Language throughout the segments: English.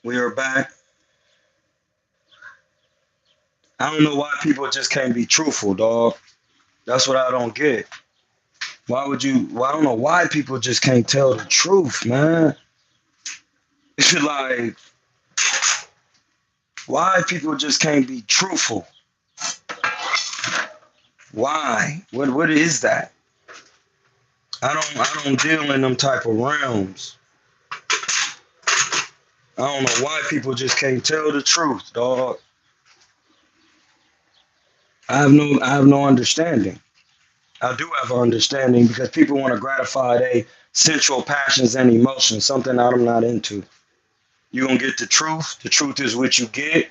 We are back. I don't know why people just can't be truthful, dog. That's what I don't get. Why would you? Well, I don't know why people just can't tell the truth, man. It's like, why people just can't be truthful? Why? What is that? I don't deal in them type of realms. I don't know why people just can't tell the truth, dog. I have no understanding. I do have an understanding because people want to gratify their sensual passions and emotions, something that I'm not into. You gonna get the truth. The truth is what you get.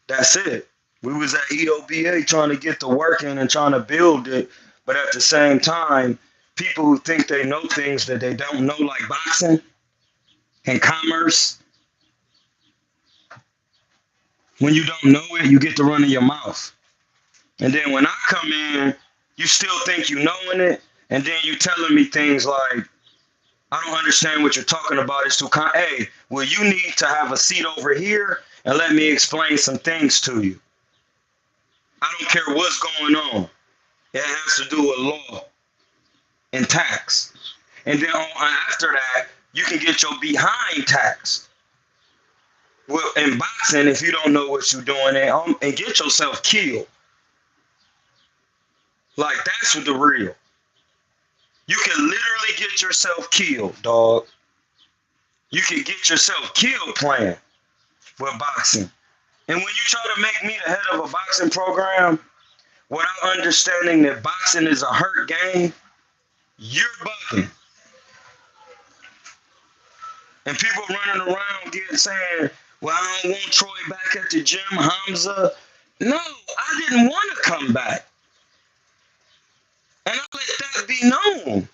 That's it. We was at EOBA trying to get the work in and trying to build it, but at the same time, people who think they know things that they don't know, like boxing and commerce, when you don't know it, you get to run in your mouth. And then when I come in, you still think you knowing it, and then you telling me things like, I don't understand what you're talking about. It's too hey, well, you need to have a seat over here and let me explain some things to you. I don't care what's going on. It has to do with law and tax. And then after that, you can get your behind tax. Well, in boxing, if you don't know what you're doing and get yourself killed. Like, that's what the real. You can literally get yourself killed, dog. You can get yourself killed playing with boxing. And when you try to make me the head of a boxing program without understanding that boxing is a hurt game, you're bugging. And people running around saying, well, I don't want Troy back at the gym, Hamza. No, I didn't want to come back. And I let that be known.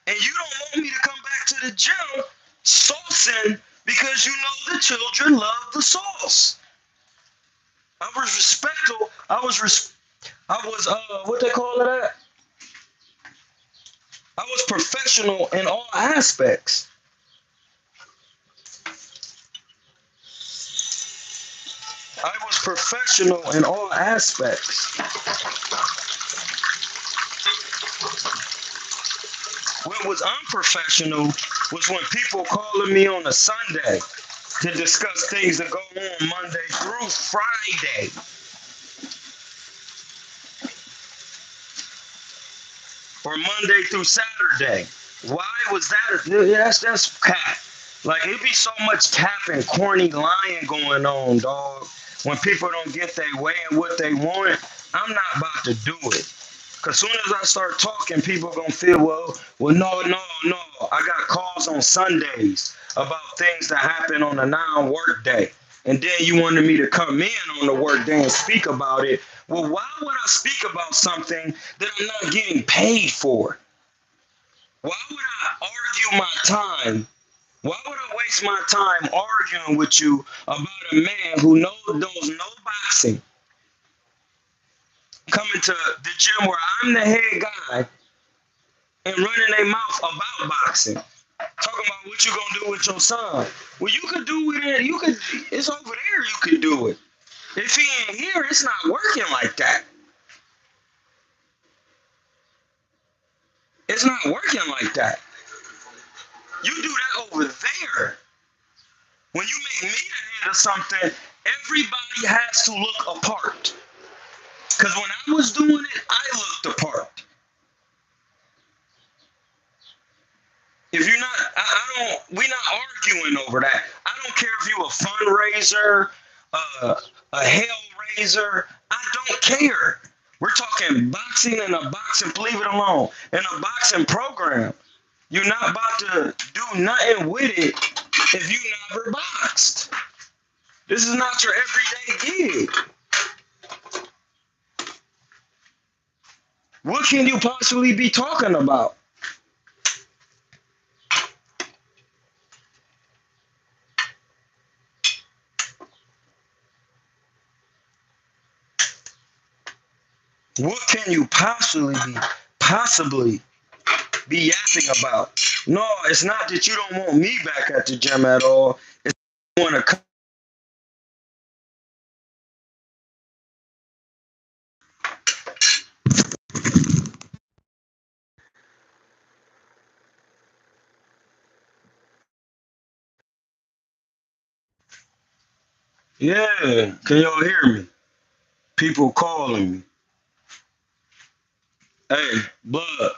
And you don't want me to come back to the gym saucing because you know the children love the sauce. I was respectful. What they call it at? I was professional in all aspects. I was professional in all aspects. What was unprofessional was when people calling me on a Sunday to discuss things that go on Monday through Friday. Or Monday through Saturday. Why was that? That's cap. Like, it be so much cap and corny lying going on, dog. When people don't get their way and what they want, I'm not about to do it. Because soon as I start talking, people going to feel, no. I got calls on Sundays about things that happen on a non-work day. And then you wanted me to come in on the work day and speak about it. Well, why would I speak about something that I'm not getting paid for? Why would I argue my time? Why would I waste my time arguing with you about a man who knows no boxing? Coming to the gym where I'm the head guy and running their mouth about boxing. Talking about what you gonna do with your son. Well, you could do it. It's over there. You could do it. If he ain't here, it's not working like that. It's not working like that. You do that over there. When you make me the head of something, everybody has to look apart. Because when I was doing it, I looked apart. If you're not, we're not arguing over that. I don't care if you're a fundraiser, a hellraiser. I don't care. We're talking boxing and a boxing, leave it alone, and a boxing program. You're not about to do nothing with it if you never boxed. This is not your everyday gig. What can you possibly be talking about? What can you possibly be yapping about. No, it's not that you don't want me back at the gym at all. It's you want to come. Yeah, can y'all hear me? People calling me. Hey, blood.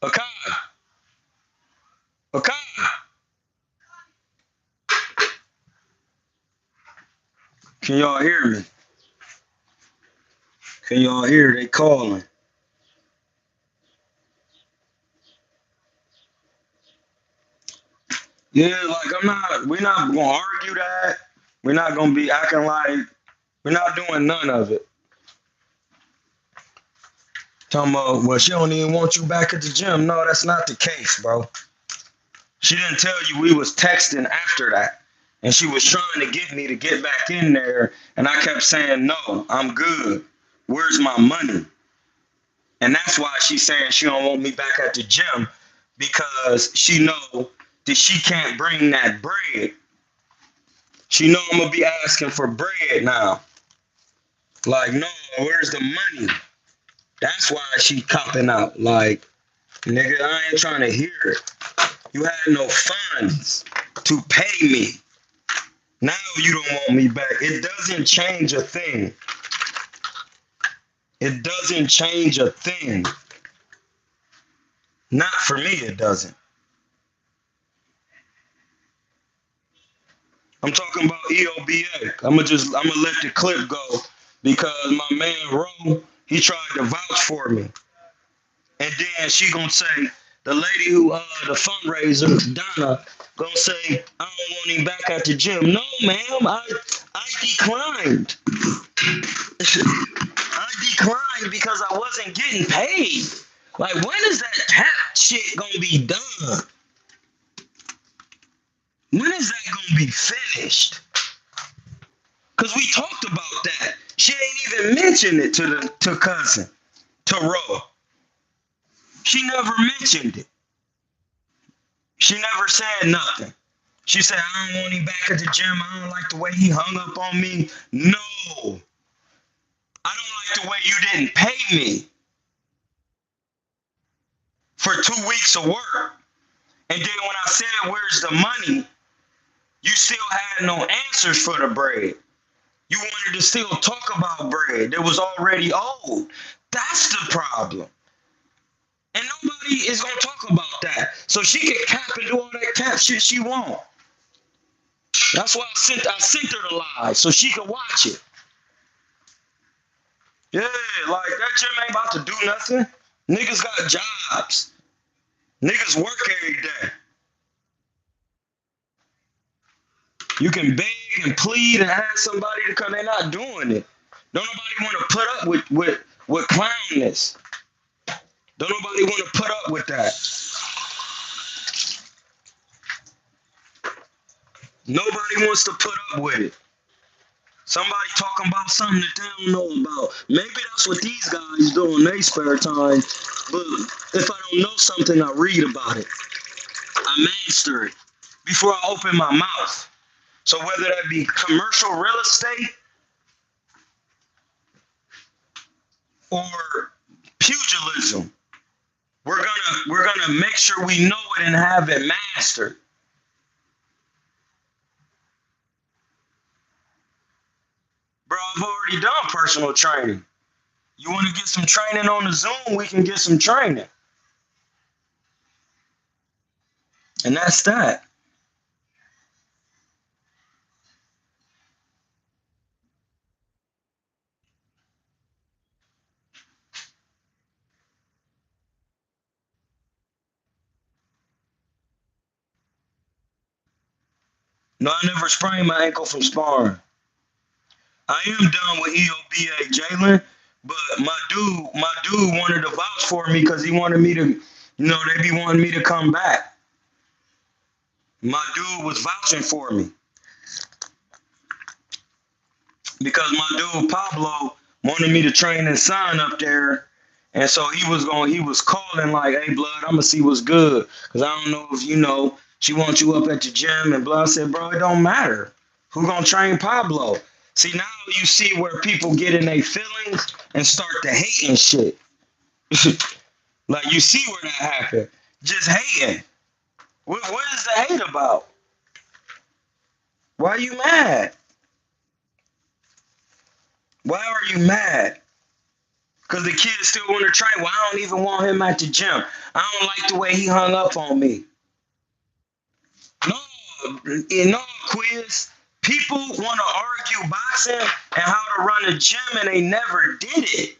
Akai, Akai. Can y'all hear me? Can y'all hear? They calling. Yeah, like we're not gonna argue that. We're not gonna be acting like we're not doing none of it. Talking about, well, she don't even want you back at the gym. No, that's not the case, bro. She didn't tell you we was texting after that. And she was trying to get me to get back in there. And I kept saying, no, I'm good. Where's my money? And that's why she's saying she don't want me back at the gym because she know that she can't bring that bread. She know I'm gonna be asking for bread now. Like, no, where's the money? That's why she copping out. Like, nigga, I ain't trying to hear it. You had no funds to pay me. Now you don't want me back. It doesn't change a thing. It doesn't change a thing. Not for me, it doesn't. I'm talking about EOBA. I'm gonna let the clip go because my man Ro, he tried to vouch for me. And then she gonna say, the lady who the fundraiser, Donna, gonna say, I don't want him back at the gym. No, ma'am, I declined. I declined because I wasn't getting paid. Like, when is that tap shit gonna be done? When is that gonna be finished? Cause we talked about that. She ain't even mentioned it to cousin, to Ro. She never mentioned it. She never said nothing. She said, I don't want him back at the gym. I don't like the way he hung up on me. No. I don't like the way you didn't pay me for 2 weeks of work. And then when I said, where's the money? You still had no answers for the bread. You wanted to still talk about bread that was already old. That's the problem. And nobody is going to talk about that. So she can cap and do all that cap shit she want. That's why I sent her the live so she could watch it. Yeah, like that gym ain't about to do nothing. Niggas got jobs. Niggas work every day. You can beg and plead and ask somebody to come. They're not doing it. Don't nobody want to put up with clownness. Don't nobody want to put up with that. Nobody wants to put up with it. Somebody talking about something that they don't know about. Maybe that's what these guys do in their spare time. But if I don't know something, I read about it. I master it before I open my mouth. So whether that be commercial real estate or pugilism, we're gonna make sure we know it and have it mastered. Bro, I've already done personal training. You want to get some training on the Zoom? We can get some training. And that's that. No, I never sprained my ankle from sparring. I am done with EOBA, Jalen. But my dude wanted to vouch for me because he wanted me to, they be wanting me to come back. My dude was vouching for me because my dude Pablo wanted me to train his son up there, And so he was calling like, hey, blood, I'm gonna see what's good. Cause I don't know if you know, she wants you up at the gym. And blood said, bro, it don't matter. Who gonna train Pablo? See, now you see where people get in their feelings and start to hating shit. Like you see where that happened. Just hating. What is the hate about? Why are you mad? Why are you mad? Because the kid still want to train. Well, I don't even want him at the gym. I don't like the way he hung up on me. No, no, Quiz. People want to argue boxing and how to run a gym, and they never did it.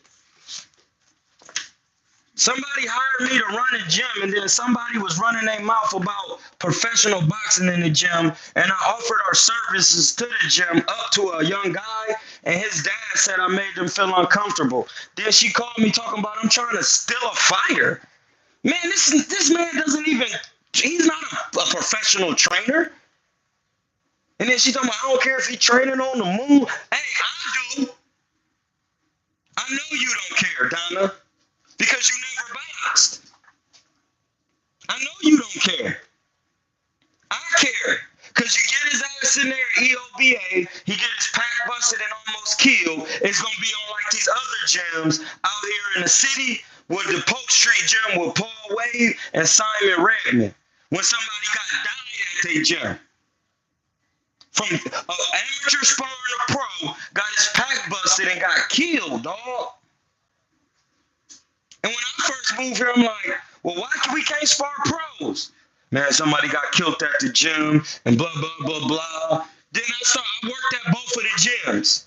Somebody hired me to run a gym, and then somebody was running their mouth about professional boxing in the gym, and I offered our services to the gym up to a young guy, and his dad said I made them feel uncomfortable. Then she called me talking about I'm trying to steal a fire. Man, this man doesn't even, he's not a professional trainer. And then she told me, I don't care if he's training on the moon. Hey, I do. I know you don't care, Donna, because you never boxed. I know you don't care. I care. Because you get his ass in there at EOBA, he get his pack busted and almost killed. It's going to be on like these other gyms out here in the city with the Polk Street gym with Paul Wade and Simon Redman. When somebody got died at their gym. From an amateur sparring to pro, got his pack busted and got killed, dog. And when I first moved here, I'm like, well, why we can't spar pros? Man, somebody got killed at the gym and blah, blah, blah, blah. Then I worked at both of the gyms.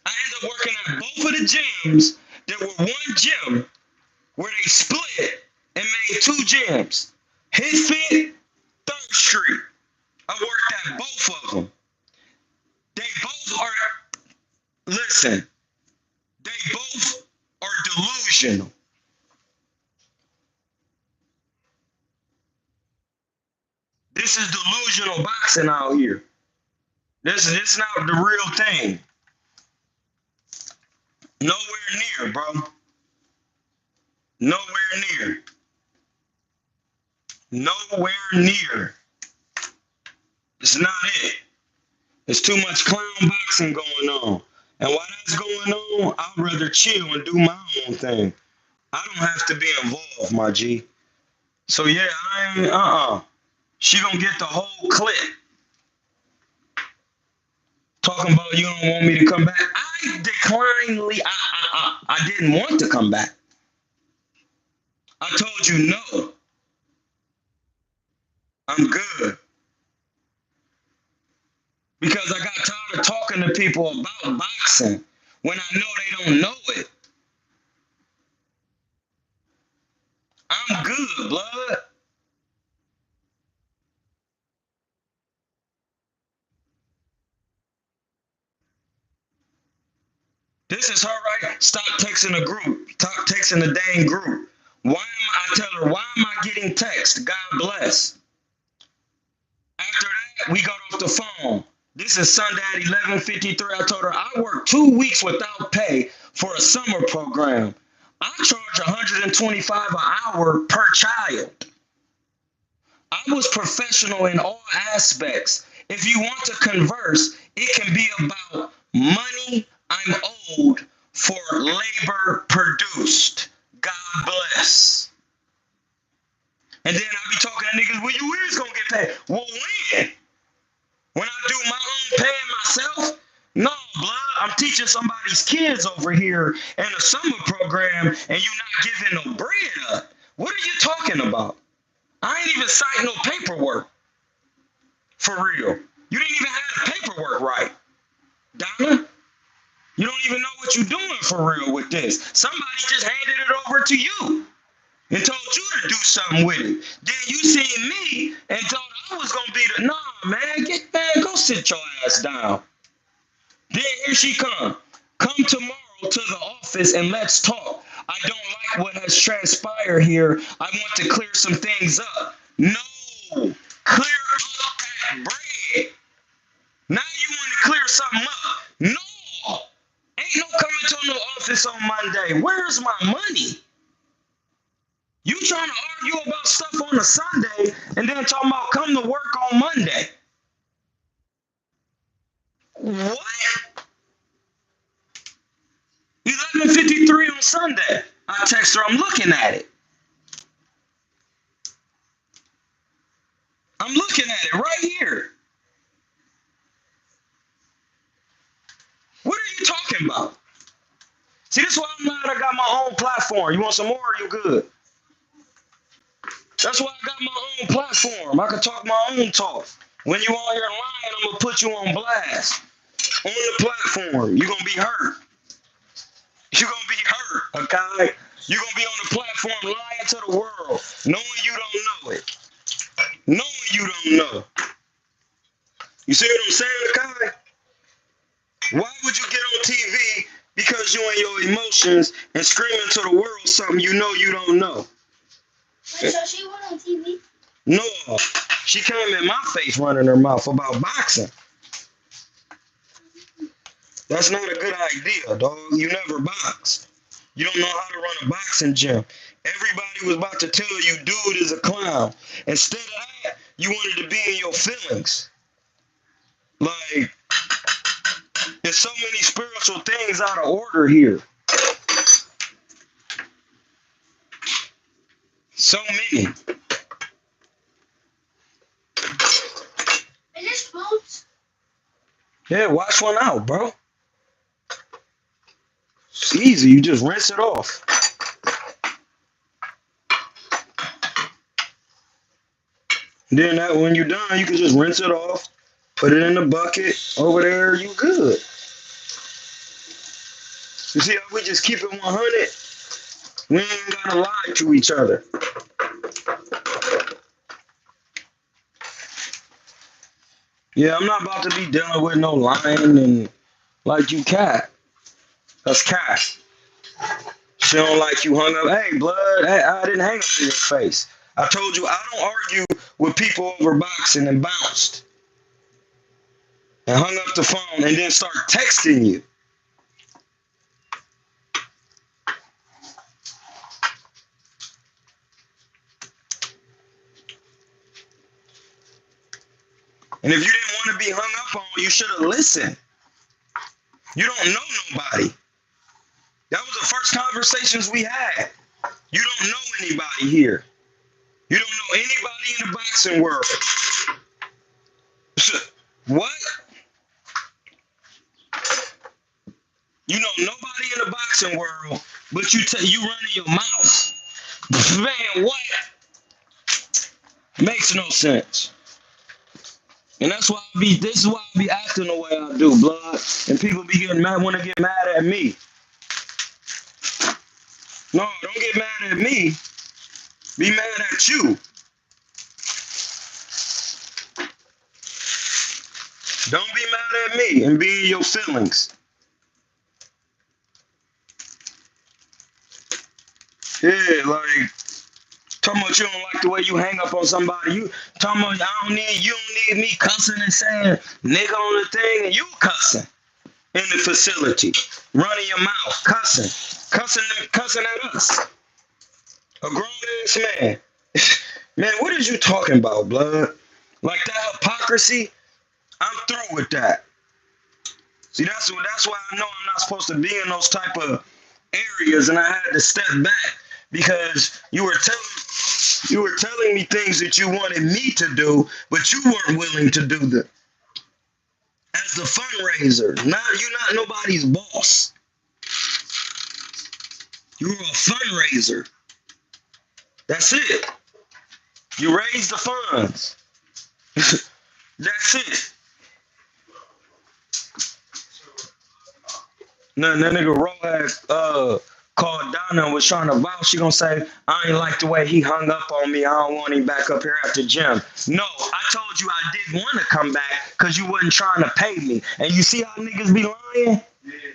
I ended up working at both of the gyms. There were one gym where they split and made two gyms. His Fit, 3rd Street. I worked at both of them. They both are, listen, they both are delusional. This is delusional boxing out here. This is not the real thing. Nowhere near, bro. Nowhere near. Nowhere near. It's not it. There's too much clown boxing going on. And while that's going on, I'd rather chill and do my own thing. I don't have to be involved, my G. So yeah, I ain't, She gonna get the whole clip. Talking about you don't want me to come back. I declinedly, I didn't want to come back. I told you no. I'm good. Because I got tired of talking to people about boxing when I know they don't know it. I'm good, blood. This is her right. Stop texting the group. Stop texting the dang group. I tell her, why am I getting text? God bless. After that, we got off the phone. This is Sunday at 11:53. I told her I worked 2 weeks without pay for a summer program. I charge $125 an hour per child. I was professional in all aspects. If you want to converse, it can be about money I'm owed for labor produced. God bless. And then I be talking to niggas, well, you is gonna get paid. Well, when? When I do my own paying myself? No, blood. I'm teaching somebody's kids over here in a summer program, and you not giving no bread up. What are you talking about? I ain't even citing no paperwork. For real. You didn't even have the paperwork right. Donna, you don't even know what you're doing for real with this. Somebody just handed it over to you and told you to do something with it. Then you seen me and thought I was gonna be the man, go sit your ass down. Then here she come. Come tomorrow to the office and let's talk. I don't like what has transpired here. I want to clear some things up. No, clear up that bread. Now you want to clear something up. No, ain't no coming to no office on Monday. Where's my money? and then talking about come to work on Monday. What? 11:53 on Sunday. I text her, I'm looking at it. I'm looking at it right here. What are you talking about? See, this is why I'm glad I got my own platform. You want some more or you good? That's why I got my own platform. I can talk my own talk. When you on here lying, I'm going to put you on blast. On the platform. You're going to be hurt. You're going to be hurt, okay? You're going to be on the platform lying to the world, knowing you don't know it. Knowing you don't know. You see what I'm saying, okay? Why would you get on TV because you in your emotions and screaming to the world something you know you don't know? Wait, so she went on TV? No, she came in my face running her mouth about boxing. That's not a good idea, dog. You never boxed. You don't know how to run a boxing gym. Everybody was about to tell you, dude is a clown. Instead of that, you wanted to be in your feelings. Like, there's so many spiritual things out of order here. So many. Is this boots? Yeah, wash one out, bro. It's easy. You just rinse it off. Then that when you're done, you can just rinse it off, put it in the bucket over there. You good. You see how we just keep it 100? We ain't gotta lie to each other. Yeah, I'm not about to be dealing with no lying and like you cat. That's cat. She don't like you hung up. Hey, blood. Hey, I didn't hang up in your face. I told you I don't argue with people over boxing and bounced. And hung up the phone and then start texting you. And if you didn't want to be hung up on, you should have listened. You don't know nobody. That was the first conversations we had. You don't know anybody here. You don't know anybody in the boxing world. What? You know nobody in the boxing world, but you running your mouth. Man, what? Makes no sense. And that's why this is why I be acting the way I do, blood. And people be getting mad, want to get mad at me. No, don't get mad at me. Be mad at you. Don't be mad at me and be in your feelings. Yeah, like talking about you don't like the way you hang up on somebody. You talking about you don't need me cussing and saying nigga on the thing, and you cussing in the facility, running your mouth, cussing at us. A grown ass man. Man, what is you talking about, blood? Like that hypocrisy? I'm through with that. See, that's why I know I'm not supposed to be in those type of areas, and I had to step back because you were telling me things that you wanted me to do, but you weren't willing to do them. As the fundraiser, you're not nobody's boss. You're a fundraiser. That's it. You raise the funds. That's it. No, that nigga Ro had called Donna and was trying to vouch. She gonna say, I ain't like the way he hung up on me. I don't want him back up here at the gym. No, I told you I didn't want to come back because you wasn't trying to pay me. And you see how niggas be lying? Yeah.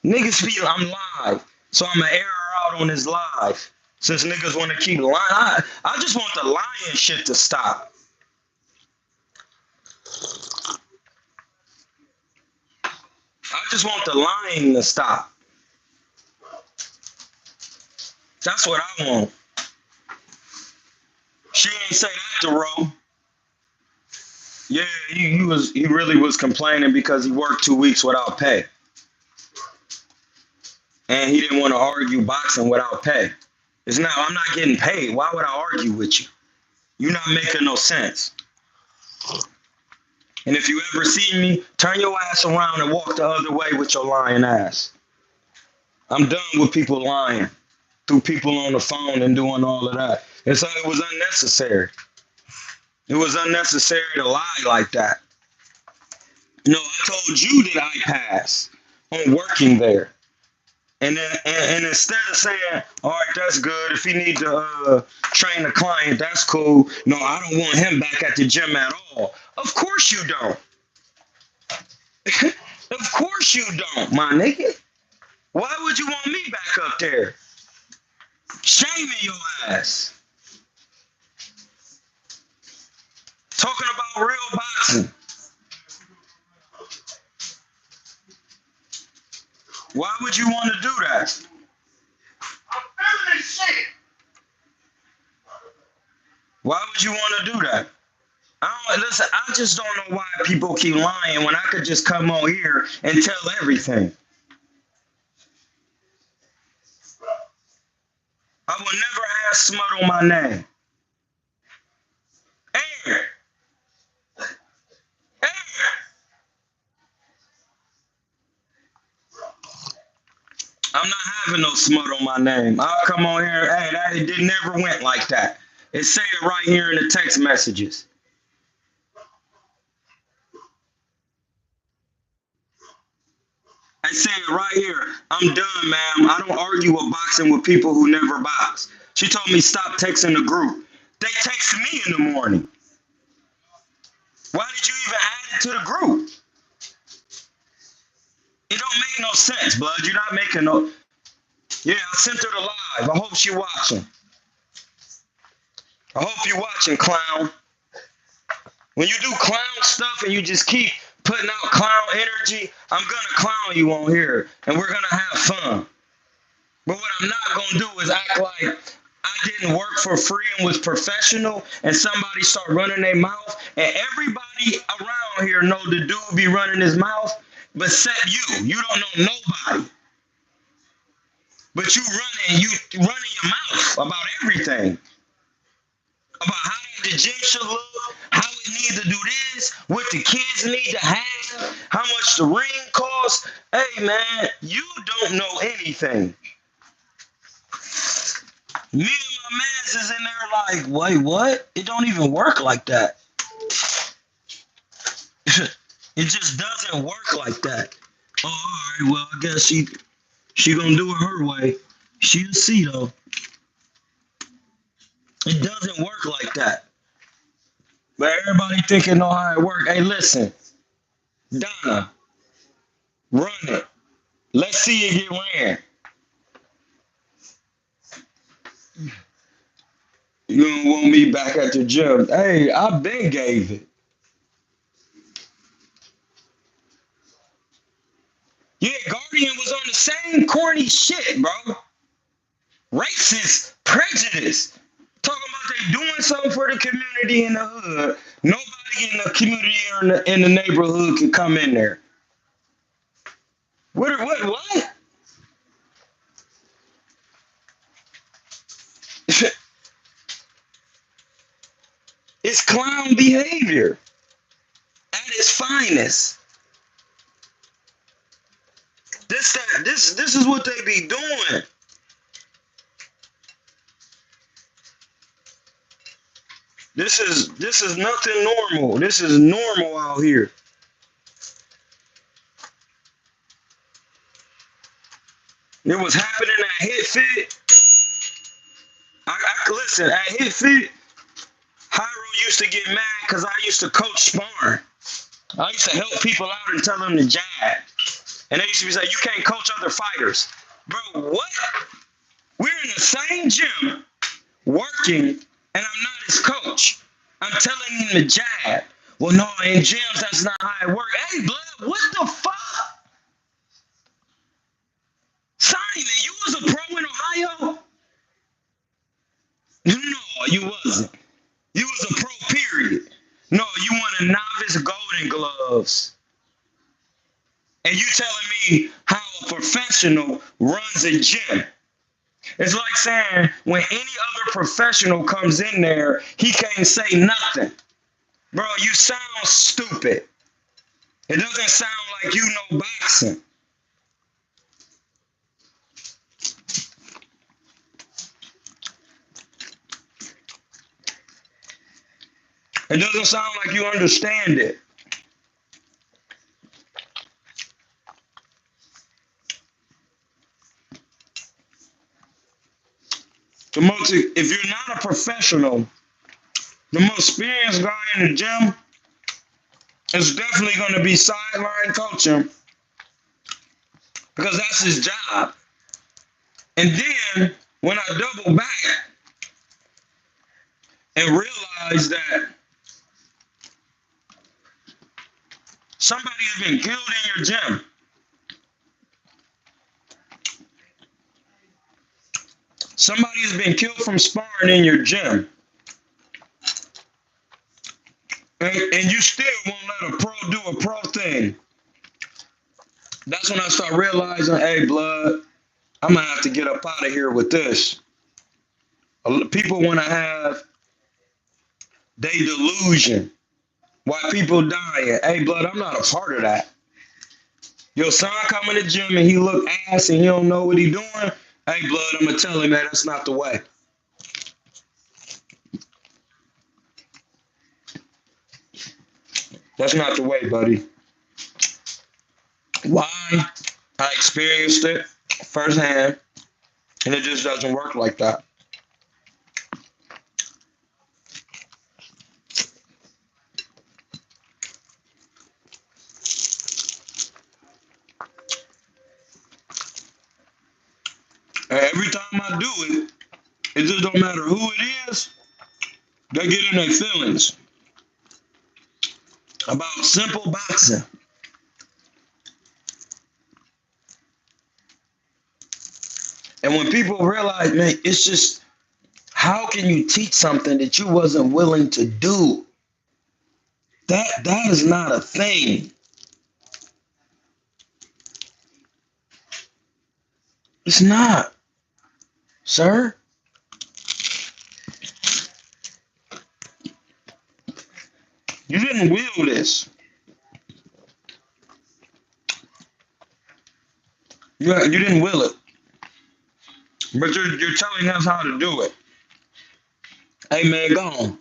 Niggas be, I'm live. So I'm gonna air her out on this live. Since niggas want to keep lying. I just want the lying shit to stop. I just want the lying to stop. That's what I want. She ain't say that to Ro. Yeah, he really was complaining because he worked 2 weeks without pay. And he didn't want to argue boxing without pay. It's not, I'm not getting paid. Why would I argue with you? You're not making no sense. And if you ever see me, turn your ass around and walk the other way with your lying ass. I'm done with people lying through people on the phone and doing all of that. And so it was unnecessary. It was unnecessary to lie like that. No, I told you that I passed on working there. And then, and instead of saying, all right, that's good. If he need to train a client, that's cool. No, I don't want him back at the gym at all. Of course you don't. Of course you don't, my nigga. Why would you want me back up there? Shaming your ass. Talking about real boxing. Why would you want to do that? Why would you want to do that? Listen, I just don't know why people keep lying when I could just come on here and tell everything. I will never have smut on my name. Air. Air. I'm not having no smut on my name. I'll come on here. Hey, it never went like that. It say it right here in the text messages. I say it right here. I'm done, ma'am. I don't argue with boxing with people who never box. She told me stop texting the group. They text me in the morning. Why did you even add it to the group? It don't make no sense, blood. You're not making no. Yeah, I sent her the live. I hope she watching. I hope you watching, clown. When you do clown stuff and you just keep putting out clown energy, I'm gonna clown you on here, and we're gonna have fun. But what I'm not gonna do is act like I didn't work for free and was professional, and somebody start running their mouth, and everybody around here know the dude be running his mouth, but except you. You don't know nobody. But you running your mouth about everything. About how the gym should look, how it needs to do this, what the kids need to have, how much the ring costs. Hey man, you don't know anything. Me and my mans is in there like, wait, what? It don't even work like that. It just doesn't work like that. Oh, all right, well, I guess she gonna do it her way. She'll see though. It doesn't work like that. But everybody thinking know how it work. Hey, listen, Donna, run it. Let's see it get ran. You don't want me back at the gym. Hey, I been gave it. Yeah, Guardian was on the same corny shit, bro. Racist, prejudice. Talking about they doing something for the community in the hood. Nobody in the community or in the neighborhood can come in there. What? It's clown behavior at its finest. This is what they be doing. This is nothing normal. This is normal out here. It was happening at Hit Fit. I listen at Hit Fit. Hyro used to get mad because I used to coach sparring. I used to help people out and tell them to jab. And they used to be like, you can't coach other fighters. Bro, what? We're in the same gym working, and I'm not his coach. I'm telling him to jab. Well, no, in gyms, that's not how it works. Hey, blood, what the fuck? Simon, you was a pro in Ohio? No, you wasn't. You was a pro, period. No, you want a novice golden gloves. And you telling me how a professional runs a gym. It's like saying when any other professional comes in there, he can't say nothing. Bro, you sound stupid. It doesn't sound like you know boxing. It doesn't sound like you understand it. If you're not a professional, the most experienced guy in the gym is definitely going to be sideline coaching because that's his job. And then when I double back and realize that somebody has been killed in your gym, somebody has been killed from sparring in your gym, and you still won't let a pro do a pro thing. That's when I start realizing, hey, blood, I'm going to have to get up out of here with this. People want to have their delusion. Why people dying. Hey, blood, I'm not a part of that. Your son come in the gym and he look ass and he don't know what he doing. Hey, blood, I'm going to tell him that that's not the way. That's not the way, buddy. Why? I experienced it firsthand, and it just doesn't work like that. And every time I do it, it just don't matter who it is, they get in their feelings about simple boxing. And when people realize, man, it's just, how can you teach something that you wasn't willing to do? That is not a thing. It's not, sir. You didn't will this. You didn't will it. But you're telling us how to do it. Hey, man, go on.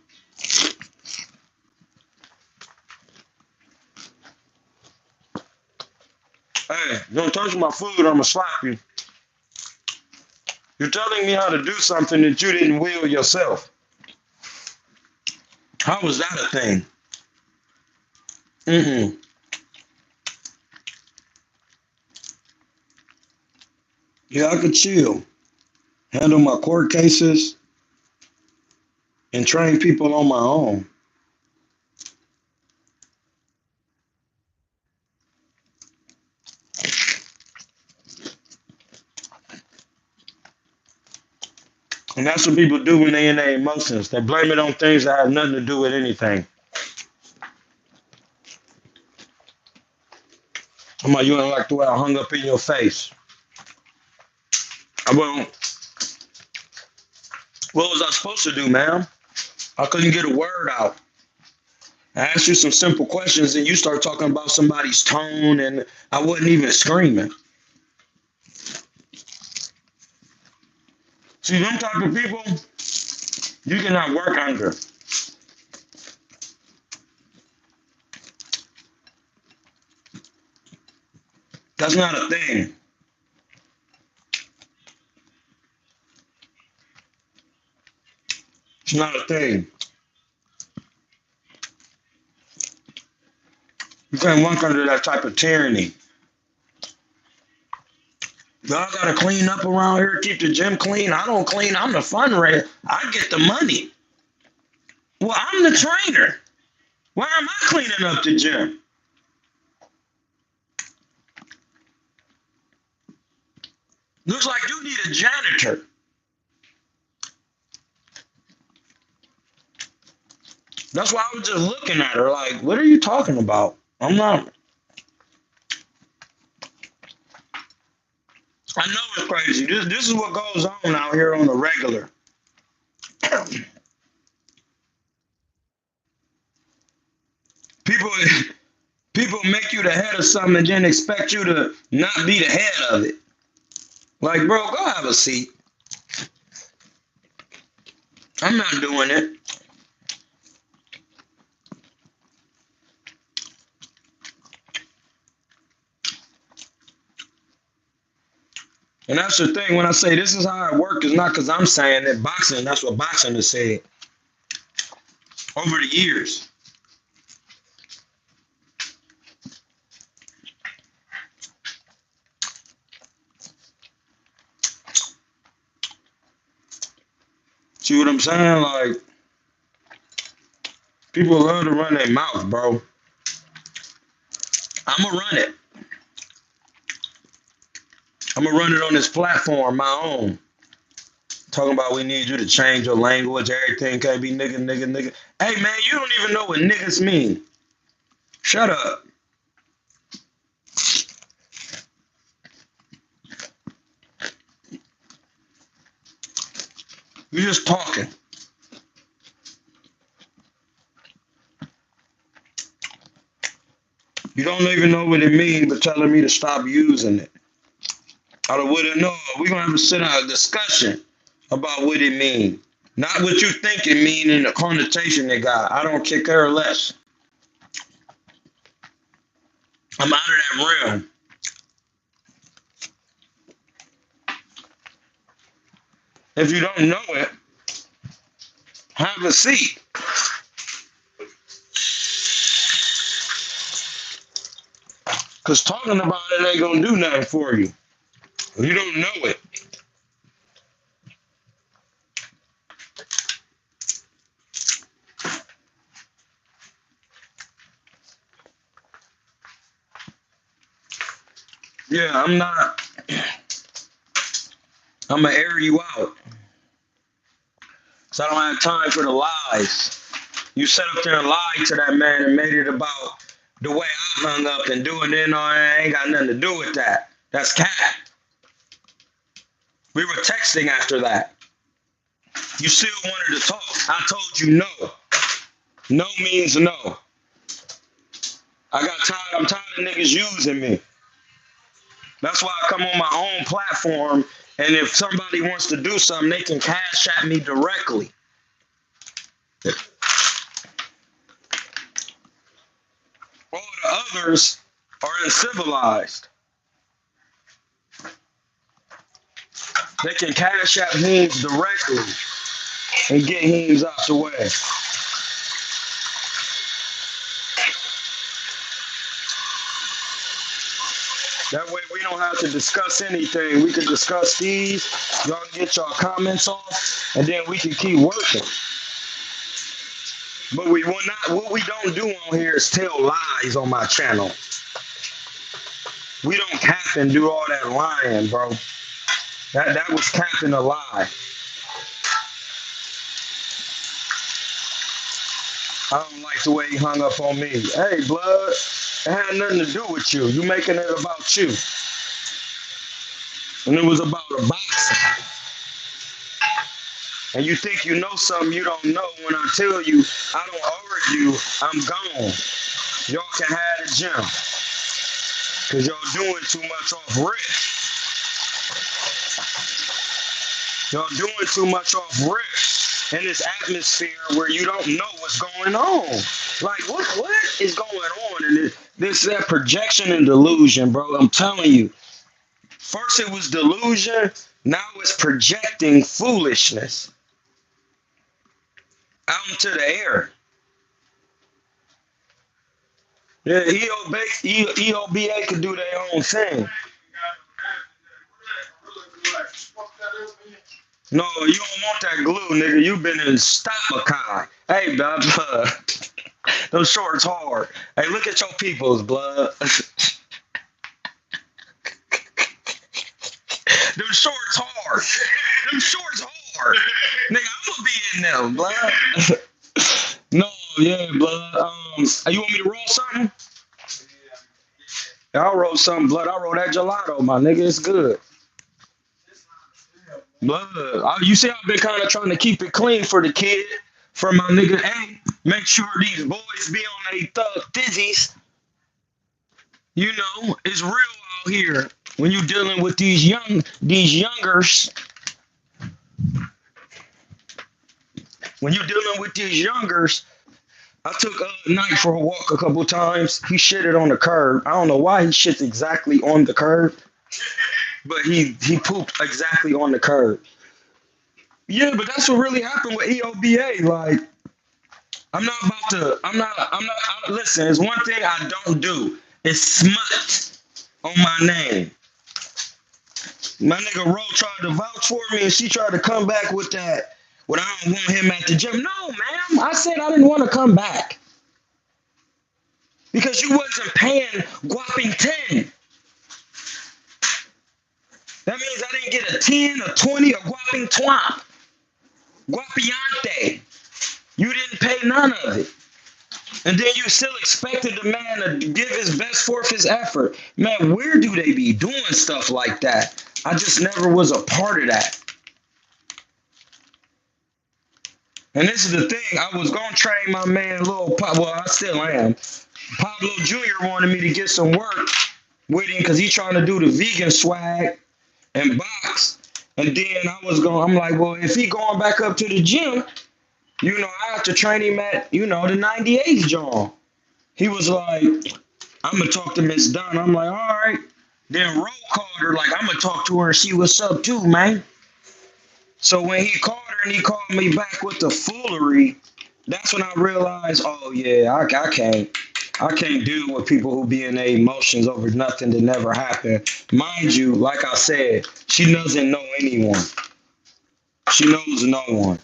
Hey, don't touch my food, I'm going to slap you. You're telling me how to do something that you didn't will yourself. How was that a thing? Mm-mm. Yeah, I could chill, handle my court cases, and train people on my own. And that's what people do when they in their emotions. They blame it on things that have nothing to do with anything. I'm like, you don't like the way I hung up in your face. Well, what was I supposed to do, ma'am? I couldn't get a word out. I asked you some simple questions and you start talking about somebody's tone and I wasn't even screaming. See, them type of people, you cannot work under. That's not a thing. It's not a thing. You can't work under that type of tyranny. Y'all gotta clean up around here, keep the gym clean. I don't clean, I'm the fundraiser. I get the money. Well, I'm the trainer. Why am I cleaning up the gym? Looks like you need a janitor. That's why I was just looking at her like, what are you talking about? I'm not. I know it's crazy. This is what goes on out here on the regular. People people make you the head of something and then expect you to not be the head of it. Like, bro, go have a seat. I'm not doing it. And that's the thing when I say this is how it works, it's not because I'm saying it. Boxing, that's what boxing has said over the years. See what I'm saying? Like, people love to run their mouth, bro. I'ma run it. I'ma run it on this platform, my own. Talking about we need you to change your language, everything can't be nigga, nigga, nigga. Hey man, you don't even know what niggas mean. Shut up. You're just talking. You don't even know what it means, but telling me to stop using it. I wouldn't know. We're gonna have to sit down a discussion about what it means. Not what you think it means in the connotation it got. I don't care less. I'm out of that realm. If you don't know it, have a seat. Cause talking about it ain't gonna do nothing for you. You don't know it. Yeah, I'm not. I'm gonna air you out. So I don't have time for the lies. You sat up there and lied to that man and made it about the way I hung up and doing it. No, it ain't got nothing to do with that. That's cat. We were texting after that. You still wanted to talk. I told you no. No means no. I got tired. I'm tired of niggas using me. That's why I come on my own platform. And if somebody wants to do something, they can cash at me directly. All the others are uncivilized. They can cash at Heems directly and get Heems out the way. That way we don't have to discuss anything. We can discuss these. Y'all can get y'all comments off, and then we can keep working. But we will not. What we don't do on here is tell lies on my channel. We don't cap and do all that lying, bro. That was capping a lie. I don't like the way he hung up on me. Hey, blood, it had nothing to do with you. You making it about you. And it was about a boxing. And you think you know something you don't know when I tell you I don't argue, I'm gone. Y'all can have the gym. Because y'all doing too much off risk. Y'all doing too much off risk in this atmosphere where you don't know what's going on. Like, what is going on in this that projection and delusion, bro? I'm telling you. First it was delusion, now it's projecting foolishness out into the air. Yeah, EOBA could do their own thing. No, you don't want that glue, nigga. You been in Stop-A-Kai. Hey, blood. Those shorts hard. Hey, look at your peoples, blood. Them shorts hard. Them shorts hard. Nigga, I'm gonna be in them, blood. No, yeah, blood. You want me to roll something? Yeah, I'll roll something, blood. I'll roll that gelato, my nigga. It's good. Blood. You see, I've been kind of trying to keep it clean for the kid, for my nigga. Hey, make sure these boys be on their thug dizzies. You know, it's real out here when you dealing with these youngers. When you dealing with these youngers, I took Knight for a walk a couple times. He shitted on the curb. I don't know why he shits exactly on the curb, but he pooped exactly on the curb. Yeah, but that's what really happened with EOBA. Like, I'm not about to. Listen, it's one thing I don't do. It's smut on my name. My nigga Ro tried to vouch for me, and she tried to come back with that. What I don't want him at the gym. No, ma'am. I said I didn't want to come back because you wasn't paying whopping 10. That means I didn't get a 10, a 20, a whopping twomp. Guapiante. You didn't pay none of it. And then you still expected the man to give his best forth his effort. Man, where do they be doing stuff like that? I just never was a part of that. And this is the thing. I was going to train my man, Lil Pop. Well, I still am. Pablo Jr. wanted me to get some work with him because he's trying to do the vegan swag and box. And then I'm like, well, if he going back up to the gym, you know, I have to train him at, you know, the 98th John. He was like, I'm going to talk to Miss Dunn. I'm like, all right. Then Ro called her, like, I'm going to talk to her and see what's up too, man. So when he called her and he called me back with the foolery, that's when I realized, oh, yeah, I can't deal with people who be in their emotions over nothing that never happened. Mind you, like I said, she doesn't know anyone. She knows no one.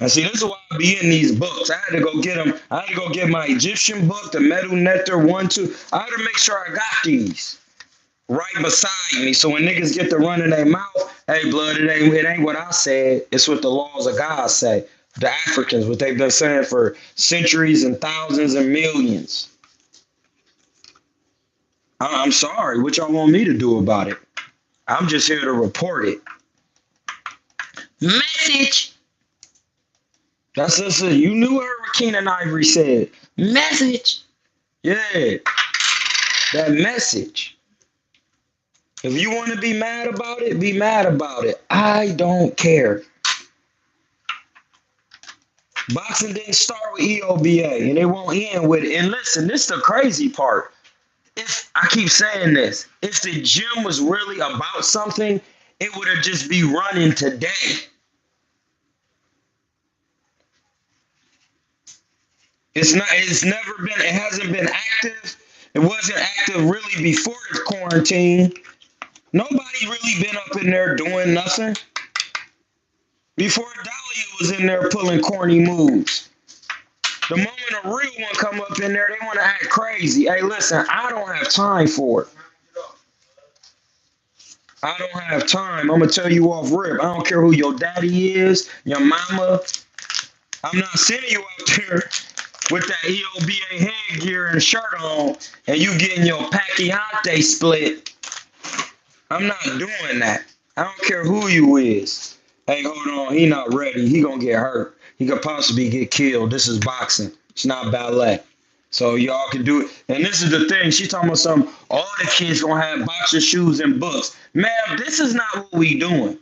And see, this is why I be in these books. I had to go get them. I had to go get my Egyptian book, the Metal Nectar 1, 2. I had to make sure I got these right beside me. So when niggas get to run in their mouth, hey, blood, it ain't what I said. It's what the laws of God say. The Africans, what they've been saying for centuries and thousands and millions. I'm sorry. What y'all want me to do about it? I'm just here to report it. Message. That's just it. You knew what Keenan Ivory said. Message. Yeah. That message. If you want to be mad about it, be mad about it. I don't care. Boxing didn't start with EOBA, and it won't end with it. And listen, this is the crazy part. If I keep saying this, if the gym was really about something, it would have just be running today. It hasn't been active. It wasn't active really before the quarantine. Nobody really been up in there doing nothing. Before Dahlia was in there pulling corny moves. The moment a real one come up in there, they want to act crazy. Hey, listen, I don't have time for it. I don't have time. I'm going to tell you off rip. I don't care who your daddy is, your mama. I'm not sending you out there with that EOBA headgear and shirt on and you getting your Pacquiao split. I'm not doing that. I don't care who you is. Hey, hold on. He not ready. He going to get hurt. He could possibly get killed. This is boxing. It's not ballet. So y'all can do it. And this is the thing. She talking about something. All the kids going to have boxer shoes and books. Ma'am, this is not what we doing.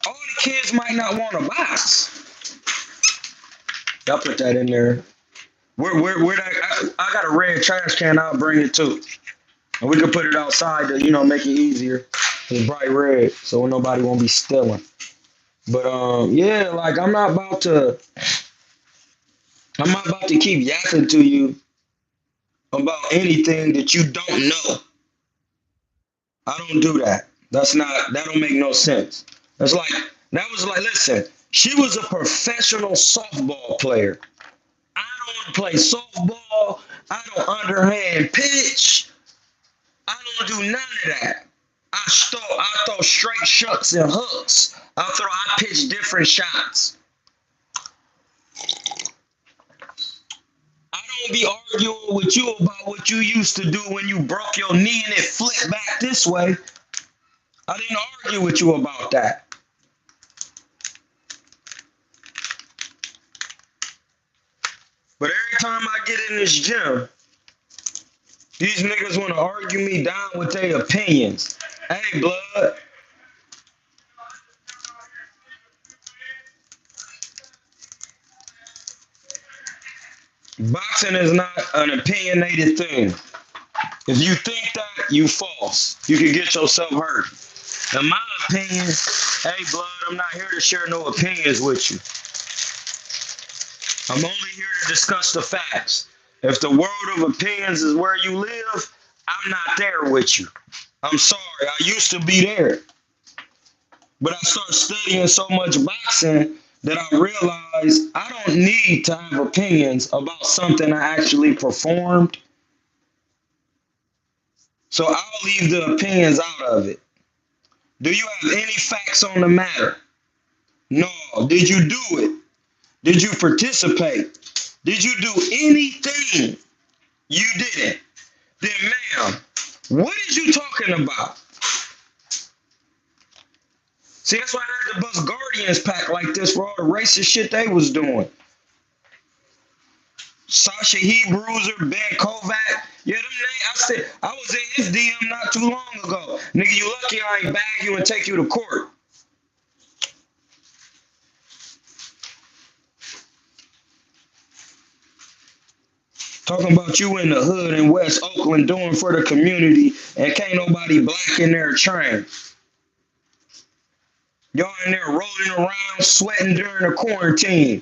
All the kids might not want to box. Y'all put that in there. Where that? I got a red trash can. I'll bring it too. And we can put it outside to, you know, make it easier. It's bright red, so nobody won't be stealing. But yeah, like I'm not about to keep yapping to you about anything that you don't know. I don't do that. That don't make no sense. Listen, she was a professional softball player. I don't play softball. I don't underhand pitch. I don't do none of that. I throw straight shots and hooks. I pitch different shots. ain't be arguing with you about what you used to do when you broke your knee and it flipped back this way. I didn't argue with you about that. But every time I get in this gym, these niggas want to argue me down with their opinions. Hey, blood. Boxing is not an opinionated thing. If you think that, you false. You can get yourself hurt. In my opinion, hey, blood, I'm not here to share no opinions with you. I'm only here to discuss the facts. If the world of opinions is where you live, I'm not there with you. I'm sorry, I used to be there. But I started studying so much boxing that I realized I don't need to have opinions about something I actually performed. So I'll leave the opinions out of it. Do you have any facts on the matter? No. Did you do it? Did you participate? Did you do anything? You didn't. Then, ma'am, what is you talking about? See, that's why I had to bust Guardians pack like this for all the racist shit they was doing. Sasha Hebruiser, Ben Kovac. Yeah, them names. I said, I was in his DM not too long ago. Nigga, you lucky I ain't bag you and take you to court. Talking about you in the hood in West Oakland doing for the community and can't nobody black in there train. Y'all in there rolling around, sweating during the quarantine,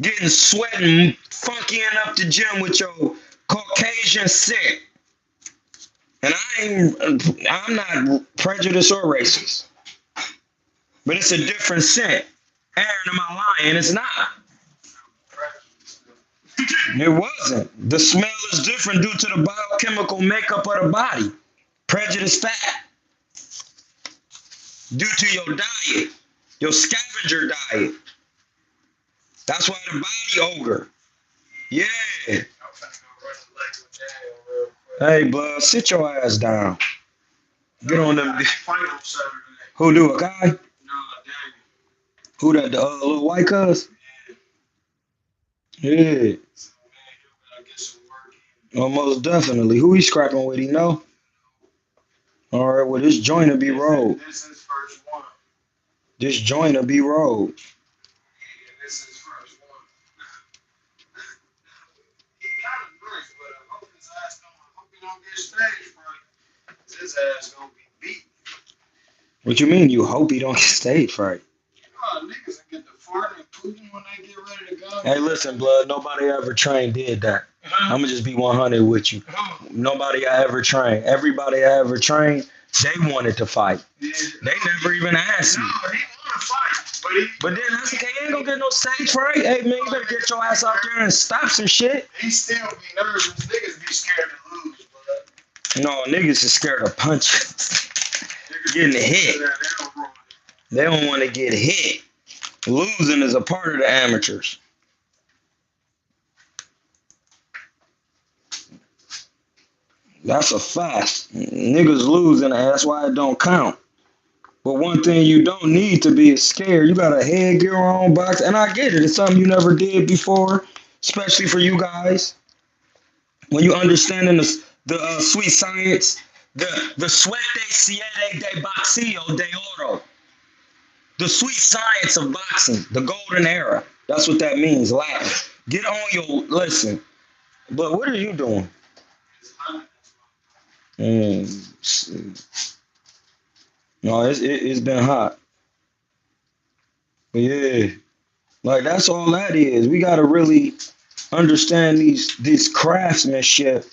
getting sweating, funkying up the gym with your Caucasian set. And I'm not prejudiced or racist, but it's a different scent. Aaron, am I lying? It's not. It wasn't. The smell is different due to the biochemical makeup of the body. Prejudice fat. Due to your diet, your scavenger diet. That's why the body ogre. Yeah. Hey, bud, sit your ass down. Get on them. Who do a guy? Who that? The little white cuz? Yeah. Almost definitely. Who he scrapping with? He know. All right. Well, this joint will be rolled. This joint will be rolled. His ass gonna be beat. What you mean? You hope he don't get stage fright? Oh, niggas get the fart and pooping when they get ready to go. Hey, listen, blood. Nobody ever trained did that. I'm gonna just be 100 with you. Nobody I ever trained. Everybody I ever trained, they wanted to fight. Yeah. They never even asked me. No, he want to fight, but then I said, "Hey, you ain't gonna get no stage fright. Hey, man, you better get your ass out there and stop some shit." He still be nervous. Niggas be scared to lose. No, niggas is scared of punches. Getting hit. They don't want to get hit. Losing is a part of the amateurs. That's a fact. Niggas losing, that's why it don't count. But one thing you don't need to be is scared. You got a headgear on box, and I get it. It's something you never did before, especially for you guys. When you understanding the sweet science, the suerte siete de boxeo de oro, the sweet science of boxing, the golden era. That's what that means, Latin. Get on your, listen. But what are you doing? No, it's been hot. But yeah, like that's all that is. We gotta really understand these craftsmanship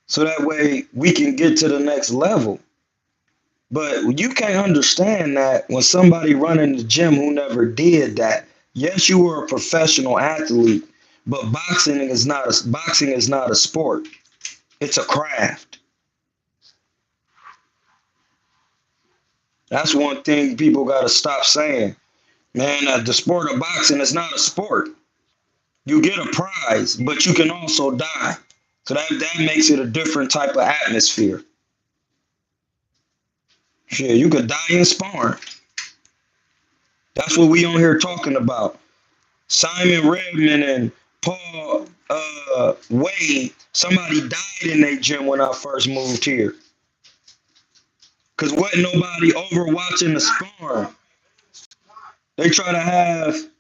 so that way we can get to the next level. But you can't understand that when somebody running the gym who never did that. Yes, you were a professional athlete, but boxing is not a sport. It's a craft. That's one thing people got to stop saying. Man, the sport of boxing is not a sport. You get a prize, but you can also die. So that makes it a different type of atmosphere. Shit, you could die in sparring. That's what we on here talking about. Simon Redman and Paul Wade, somebody died in their gym when I first moved here. Cause wasn't nobody over watching the sparring. They try to have, you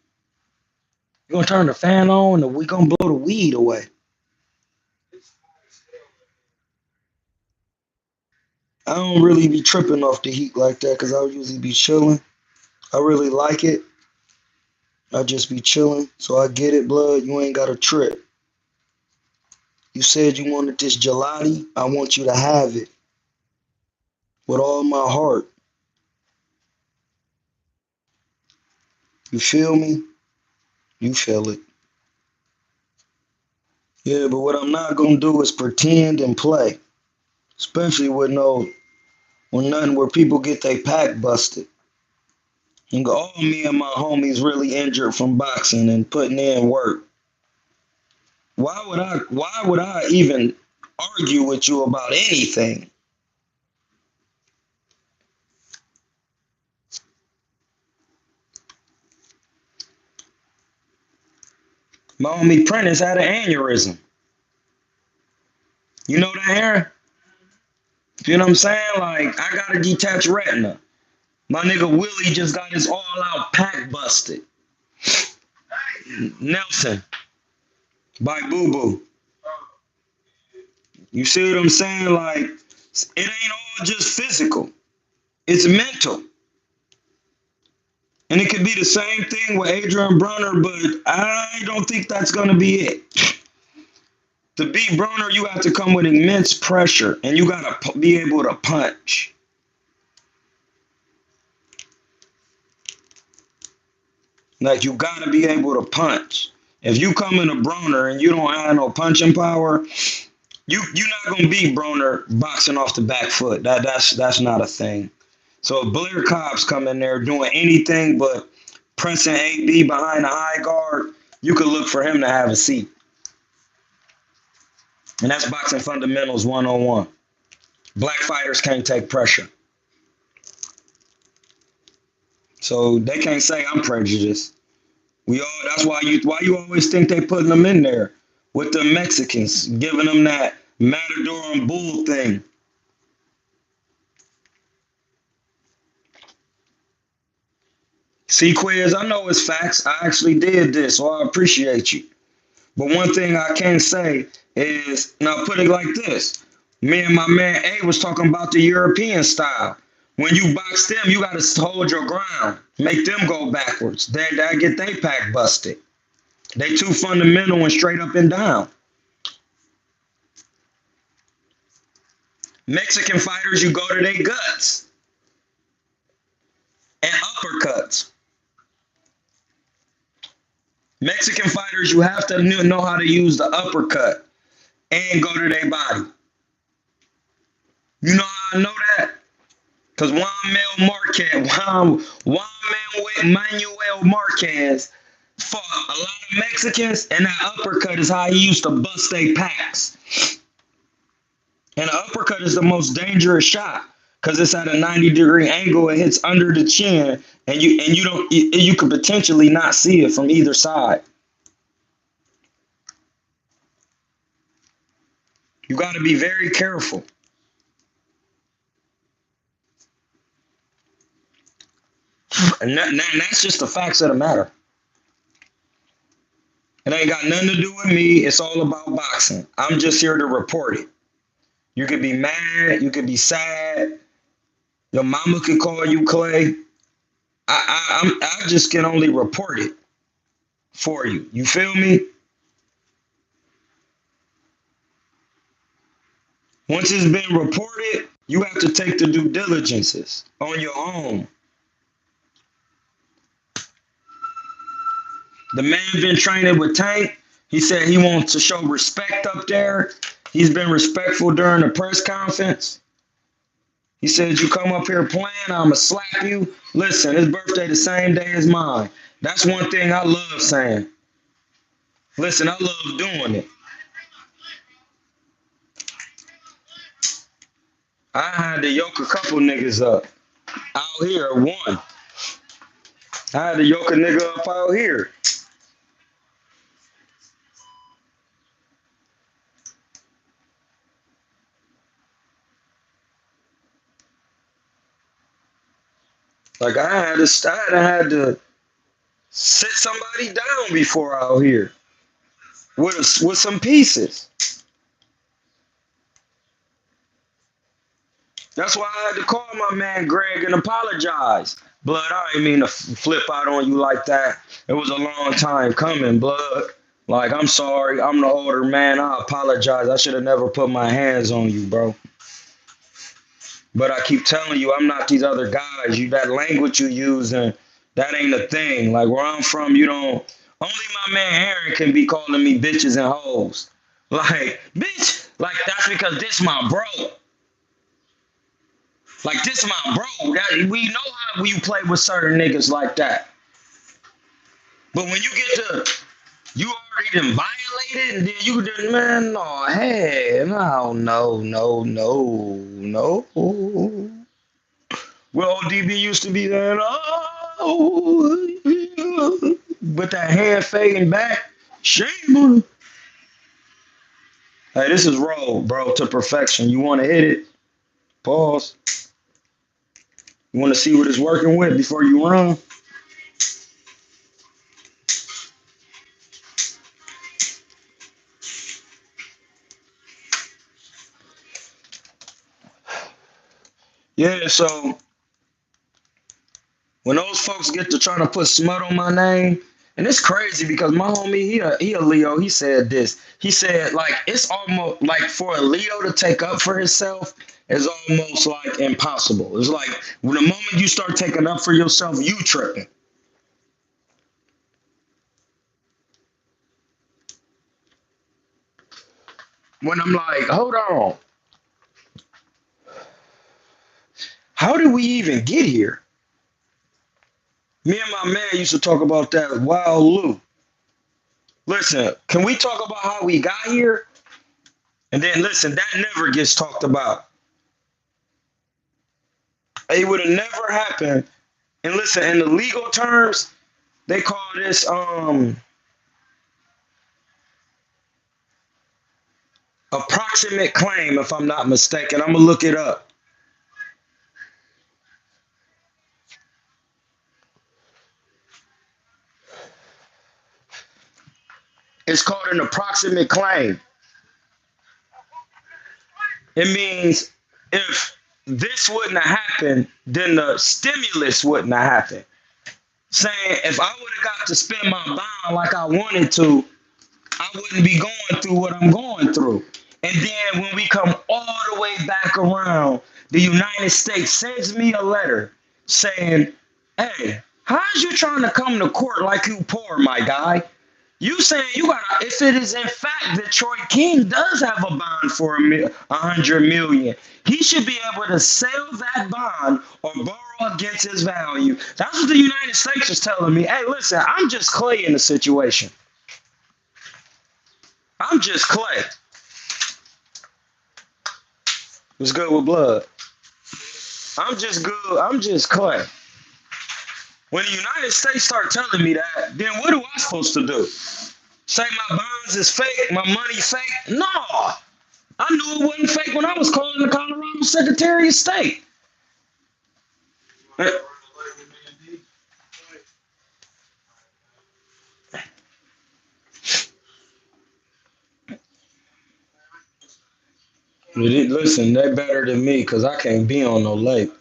gonna turn the fan on and we gonna blow the weed away. I don't really be tripping off the heat like that because I usually be chilling. I really like it. I just be chilling. So I get it, blood. You ain't got to trip. You said you wanted this gelati. I want you to have it with all my heart. You feel me? You feel it. Yeah, but what I'm not gonna do is pretend and play. Especially with no when nothing where people get their pack busted. And go, oh, me and my homies really injured from boxing and putting in work. Why would I even argue with you about anything? My homie Prentice had an aneurysm. You know that, Aaron? You know what I'm saying? Like, I got a detached retina. My nigga Willie just got his all out pack busted. Nelson by Boo Boo. You see what I'm saying? Like, it ain't all just physical, it's mental. And it could be the same thing with Adrian Brunner, but I don't think that's going to be it. To beat Brunner, you have to come with immense pressure and you got to be able to punch. Like, you got to be able to punch. If you come in a Broner and you don't have no punching power, you're not gonna beat Broner boxing off the back foot. That's not a thing. So if Blair Cobb's come in there doing anything but pressing AB behind the high guard, you could look for him to have a seat. And that's boxing fundamentals 101. Black fighters can't take pressure. So they can't say I'm prejudiced. That's why you always think they putting them in there with the Mexicans, giving them that matador and bull thing. See, Quiz, I know it's facts. I actually did this, so I appreciate you. But one thing I can say is, now put it like this. Me and my man A was talking about the European style. When you box them, you got to hold your ground. Make them go backwards. They get they pack busted. They too fundamental and straight up and down. Mexican fighters, you go to their guts and uppercuts. Mexican fighters, you have to know how to use the uppercut and go to their body. You know how I know that? Because Juan Manuel Marquez fought a lot of Mexicans, and that uppercut is how he used to bust their packs. And an uppercut is the most dangerous shot because it's at a 90-degree angle. It hits under the chin, and you could potentially not see it from either side. You got to be very careful. And that's just the facts of the matter. It ain't got nothing to do with me. It's all about boxing. I'm just here to report it. You could be mad. You could be sad. Your mama could call you Clay. I just can only report it for you. You feel me? Once it's been reported, you have to take the due diligences on your own. The man been training with Tank. He said he wants to show respect up there. He's been respectful during the press conference. He said, you come up here playing, I'ma slap you. Listen, his birthday the same day as mine. That's one thing I love saying. Listen, I love doing it. I had to yoke a couple niggas up out here. One, I had to yoke a nigga up out here. Like I had to sit somebody down before out here with some pieces. That's why I had to call my man Greg and apologize. Blood, I didn't mean to flip out on you like that. It was a long time coming, blood. Like, I'm sorry. I'm the older man. I apologize. I should have never put my hands on you, bro. But I keep telling you, I'm not these other guys. You that language you use and that ain't a thing. Like where I'm from, you don't. Only my man Aaron can be calling me bitches and hoes. Like, bitch. Like that's because this my bro. Like this my bro. That we know how you play with certain niggas like that. But when you get to you already done violated and then you done man, no, hey, no. Well, DB used to be that, oh, with that hand fading back. Shame on him. Hey, this is roll, bro, to perfection. You want to hit it? Pause. You want to see what it's working with before you run? Yeah, so when those folks get to trying to put smut on my name, and it's crazy because my homie, he a Leo, he said this. He said, like, it's almost like for a Leo to take up for himself is almost like impossible. It's like when the moment you start taking up for yourself, you tripping. When I'm like, hold on, how did we even get here? Me and my man used to talk about that wild Lou. Listen, can we talk about how we got here? And then listen, that never gets talked about. It would have never happened. And listen, in the legal terms, they call this approximate claim, if I'm not mistaken. I'm gonna look it up. It's called an approximate claim. It means if this wouldn't have happened, then the stimulus wouldn't have happened. Saying if I would have got to spend my bond like I wanted to, I wouldn't be going through what I'm going through. And then when we come all the way back around, the United States sends me a letter saying, hey, how's you trying to come to court like you poor, my guy? You saying you gotta, if it is in fact that Troy King does have a bond for 100 million, he should be able to sell that bond or borrow against his value. That's what the United States is telling me. Hey, listen, I'm just Clay in the situation. I'm just Clay. What's good with blood? I'm just good. I'm just Clay. When the United States start telling me that, then what am I supposed to do? Say my bonds is fake, my money fake? No. I knew it wasn't fake when I was calling the Colorado Secretary of State. Listen, they better than me because I can't be on no lake.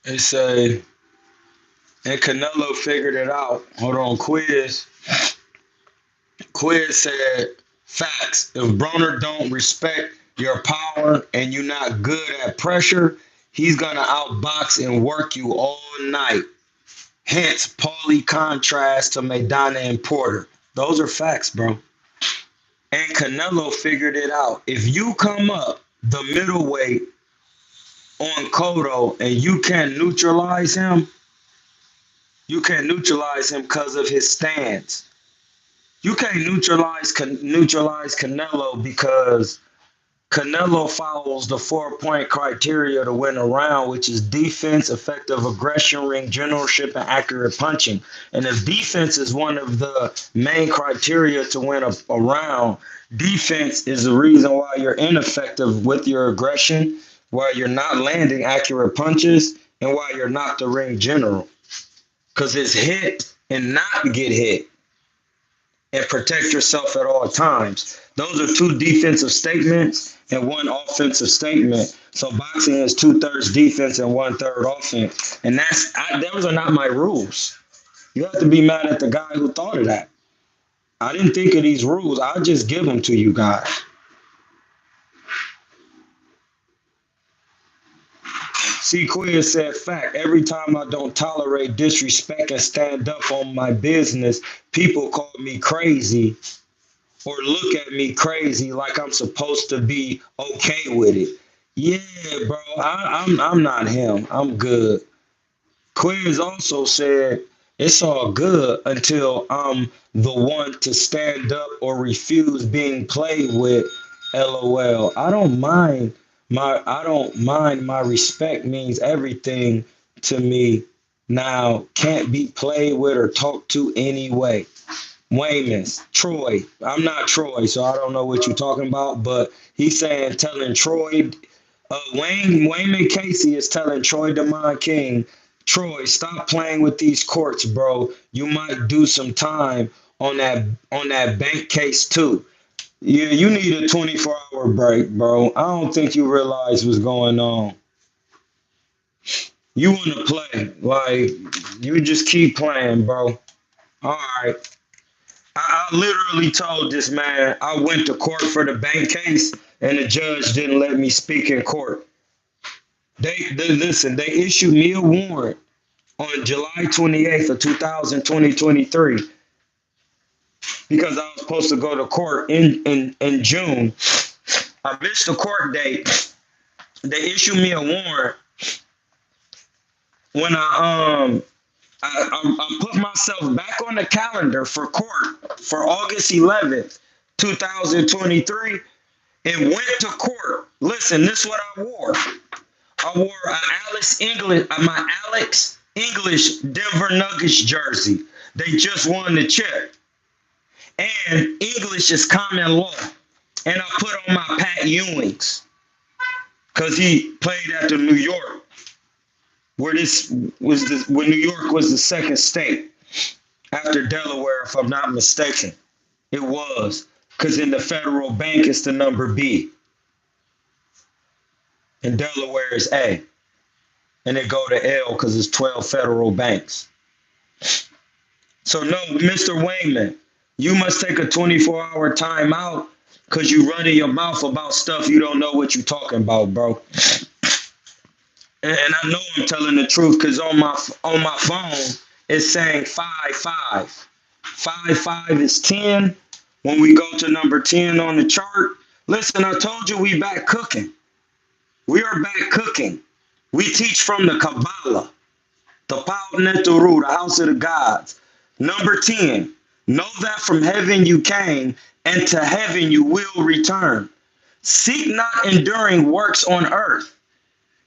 They say, and Canelo figured it out. Hold on, Quiz. Quiz said Facts. If Broner don't respect your power and you're not good at pressure, he's gonna outbox and work you all night. Hence, Paulie contrast to Maidana and Porter. Those are facts, bro. And Canelo figured it out. If you come up the middleweight on Cotto and you can't neutralize him because of his stance. You can't neutralize Canelo because Canelo follows the 4-point criteria to win a round, which is defense, effective aggression, ring generalship, and accurate punching. And if defense is one of the main criteria to win a round, defense is the reason why you're ineffective with your aggression, why you're not landing accurate punches, and why you're not the ring general. Because it's hit and not get hit and protect yourself at all times. Those are two defensive statements and one offensive statement. So boxing is 2/3 defense and 1/3 offense. And those are not my rules. You have to be mad at the guy who thought of that. I didn't think of these rules. I'll just give them to you guys. See, Queer said, fact, every time I don't tolerate disrespect and stand up on my business, people call me crazy or look at me crazy like I'm supposed to be okay with it. Yeah, bro, I'm not him. I'm good. Quiz also said it's all good until I'm the one to stand up or refuse being played with. LOL. I don't mind my respect means everything to me now. Can't be played with or talked to anyway. Wayman's Troy. I'm not Troy, so I don't know what you're talking about, but he's saying telling Troy Wayman Casey is telling Troy DeMond King, Troy, stop playing with these courts, bro. You might do some time on that bank case too. Yeah, you need a 24-hour break, bro. I don't think you realize what's going on. You want to play. Like, you just keep playing, bro. All right. I literally told this man I went to court for the bank case and the judge didn't let me speak in court. Listen, they issued me a warrant on July 28th of 2023 because I was supposed to go to court in June. I missed the court date. They issued me a warrant when I put myself back on the calendar for court for August 11th, 2023, and went to court. Listen, this is what I wore. I wore my Alex English Denver Nuggets jersey. They just won the chip. And English is common law. And I put on my Pat Ewings because he played at the New York, where New York was the second state after Delaware, if I'm not mistaken. It was, because in the federal bank it's the number B. And Delaware is A. And they go to L because it's 12 federal banks. So no, Mr. Wayman, you must take a 24-hour timeout because you running your mouth about stuff you don't know what you're talking about, bro. And I know I'm telling the truth because on my phone it's saying 5-5. 5-5 is 10. When we go to number 10 on the chart, listen, I told you we back cooking. We are back cooking. We teach from the Kabbalah, the Pau Neturu, the house of the gods. Number 10, know that from heaven you came, and to heaven you will return. Seek not enduring works on earth.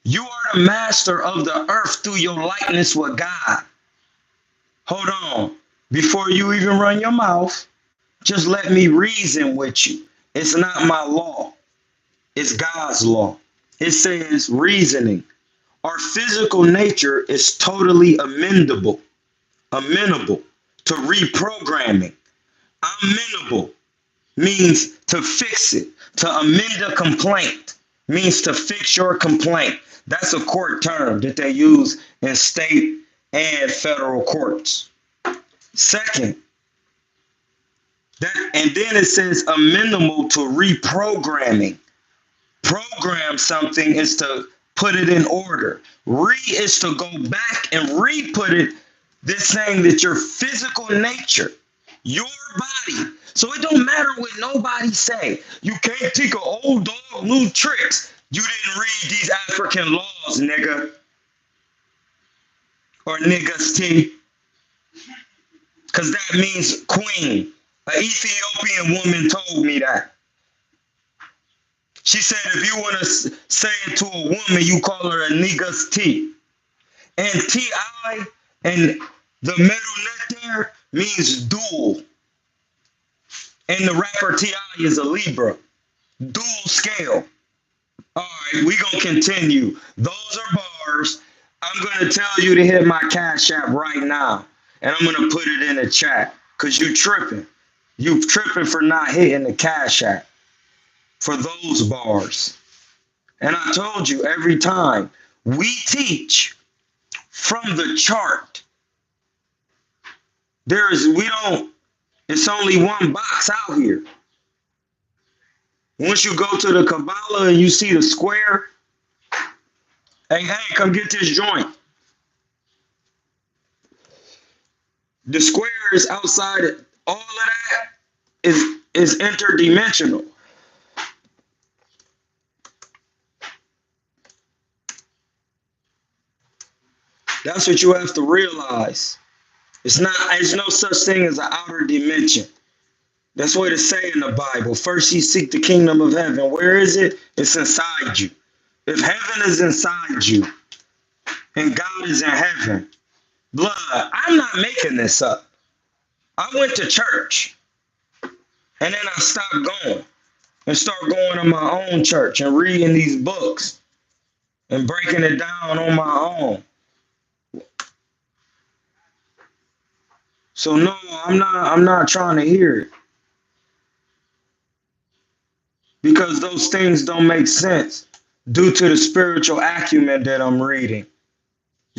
You are the master of the earth through your likeness with God. Hold on. Before you even run your mouth, just let me reason with you. It's not my law. It's God's law. It says reasoning. Our physical nature is totally amenable to reprogramming. Amenable means to fix it. To amend a complaint means to fix your complaint. That's a court term that they use in state and federal courts. Second, And then it says amenable to reprogramming. Program something is to put it in order. Is to go back and re-put it. This saying that your physical nature, your body. So it don't matter what nobody say. You can't take an old dog new tricks. You didn't read these African laws, nigga. Or niggas T. Because that means queen. An Ethiopian woman told me that. She said if you want to say it to a woman, you call her a niggas T. And T-I and the middle net there means dual. And the rapper T.I. is a Libra. Dual scale. All right, we going to continue. Those are bars. I'm going to tell you to hit my Cash App right now. And I'm going to put it in the chat. Because you tripping. You tripping for not hitting the Cash App. For those bars. And I told you every time. We teach from the chart. It's only one box out here. Once you go to the Kabbalah and you see the square, hey, come get this joint. The square is outside. All of that is interdimensional. That's what you have to realize. There's no such thing as an outer dimension. That's what it say in the Bible. First ye seek the kingdom of heaven. Where is it? It's inside you. If heaven is inside you and God is in heaven, blood, I'm not making this up. I went to church and then I stopped going and started going to my own church and reading these books and breaking it down on my own. So no, I'm not trying to hear it. Because those things don't make sense due to the spiritual acumen that I'm reading.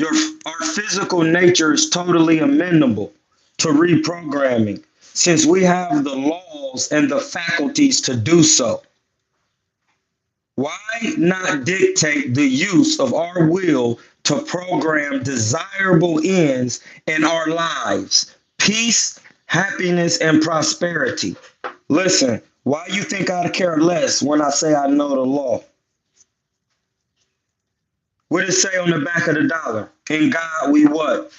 Our physical nature is totally amenable to reprogramming since we have the laws and the faculties to do so. Why not dictate the use of our will to program desirable ends in our lives? Peace, happiness, and prosperity. Listen, why you think I care less when I say I know the law? What did it say on the back of the dollar? In God we what?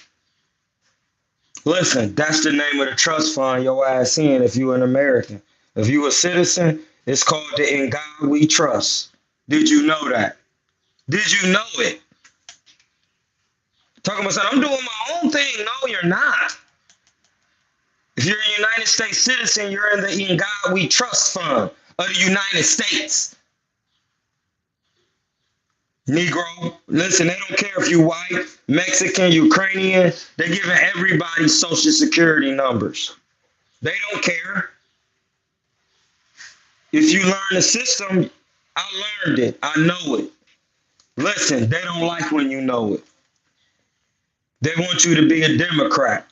Listen, that's the name of the trust fund your ass in if you an American. If you a citizen, it's called the In God We Trust. Did you know that? Did you know it? Talking about something, I'm doing my own thing. No, you're not. If you're a United States citizen, you're in the In God We Trust fund of the United States. Negro, listen, they don't care if you white, Mexican, Ukrainian. They're giving everybody social security numbers. They don't care. If you learn the system, I learned it. I know it. Listen, they don't like when you know it. They want you to be a Democrat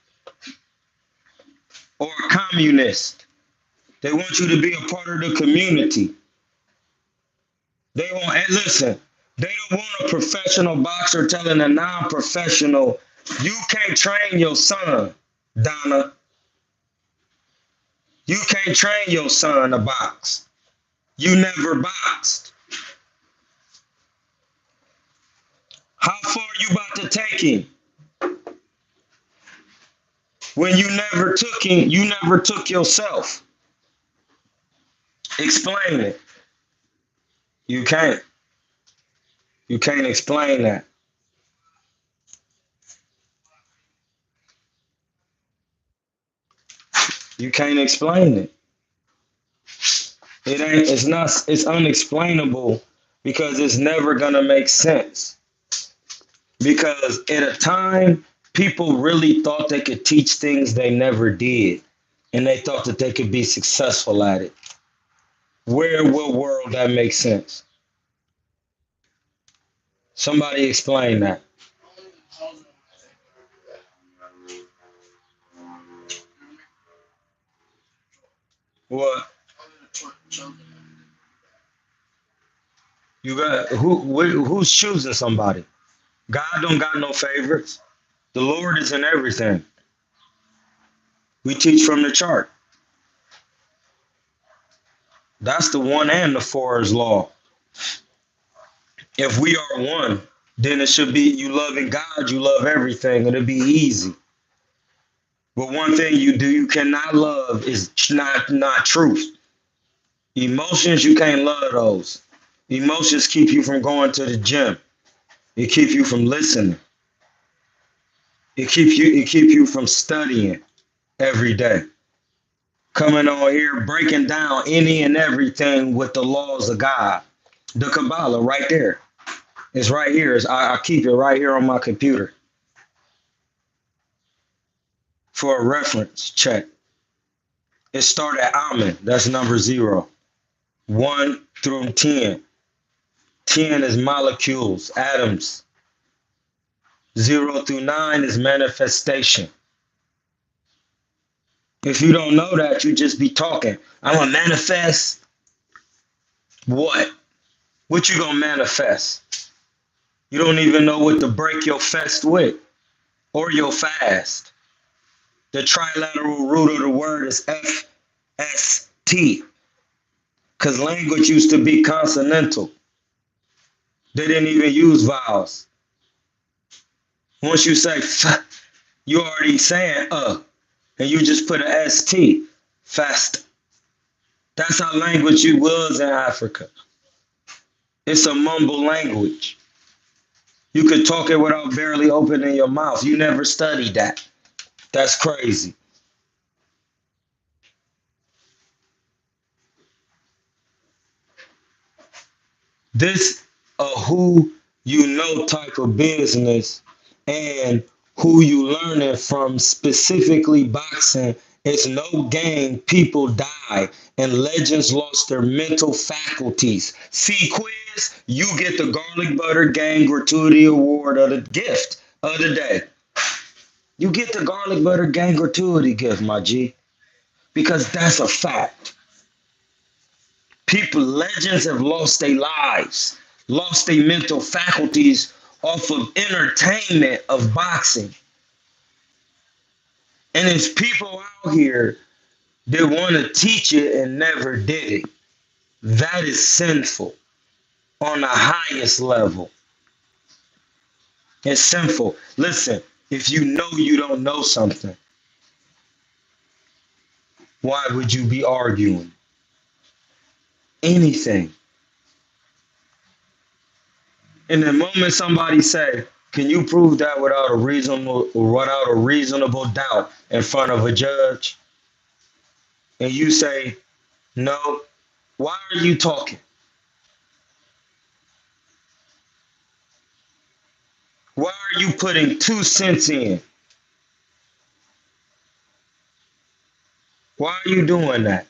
or a communist. They want you to be a part of the community. They want, and listen, they don't want a professional boxer telling a non-professional, you can't train your son, Donna. You can't train your son to box. You never boxed. How far you about to take him? When you never took him, you never took yourself. Explain it. You can't. You can't explain that. You can't explain it. It's unexplainable because it's never gonna make sense. Because at a time, people really thought they could teach things they never did. And they thought that they could be successful at it. What world that makes sense? Somebody explain that. What you got? Who's choosing somebody? God don't got no favorites. The Lord is in everything. We teach from the chart. That's the one and the four's law. If we are one, then it should be you loving God, you love everything, and it'll be easy. But one thing you do you cannot love is not truth. Emotions, you can't love those. Emotions keep you from going to the gym. It keep you from listening. It keep you from studying every day. Coming on here, breaking down any and everything with the laws of God. The Kabbalah right there. It's right here. I keep it right here on my computer for a reference check. It started at Amen. That's number 0. 1 through 10. 10 is molecules, atoms. 0 through 9 is manifestation. If you don't know that, you just be talking. I'm going to manifest what? What you going to manifest? You don't even know what to break your fast with or your fast. The trilateral root of the word is FST because language used to be consonantal. They didn't even use vowels. Once you say f, you already saying and you just put an ST, fast. That's how language you was in Africa. It's a mumble language. You could talk it without barely opening your mouth. You never studied that. That's crazy. This a who you know type of business and who you learning from specifically boxing. It's no game. People die and legends lost their mental faculties. See quiz, you get the garlic butter gang gratuity award of the gift of the day. You get the garlic butter gang gratuity gift, my G, because that's a fact. People, legends have lost their lives, lost their mental faculties off of entertainment of boxing. And it's people out here that want to teach it and never did it. That is sinful on the highest level. It's sinful. Listen, if you know you don't know something, why would you be arguing? Anything. And the moment somebody say, "Can you prove that without a reasonable doubt in front of a judge?" And you say, "No," why are you talking? Why are you putting 2 cents in? Why are you doing that?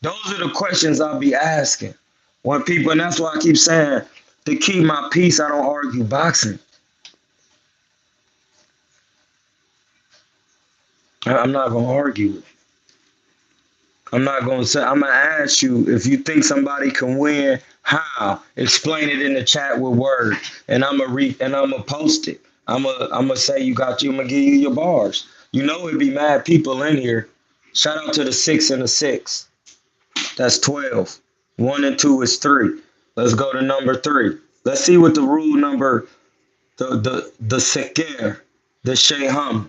Those are the questions I'll be asking when people, and that's why I keep saying to keep my peace, I don't argue boxing. I'm not gonna argue. I'm not gonna say. I'm gonna ask you if you think somebody can win. How? Explain it in the chat with words, and I'm gonna post it. I'm gonna say you got you. I'm gonna give you your bars. You know it'd be mad people in here. Shout out to the 6 and the 6. That's 12. 1 and 2 is 3. Let's go to number 3. Let's see what the rule number, the seker, the sheham,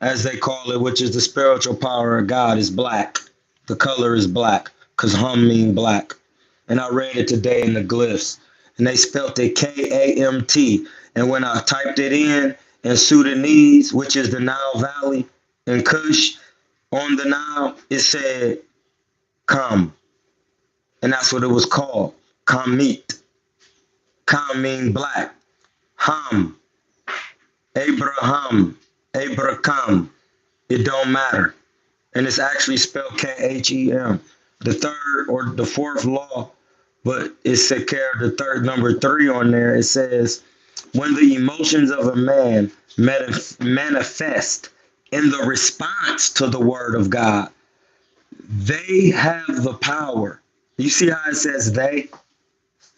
as they call it, which is the spiritual power of God, is black. The color is black because hum mean black. And I read it today in the glyphs, and they spelt it Kamt. And when I typed it in Sudanese, which is the Nile Valley, in Kush, on the Nile, it said Kam. And that's what it was called, Kamit. Kam mean black. Ham, Abraham, Abraham. It don't matter. And it's actually spelled Khem. The third or the fourth law, but it's Seker, the third, number 3 on there. It says, when the emotions of a man manifest in the response to the word of God, They have the power. You see how it says they?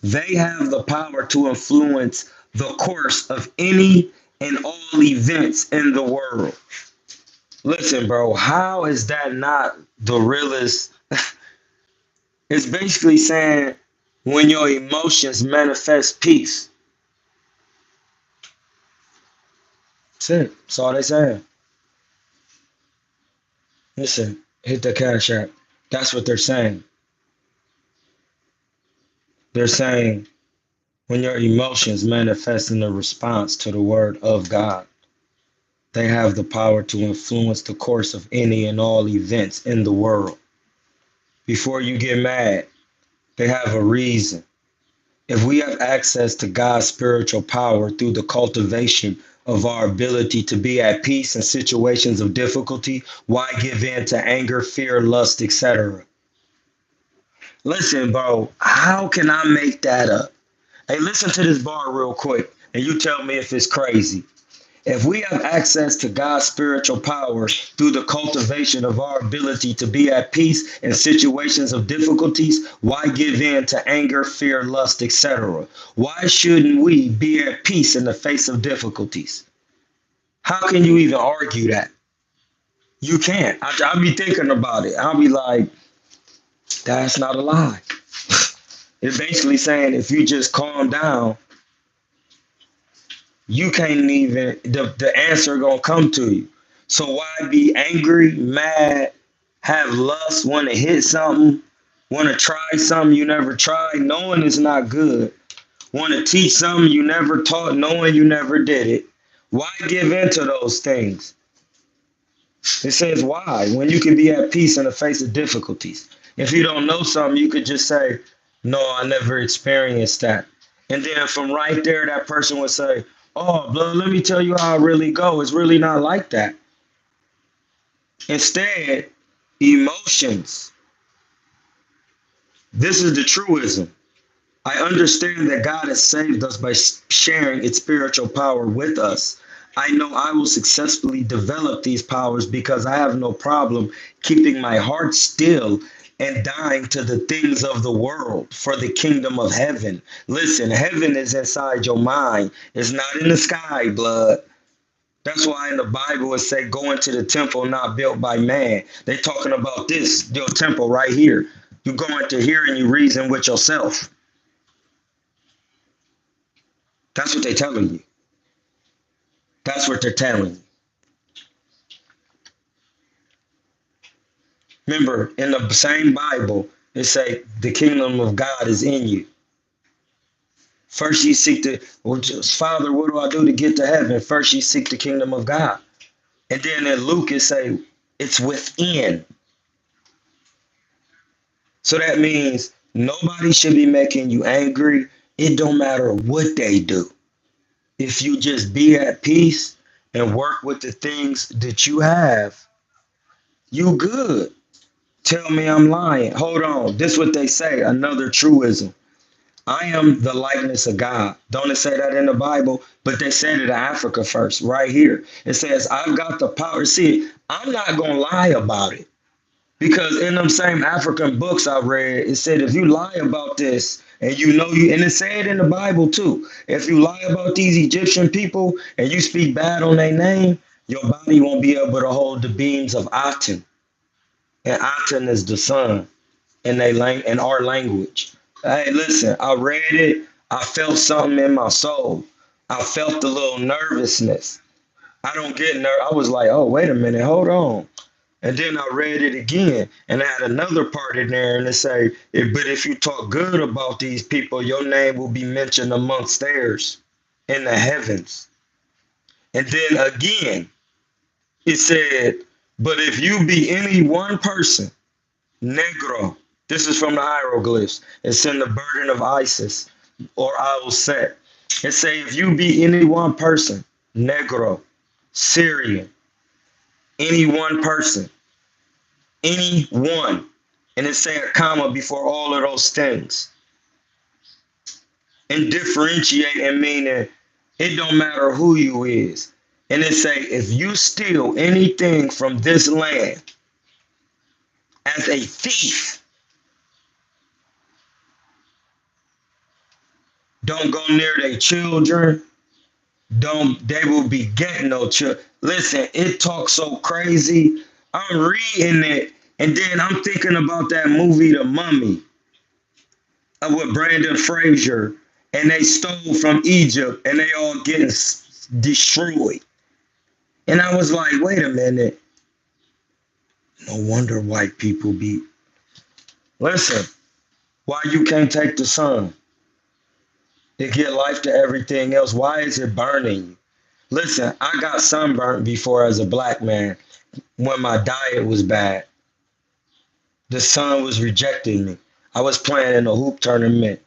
They have the power to influence the course of any and all events in the world. Listen, bro, how is that not the realest? It's basically saying when your emotions manifest peace. That's it. That's all they saying. Listen, hit the cash app. That's what they're saying. They're saying when your emotions manifest in a response to the word of God, they have the power to influence the course of any and all events in the world. Before you get mad, they have a reason. If we have access to God's spiritual power through the cultivation of our ability to be at peace in situations of difficulty, why give in to anger, fear, lust, etc.? Listen, bro, how can I make that up? Hey, listen to this bar real quick, and you tell me if it's crazy. If we have access to God's spiritual power through the cultivation of our ability to be at peace in situations of difficulties, why give in to anger, fear, lust, etc.? Why shouldn't we be at peace in the face of difficulties? How can you even argue that? You can't. I'll be thinking about it. I'll be like, that's not a lie. It's basically saying if you just calm down, you can't even the answer gonna come to you. So why be angry, mad, have lust, want to hit something, want to try something you never tried, knowing it's not good, want to teach something you never taught, knowing you never did it? Why give in to those things? It says why when you can be at peace in the face of difficulties. If you don't know something, you could just say, no, I never experienced that. And then from right there, that person would say, oh, blood, let me tell you how it really go. It's really not like that. Instead, emotions. This is the truism. I understand that God has saved us by sharing its spiritual power with us. I know I will successfully develop these powers because I have no problem keeping my heart still and dying to the things of the world for the kingdom of heaven. Listen, heaven is inside your mind. It's not in the sky, blood. That's why in the Bible it say go into the temple not built by man. They talking about this, your temple right here. You go into here and you reason with yourself. That's what they're telling you. That's what they're telling you. Remember, in the same Bible, it say the kingdom of God is in you. First ye seek the, well, Father, what do I do to get to heaven? First ye seek the kingdom of God. And then in Luke it say it's within. So that means nobody should be making you angry. It don't matter what they do. If you just be at peace and work with the things that you have, you good. Tell me I'm lying. Hold on. This is what they say. Another truism. I am the likeness of God. Don't it say that in the Bible? But they said it in Africa first, right here. It says, I've got the power. See, I'm not going to lie about it. Because in them same African books I read, it said if you lie about this and you know you, and it said in the Bible too, if you lie about these Egyptian people and you speak bad on their name, your body won't be able to hold the beams of Aten. And Aten is the sun in our language. Hey, listen, I read it. I felt something in my soul. I felt a little nervousness. I don't get nervous. I was like, oh, wait a minute, hold on. And then I read it again, and I had another part in there, and it say, but if you talk good about these people, your name will be mentioned amongst theirs in the heavens. And then again, it said, but if you be any one person, negro, this is from the hieroglyphs, it's in the burden of Isis, or I will set. It say, if you be any one person, negro, Syrian, any one person, any one, and it's saying a comma before all of those things, and differentiate and meaning it don't matter who you is. And it say if you steal anything from this land, as a thief. Don't go near their children. They will be getting no children. Listen, it talks so crazy. I'm reading it, and then I'm thinking about that movie, The Mummy, with Brandon Fraser, and they stole from Egypt, and they all getting destroyed. And I was like, wait a minute. No wonder white people be. Listen, why you can't take the sun? It get life to everything else. Why is it burning you? Listen, I got sunburned before as a black man when my diet was bad. The sun was rejecting me. I was playing in a hoop tournament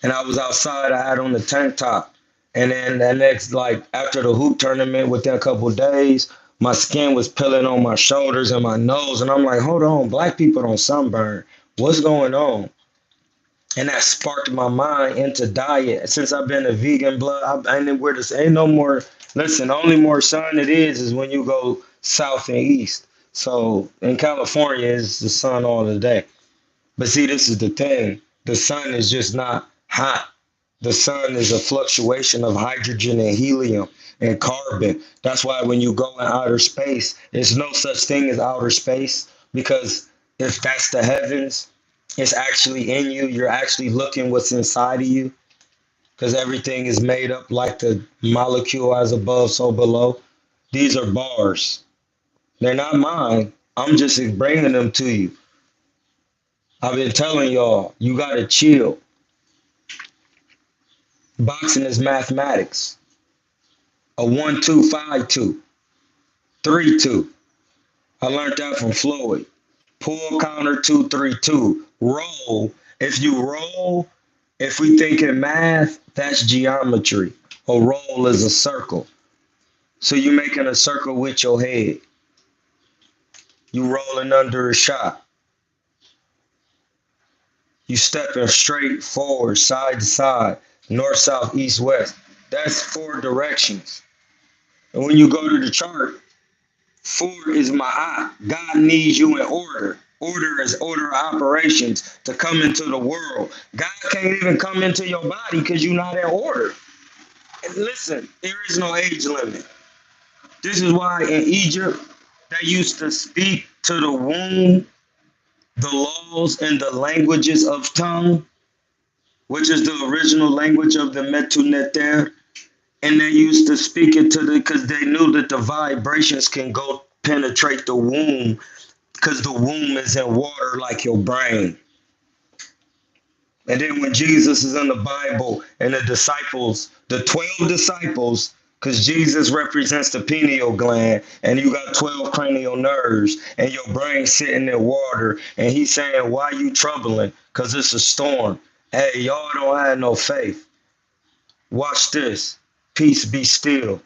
and I was outside. I had on the tank top. And then that next, like after the hoop tournament, within a couple of days, my skin was peeling on my shoulders and my nose. And I'm like, hold on, black people don't sunburn. What's going on? And that sparked my mind into diet. Since I've been a vegan blood, I ain't where this ain't no more. Listen, the only more sun it is when you go south and east. So in California, it's the sun all the day. But see, this is the thing. The sun is just not hot. The sun is a fluctuation of hydrogen and helium and carbon. That's why when you go in outer space, there's no such thing as outer space because if that's the heavens, it's actually in you. You're actually looking what's inside of you because everything is made up like the molecule as above, so below. These are bars. They're not mine. I'm just bringing them to you. I've been telling y'all, you gotta chill. Boxing is mathematics. A 1-2-5-2, 3-2. I learned that from Floyd. Pull counter 2-3-2. Roll. If you roll, if we think in math, that's geometry. A roll is a circle. So you're making a circle with your head. You rolling under a shot. You stepping straight forward, side to side, north, south, east, west. That's 4 directions. And when you go to the chart, 4 is ma'at. God needs you in order. Order is order of operations to come into the world. God can't even come into your body because you're not in order. And listen, there is no age limit. This is why in Egypt, they used to speak to the womb, the laws and the languages of tongue, which is the original language of the Metu Neter. And they used to speak it to the, because they knew that the vibrations can go penetrate the womb, because the womb is in water like your brain. And then when Jesus is in the Bible and the disciples, the 12 disciples, because Jesus represents the pineal gland and you got 12 cranial nerves and your brain sitting in water and he's saying, why you troubling? Because it's a storm. Hey, y'all don't have no faith. Watch this. Peace be still.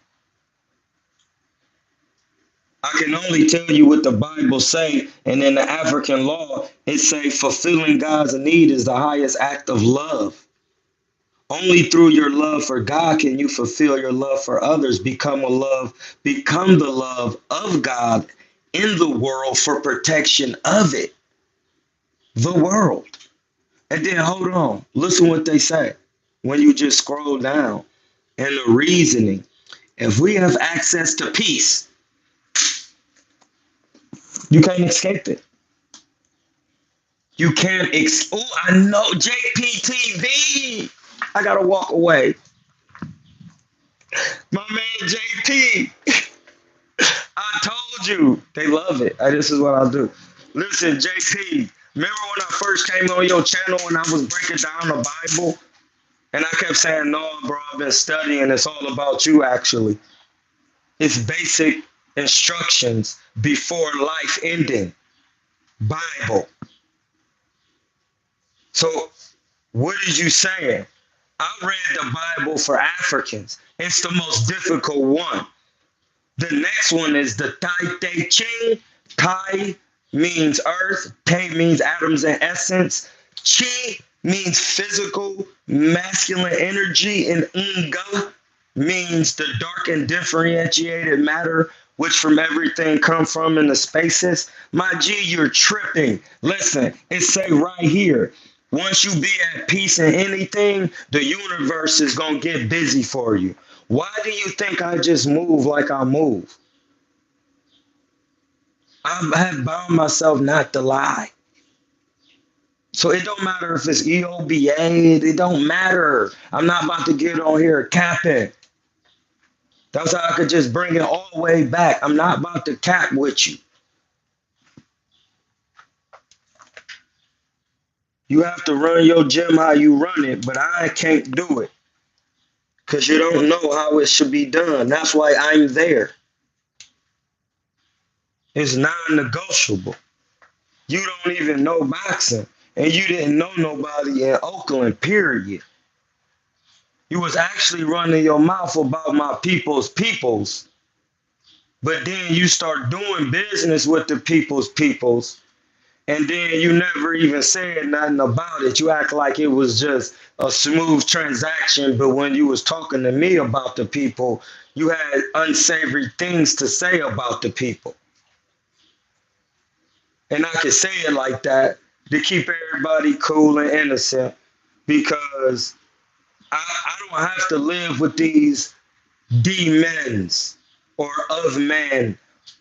I can only tell you what the Bible say, and in the African law, it say fulfilling God's need is the highest act of love. Only through your love for God can you fulfill your love for others, become the love of God in the world for protection of it, the world. And then hold on, listen what they say when you just scroll down and the reasoning. If we have access to peace, you can't escape it. You can't. Oh, I know JPTV. I gotta walk away. My man JP. I told you they love it. This is what I'll do. Listen, JP. Remember when I first came on your channel and I was breaking down the Bible, and I kept saying, "No, bro, I've been studying. It's all about you. Actually, it's basic instructions before life ending. Bible." So what is you saying? I read the Bible for Africans. It's the most difficult one. The next one is the Tai Te Ching. Tai means earth. Te means atoms and essence. Chi means physical, masculine energy. And Nga means the dark and differentiated matter which from everything come from in the spaces. My G, you're tripping. Listen, it say right here. Once you be at peace in anything, the universe is gonna get busy for you. Why do you think I just move like I move? I have bound myself not to lie. So it don't matter if it's EOBA, it don't matter. I'm not about to get on here capping. That's how I could just bring it all the way back. I'm not about to cap with you. You have to run your gym how you run it, but I can't do it because you don't know how it should be done. That's why I'm there. It's non-negotiable. You don't even know boxing, and you didn't know nobody in Oakland, period. You was actually running your mouth about my peoples, but then you start doing business with the peoples, and then you never even said nothing about it. You act like it was just a smooth transaction, but when you was talking to me about the people, you had unsavory things to say about the people. And I can say it like that to keep everybody cool and innocent because I don't have to live with these demons or of man,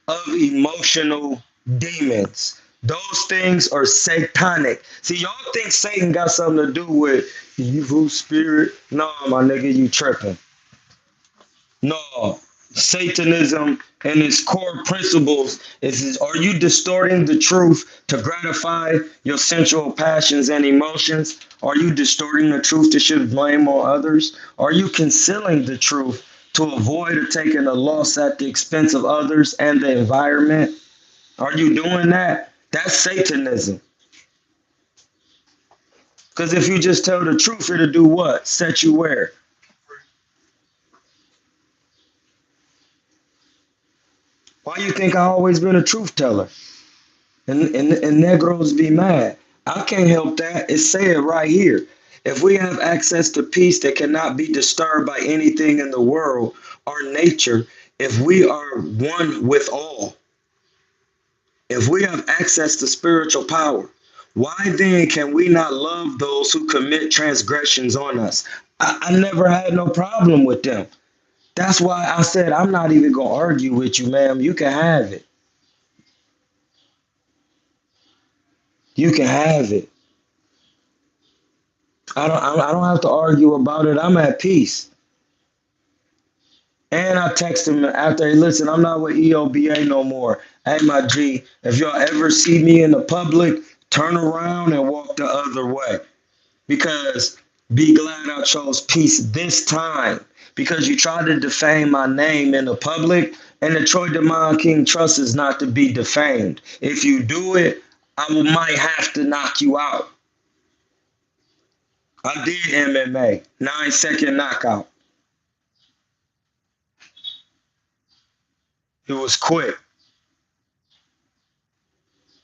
of emotional demons. Those things are satanic. See, y'all think Satan got something to do with evil spirit? No, my nigga, you tripping. No, Satanism and its core principles is are you distorting the truth to gratify your sensual passions and emotions? Are you distorting the truth to shift blame on others? Are you concealing the truth to avoid or taking a loss at the expense of others and the environment? Are you doing that? That's Satanism. Because if you just tell the truth, it'll do what? Set you where? Why you think I always been a truth teller? And Negroes be mad. I can't help that. It said right here. If we have access to peace that cannot be disturbed by anything in the world or nature, if we are one with all, if we have access to spiritual power, why then can we not love those who commit transgressions on us? I never had no problem with them. That's why I said I'm not even gonna argue with you, ma'am. You can have it. You can have it. I don't have to argue about it. I'm at peace. And I text him after, hey, listen, I'm not with EOBA no more. Hey, my G, if y'all ever see me in the public, turn around and walk the other way. Because be glad I chose peace this time. Because you tried to defame my name in the public, and the Troy DeMond King Trust is not to be defamed. If you do it, might have to knock you out. I did MMA, 9-second knockout. It was quick.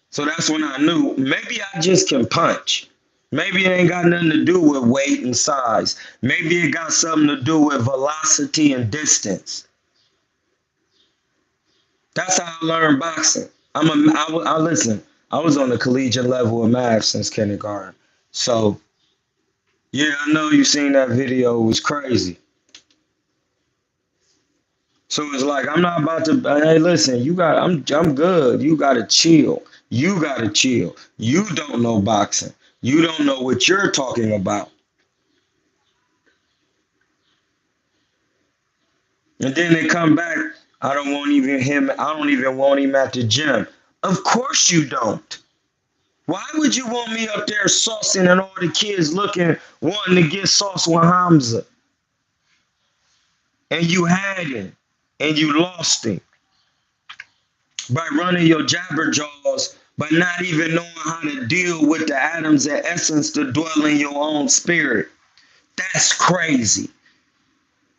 So that's when I knew maybe I just can punch. Maybe it ain't got nothing to do with weight and size. Maybe it got something to do with velocity and distance. That's how I learned boxing. I listen. I was on the collegiate level of math since kindergarten. So yeah, I know you seen that video. It was crazy. So it's like I'm not about to. Hey, listen, you got. I'm good. You gotta chill. You gotta chill. You don't know boxing. You don't know what you're talking about. And then they come back. I don't want even him. I don't even want him at the gym. Of course you don't. Why would you want me up there saucing and all the kids looking, wanting to get sauce with Hamza? And you had him, and you lost him by running your jabber jaws, by not even knowing how to deal with the atoms and essence to dwell in your own spirit. That's crazy.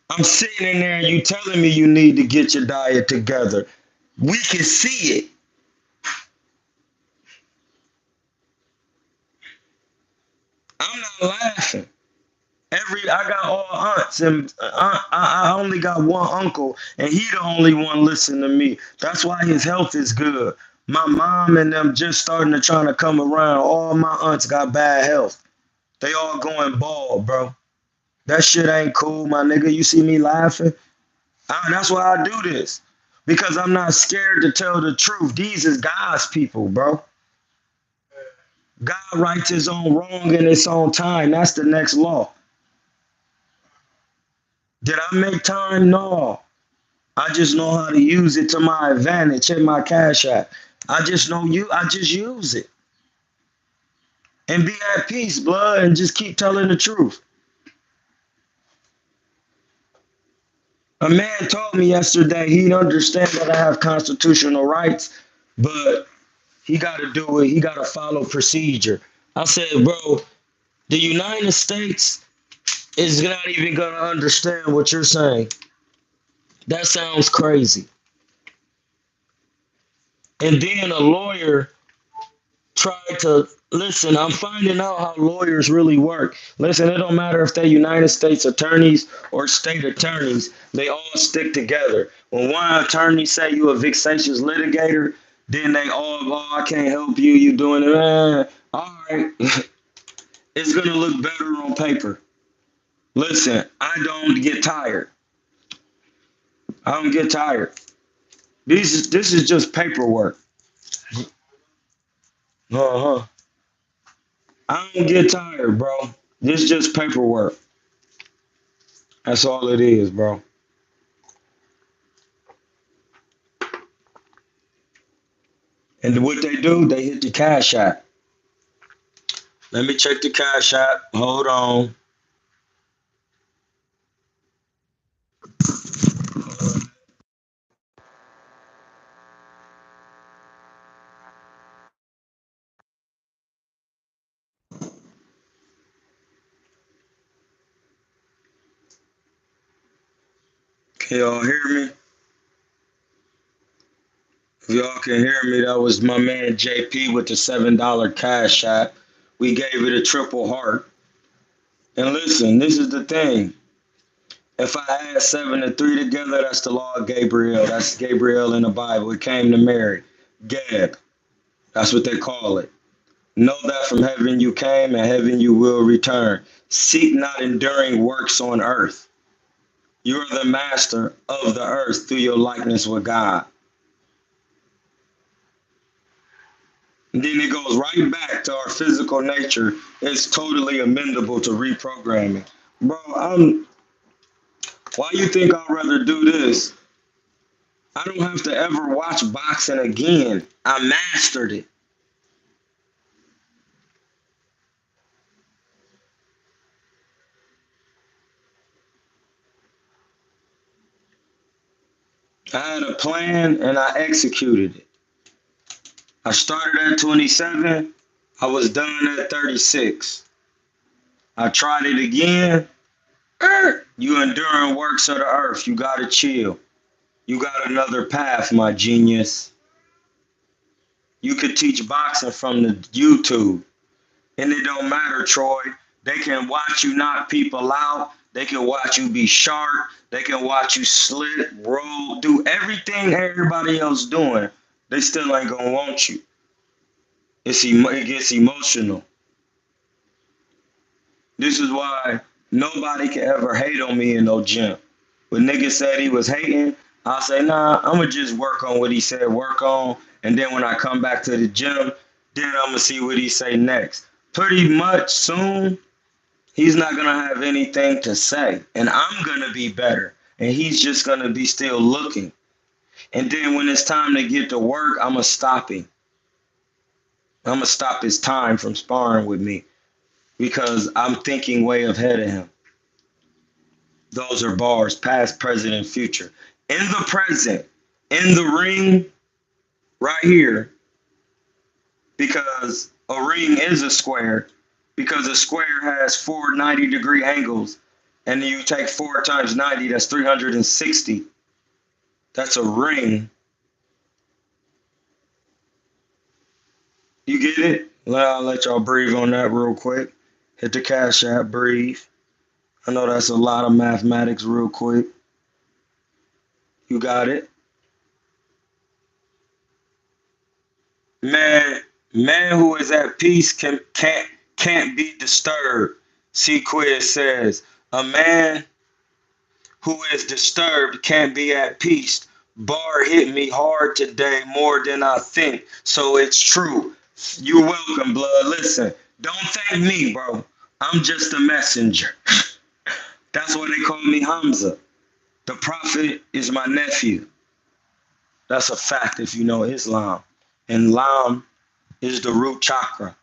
I'm sitting in there and you telling me you need to get your diet together. We can see it. I'm not laughing. I got all aunts, and I only got one uncle, and he the only one listen to me. That's why his health is good. My mom and them just starting to trying to come around. All my aunts got bad health. They all going bald, bro. That shit ain't cool, my nigga. You see me laughing? That's why I do this. Because I'm not scared to tell the truth. These is God's people, bro. God writes his own wrong in his own time. That's the next law. Did I make time? No. I just know how to use it to my advantage in my cash app. I just use it. And be at peace, blood, and just keep telling the truth. A man told me yesterday he understands that I have constitutional rights, but he gotta do it, he gotta follow procedure. I said, bro, the United States is not even gonna understand what you're saying. That sounds crazy. And then a lawyer tried to listen. I'm finding out how lawyers really work. Listen, it don't matter if they're United States attorneys or state attorneys, they all stick together. When one attorney say you a vexatious litigator, then they all, oh, I can't help you, you doing it. All right. It's gonna look better on paper. Listen, I don't get tired. I don't get tired. This is just paperwork. Uh-huh. I don't get tired, bro. This is just paperwork. That's all it is, bro. And what they do, they hit the cash app. Let me check the cash app. Hold on. Can y'all hear me? If y'all can hear me, that was my man JP with the $7 cash app. We gave it a triple heart. And listen, this is the thing. If I add 7 and 3 together, that's the law of Gabriel. That's Gabriel in the Bible. It came to Mary. Gab. That's what they call it. Know that from heaven you came and heaven you will return. Seek not enduring works on earth. You are the master of the earth through your likeness with God. And then it goes right back to our physical nature. It's totally amendable to reprogramming. Bro, why you think I'd rather do this? I don't have to ever watch boxing again. I mastered it. I had a plan and I executed it. I started at 27. I was done at 36. I tried it again. You enduring works of the earth. You gotta chill. You got another path, my genius. You could teach boxing from the YouTube. And it don't matter, Troy. They can watch you knock people out. They can watch you be sharp. They can watch you slip, roll, do everything everybody else doing. They still ain't gonna want you. It gets emotional. This is why nobody can ever hate on me in no gym. When niggas said he was hating, I'll say, nah, I'ma just work on what he said work on. And then when I come back to the gym, then I'ma see what he say next. Pretty much soon, he's not gonna have anything to say. And I'm gonna be better. And he's just gonna be still looking. And then when it's time to get to work, I'ma stop him. I'ma stop his time from sparring with me because I'm thinking way ahead of him. Those are bars, past, present, and future. In the present, in the ring, right here, because a ring is a square, because a square has 4 90-degree angles, and you take 4 times 90, that's 360. That's a ring. You get it? I'll let y'all breathe on that real quick. Hit the cash app, breathe. I know that's a lot of mathematics real quick. You got it? Man, man who is at peace can't be disturbed. See, Quiz says, a man who is disturbed can't be at peace. Bar hit me hard today more than I think. So it's true. You're welcome, blood. Listen, don't thank me, bro. I'm just a messenger. That's why they call me Hamza. The prophet is my nephew. That's a fact if you know Islam. And Lam is the root chakra.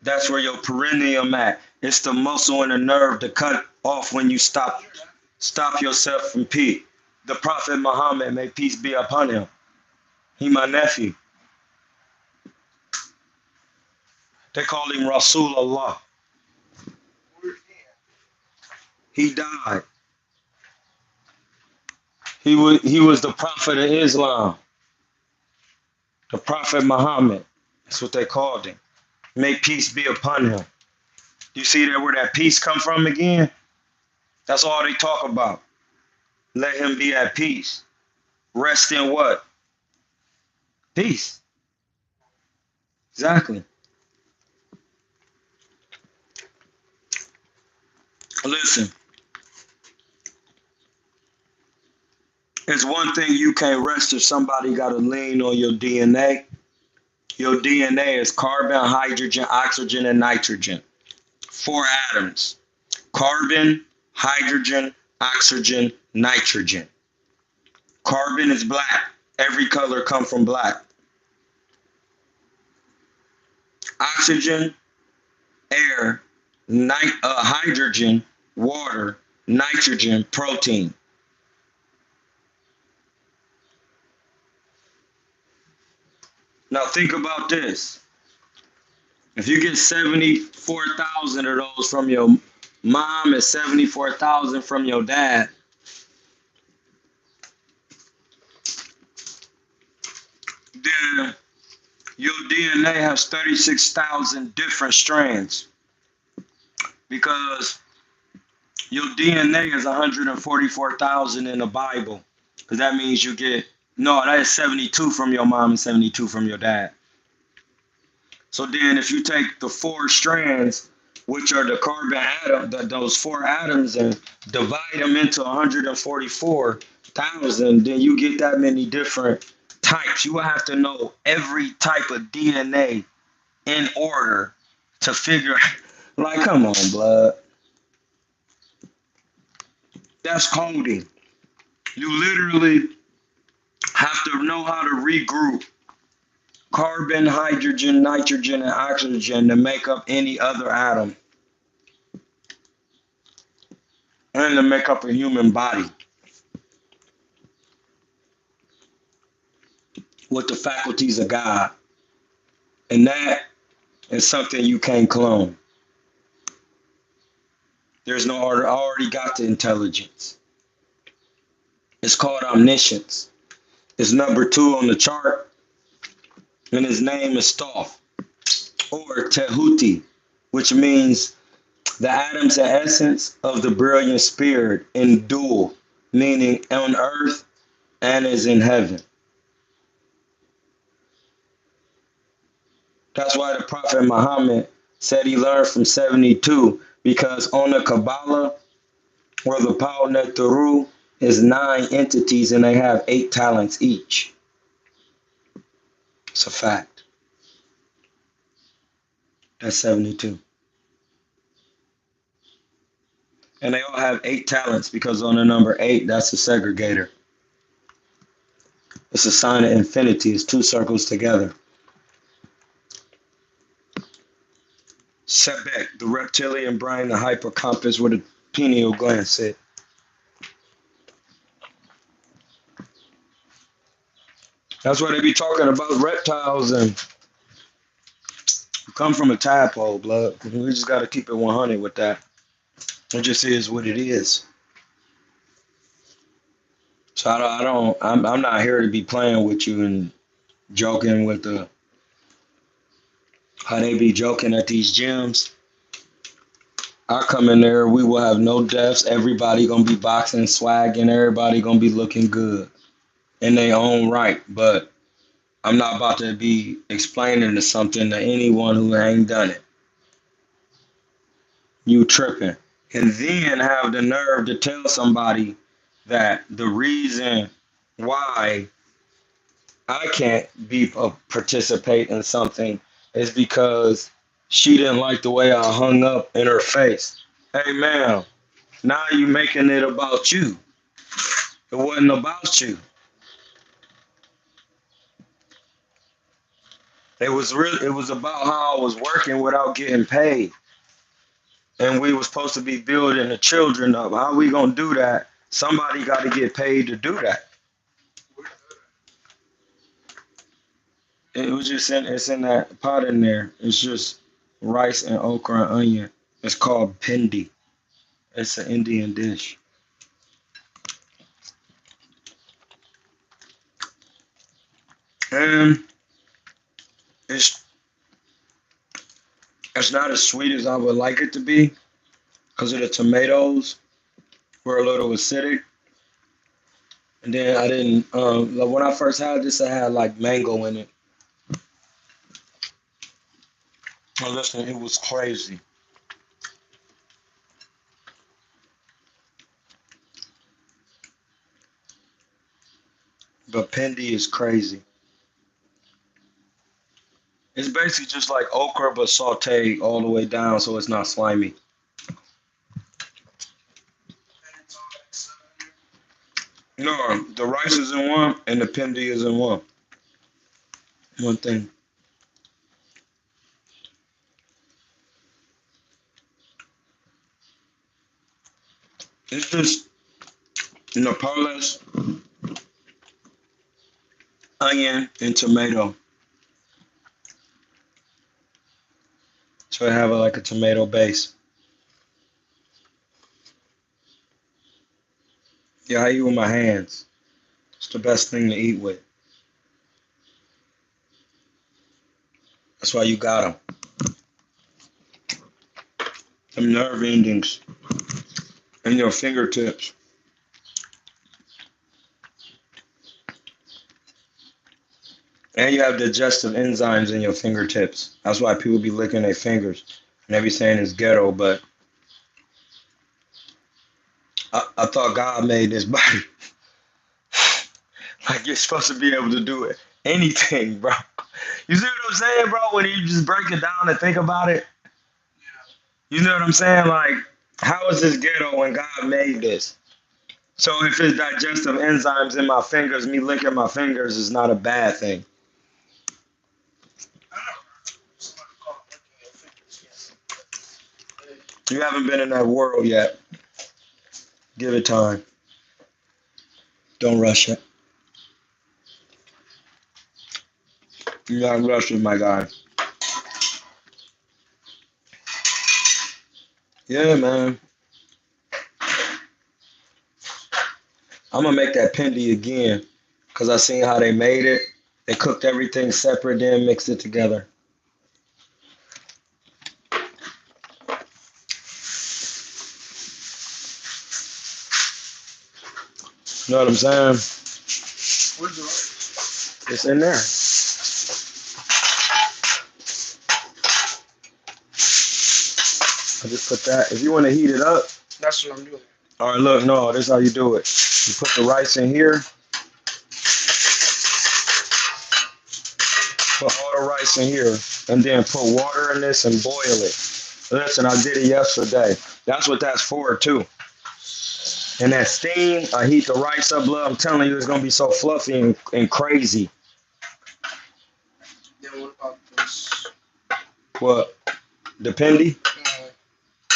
That's where your perineum at. It's the muscle and the nerve to cut off when you stop yourself from pee. The Prophet Muhammad, may peace be upon him. He my nephew. They call him Rasulullah. He died. He was the Prophet of Islam. The Prophet Muhammad. That's what they called him. May peace be upon him. You see that where that peace come from again? That's all they talk about. Let him be at peace. Rest in what? Peace. Exactly. Listen, it's one thing you can't rest if somebody got to lean on your DNA. Your DNA is carbon, hydrogen, oxygen, and nitrogen. 4 atoms. Carbon, hydrogen, oxygen, nitrogen. Carbon is black. Every color comes from black. Oxygen, air, hydrogen, water, nitrogen, protein. Now think about this. If you get 74,000 of those from your mom and 74,000 from your dad, then your DNA has 36,000 different strands because your DNA is 144,000 in the Bible. Because that means you get, no, that is 72 from your mom and 72 from your dad. So then if you take the 4 strands, which are the carbon atom, those 4 atoms, and divide them into 144,000, then you get that many different types. You will have to know every type of DNA in order to figure, like, come on, blood. That's coding. You literally have to know how to regroup carbon, hydrogen, nitrogen, and oxygen to make up any other atom and to make up a human body with the faculties of God. And that is something you can't clone. There's no order. I already got the intelligence. It's called omniscience. It's number 2 on the chart, and his name is Thoth or Tehuti, which means the atoms and essence of the brilliant spirit in dual, meaning on earth and is in heaven. That's why the Prophet Muhammad said he learned from 72, because on the Kabbalah, where the Pau Neturu is 9 entities and they have 8 talents each. It's a fact. That's 72. And they all have 8 talents because on the number 8, that's a segregator. It's a sign of infinity. It's 2 circles together. Sebek, the reptilian brain, the hippocampus where the pineal gland sit. That's why they be talking about reptiles and come from a tadpole, blood. We just got to keep it 100 with that. It just is what it is. So I'm not here to be playing with you and joking with how they be joking at these gyms. I come in there, we will have no deaths. Everybody gonna be boxing, swagging. Everybody gonna be looking good in their own right. But I'm not about to be explaining to something to anyone who ain't done it. You tripping. And then have the nerve to tell somebody that the reason why I can't be participate in something is because she didn't like the way I hung up in her face. Hey, ma'am, now you making it about you. It wasn't about you. It was about how I was working without getting paid. And we were supposed to be building the children up. How we gonna do that? Somebody got to get paid to do that. It was just in it's in that pot in there. It's just rice and okra and onion. It's called pindi. It's an Indian dish. And it's it's not as sweet as I would like it to be because of the tomatoes were a little acidic. And then I didn't like when I first had this, I had like mango in it. Oh, listen, it was crazy. But pindi is crazy. It's basically just like okra but sauteed all the way down so it's not slimy. No, the rice is in one and the pindi is in one. One thing. It's just Nepalese, onion, and tomato. So I have like a tomato base. Yeah, I eat with my hands. It's the best thing to eat with. That's why you got them. Some nerve endings in your fingertips. And you have digestive enzymes in your fingertips. That's why people be licking their fingers. And they be saying it's ghetto, but I thought God made this body. Like you're supposed to be able to do it. Anything, bro. You see what I'm saying, bro? When you just break it down and think about it. You know what I'm saying? Like, how is this ghetto when God made this? So if it's digestive enzymes in my fingers, me licking my fingers is not a bad thing. You haven't been in that world yet. Give it time. Don't rush it. You're not rushing, my guy. Yeah, man. I'm gonna make that pindi again because I seen how they made it. They cooked everything separate, then mixed it together. You know what I'm saying? It's in there. I just put that. If you want to heat it up, That's what I'm doing. all right, look, no, this is how you do it. You put the rice in here, put all the rice in here, and then put water in this and boil it. Listen, I did it yesterday. That's what that's for, too. And that steam, I heat the rice up, look, I'm telling you, it's going to be so fluffy and crazy. Then what about this? What? The pindi? Uh,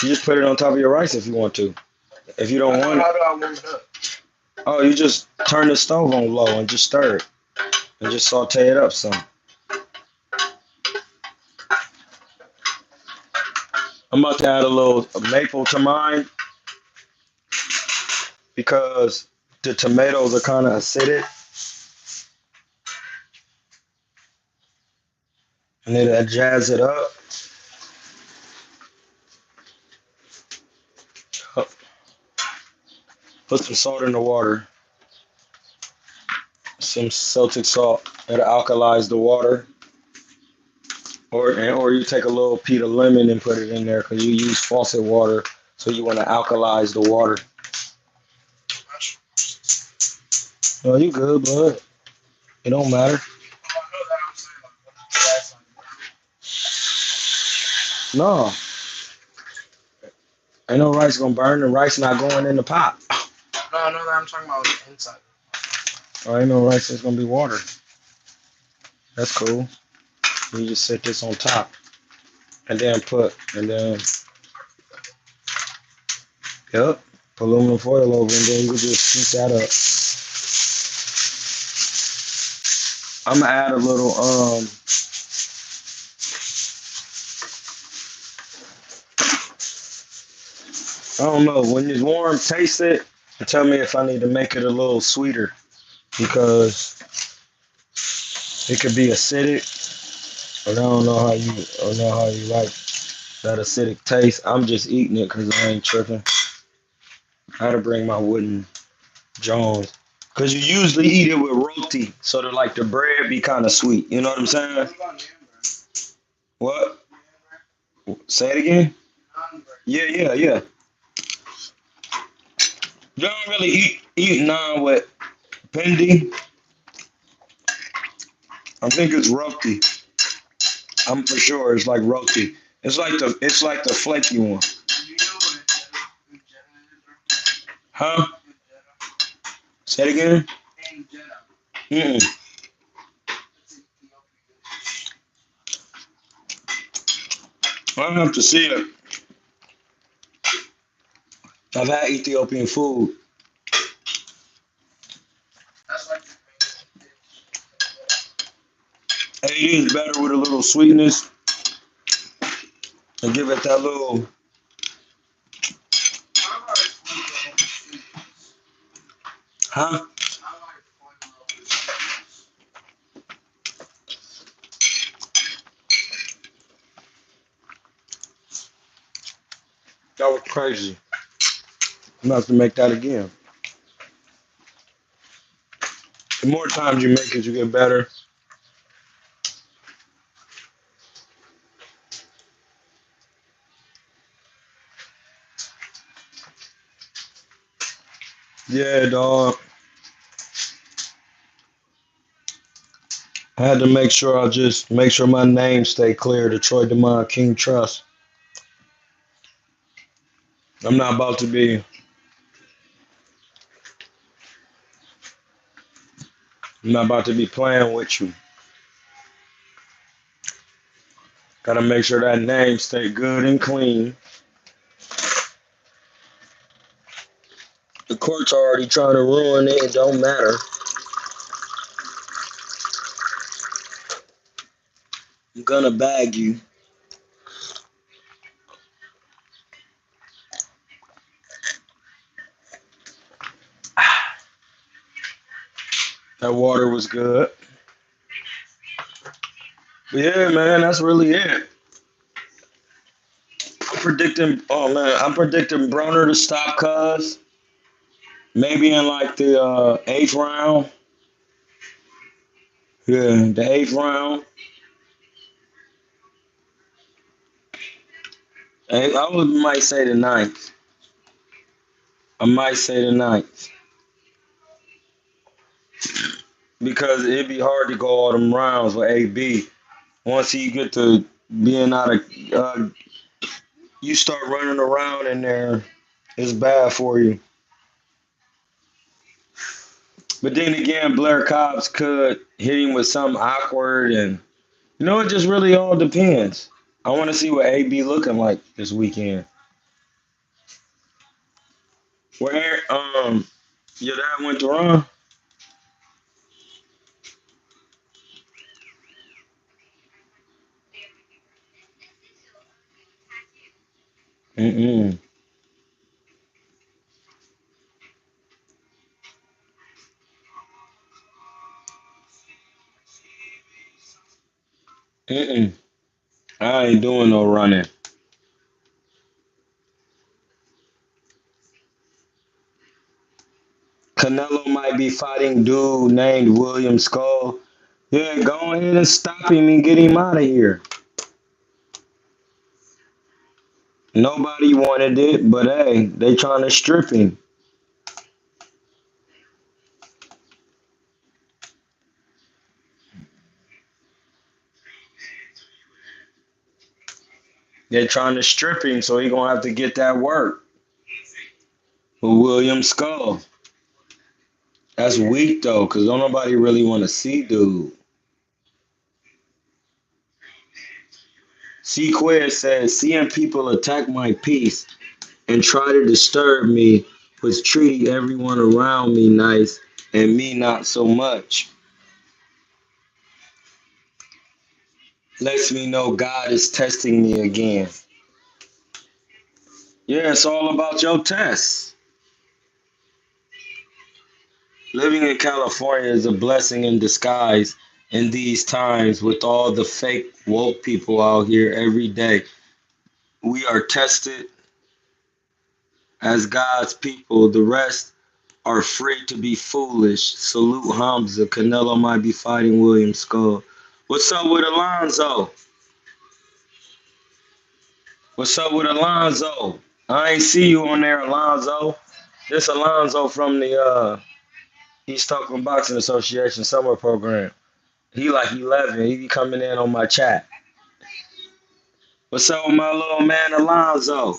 You just put it on top of your rice if you want to. If you don't want it, how do I warm it up? oh, you just turn the stove on low and just stir it. And just saute it up some. I'm about to add a little maple to mine because the tomatoes are kind of acidic. And it'll jazz it up. Put some salt in the water. Some Celtic salt. It'll alkalize the water. Or you take a little peat of lemon and put it in there because you use faucet water, so you want to alkalize the water. Oh, you good, bud. It don't matter. No, ain't no rice gonna burn. The rice not going in the pot. No, I know that I'm talking about the inside. Oh, ain't no rice. It's gonna be water. That's cool. You just set this on top, and then, yep, put aluminum foil over, and then you can just heat that up. I'm gonna add a little, I don't know. When it's warm, taste it and tell me if I need to make it a little sweeter because it could be acidic. Or I don't know how you like that acidic taste. I'm just eating it because I ain't tripping. I had to bring my wooden Jones. Because you usually eat it with roti, so that like the bread be kind of sweet. You know what I'm saying? What? Say it again? Yeah, yeah, yeah. You don't really eat naan with Pendi. I think it's roti. I'm for sure it's like roti. It's like the flaky one. Huh? Say it again? Mm-mm. I have to see it. I've had Ethiopian food. It is better with a little sweetness and give it that little, huh? That was crazy. I'm gonna have to make that again. The more times you make it, you get better. Yeah, dog. I had to make sure I just make sure my name stay clear. Detroit Demond King Trust. I'm not about to be. I'm not about to be playing with you. Gotta make sure that name stay good and clean. The court's already trying to ruin it. It don't matter. I'm gonna bag you. That water was good. But yeah, man, that's really it. I'm predicting. Oh man, I'm predicting Broner to stop Cuz maybe in like the eighth round. Yeah, the eighth round. Might say the ninth. I might say the ninth because it'd be hard to go all them rounds with AB. Once he get to being out of, you start running around in there, it's bad for you. But then again, Blair Cobbs could hit him with something awkward, and it just really all depends. I want to see what AB looking like this weekend. Where your dad went to run. Mm-mm. Mm-mm. I ain't doing no running. Canelo might be fighting dude named William Skull. Yeah, go ahead and stop him and get him out of here. Nobody wanted it, but hey, they trying to strip him. They're trying to strip him, so he gonna have to get that work with William Skull. That's weak though, cause don't nobody really want to see dude. C Quez says, seeing people attack my peace and try to disturb me was treating everyone around me nice and me not so much. Lets me know God is testing me again. Yeah, it's all about your tests. Living in California is a blessing in disguise in these times with all the fake woke people out here every day. We are tested as God's people. The rest are free to be foolish. Salute Hamza. Canelo might be fighting William Skull. What's up with Alonzo? What's up with Alonzo? I ain't see you on there, Alonzo. This Alonzo from the East Oakland Boxing Association summer program. He like 11. He be coming in on my chat. What's up with my little man Alonzo?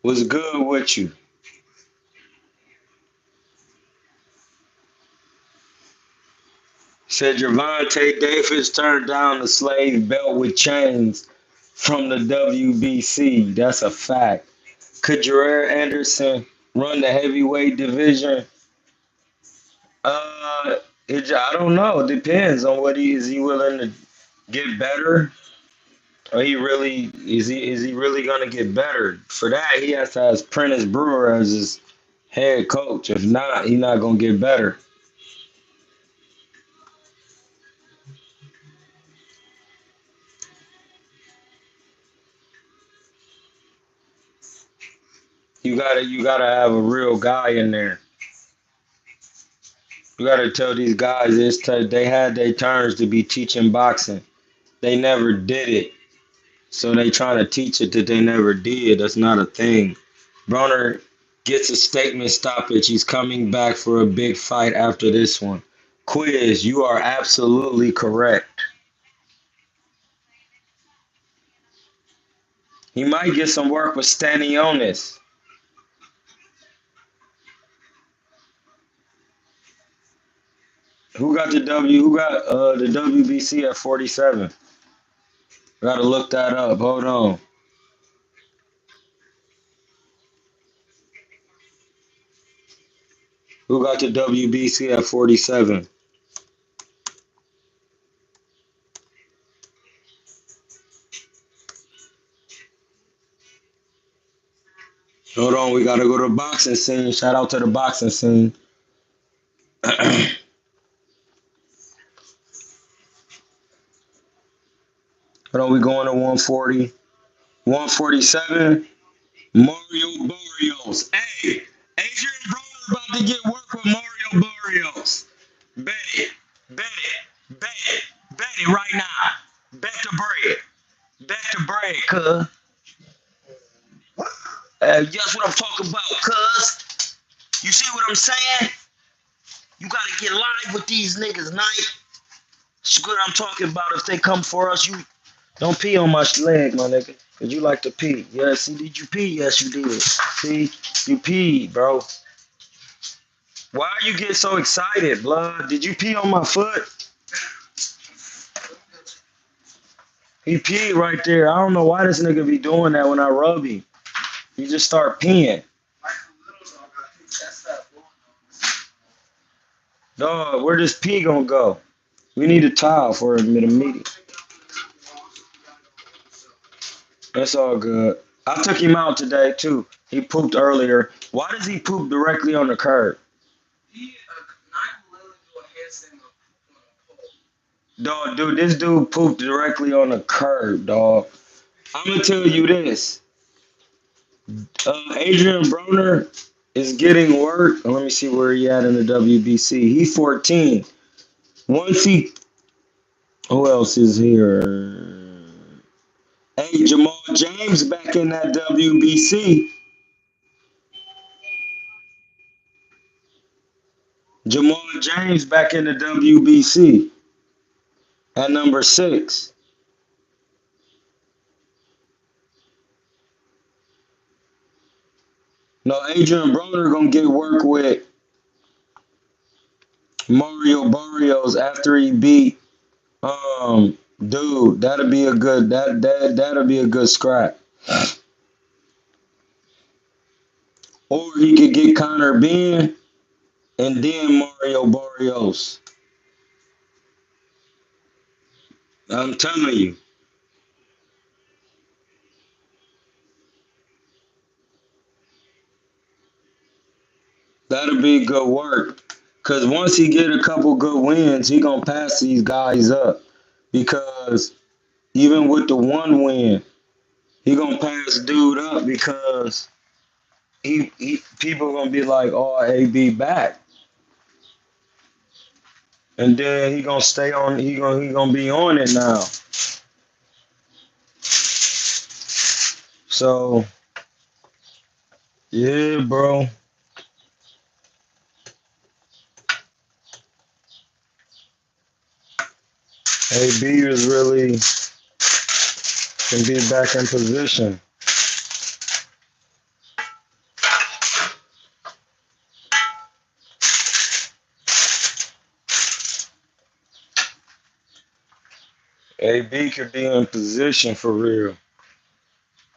What's good with you? Said Gervonta Davis turned down the slave belt with chains from the WBC. That's a fact. Could Jared Anderson run the heavyweight division? Uh, I don't know. It depends on what he is. He willing to get better, or he really gonna get better? For that, he has to have Prentice Brewer as his head coach. If not, he's not gonna get better. You gotta have a real guy in there. You gotta tell these guys they had their turns to be teaching boxing. They never did it. So they trying to teach it that they never did. That's not a thing. Broner gets a statement stoppage. He's coming back for a big fight after this one. Quiz, you are absolutely correct. He might get some work with Stanionis. Who got the WBC at 47? Gotta look that up. Hold on. Who got the WBC at 47? Hold on, we gotta go to the boxing scene. Shout out to the boxing scene. Hold on, we going to 140. 147. Mario Barrios. Hey, Adrian Broner about to get work with Mario Barrios. Bet it. Bet it. Bet it. Bet it right now. Bet the bread. Bet the bread, cuz. Guess what I'm talking about, cuz? You see what I'm saying? You gotta get live with these niggas, night. It's good I'm talking about. If they come for us, you don't pee on my leg, my nigga. Cause you like to pee. Yeah, see, did you pee? Yes, you did. See, you peed, bro. Why you get so excited, blood? Did you pee on my foot? He peed right there. I don't know why this nigga be doing that when I rub him. He just start peeing. Dog, where this pee gonna go? We need a towel for a meeting. That's all good. I took him out today too. He pooped earlier. Why does he poop directly on the curb? Dog, dude, this dude pooped directly on the curb, dog. I'm gonna tell you this. Adrian Broner is getting work. Let me see where he at in the WBC. He 14. Once he, who else is here? Hey, Jamal James back in that WBC. Jamal James back in the WBC at number 6. No, Adrian Broner gonna get work with Mario Barrios after he beat dude. That'll be a good that'll be a good scrap. Or he could get Connor Ben and then Mario Barrios. I'm telling you, that'll be good work. Cause once he get a couple good wins, he gonna pass these guys up. Because even with the one win, he gonna pass dude up because he people gonna be like, oh, AB back, and then he gonna stay on. He gonna be on it now. So yeah, bro. AB is really can be back in position. AB could be in position for real.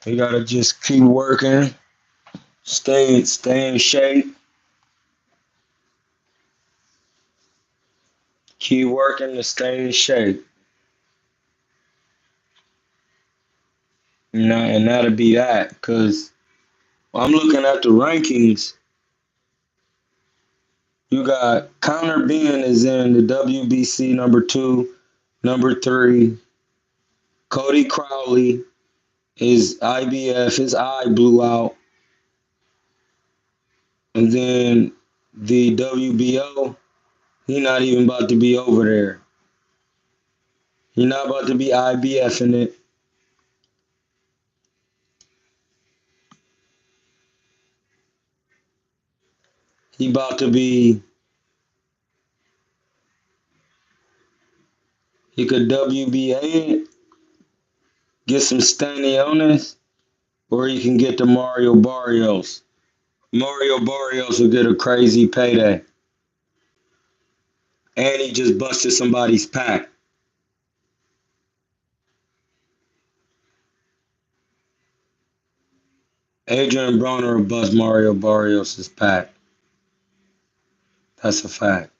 He gotta just keep working, stay in shape, keep working to stay in shape. You know, and that'll be that. Cause I'm looking at the rankings. You got Connor Ben is in the WBC number 2, number 3. Cody Crowley, his IBF, his eye blew out. And then the WBO, he not even about to be over there. He not about to be IBF in it. He about to be, he could WBA it, get some Stanionis, or he can get to Mario Barrios. Mario Barrios will get a crazy payday. And he just busted somebody's pack. Adrian Broner will bust Mario Barrios' pack. That's a fact.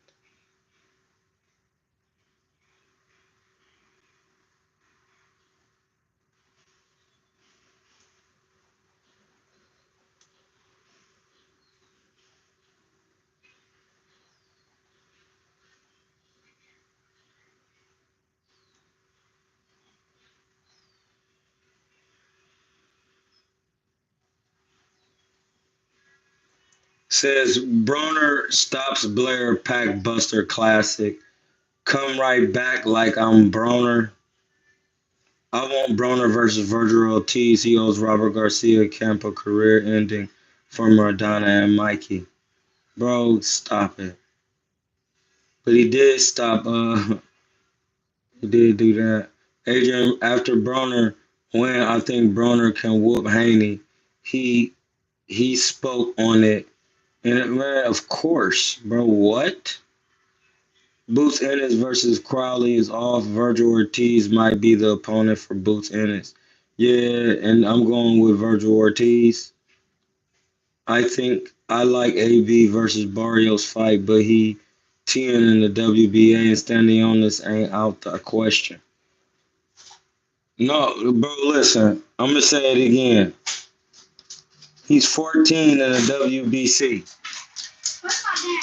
Says Broner stops Blair Pack Buster Classic. Come right back like I'm Broner. I want Broner versus Virgil Ortiz. He owes Robert Garcia Camp a career ending for Maradona and Mikey. Bro, stop it. But he did stop. He did do that. Adrian, after Broner win, I think Broner can whoop Haney. He he spoke on it, and it, man, of course, bro. What? Boots Ennis versus Crowley is off. Virgil Ortiz might be the opponent for Boots Ennis. Yeah, and I'm going with Virgil Ortiz. I think I like AB versus Barrios fight, but he 10 in the WBA and standing on this ain't out the question. No, bro, listen. I'm gonna say it again. He's 14 in the WBC. What's my hair?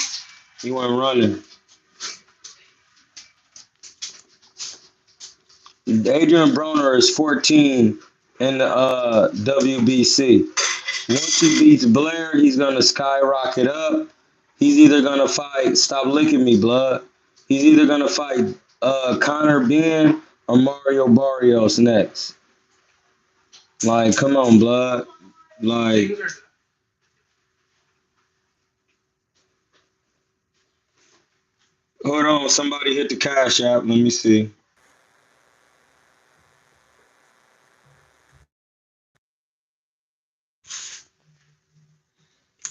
He went running. Adrian Broner is 14 in the WBC. Once he beats Blair, he's gonna skyrocket up. He's either gonna fight. Stop licking me, blood. He's either gonna fight Connor Ben or Mario Barrios next. Like, come on, blood. Like, hold on. Somebody hit the cash app. Let me see.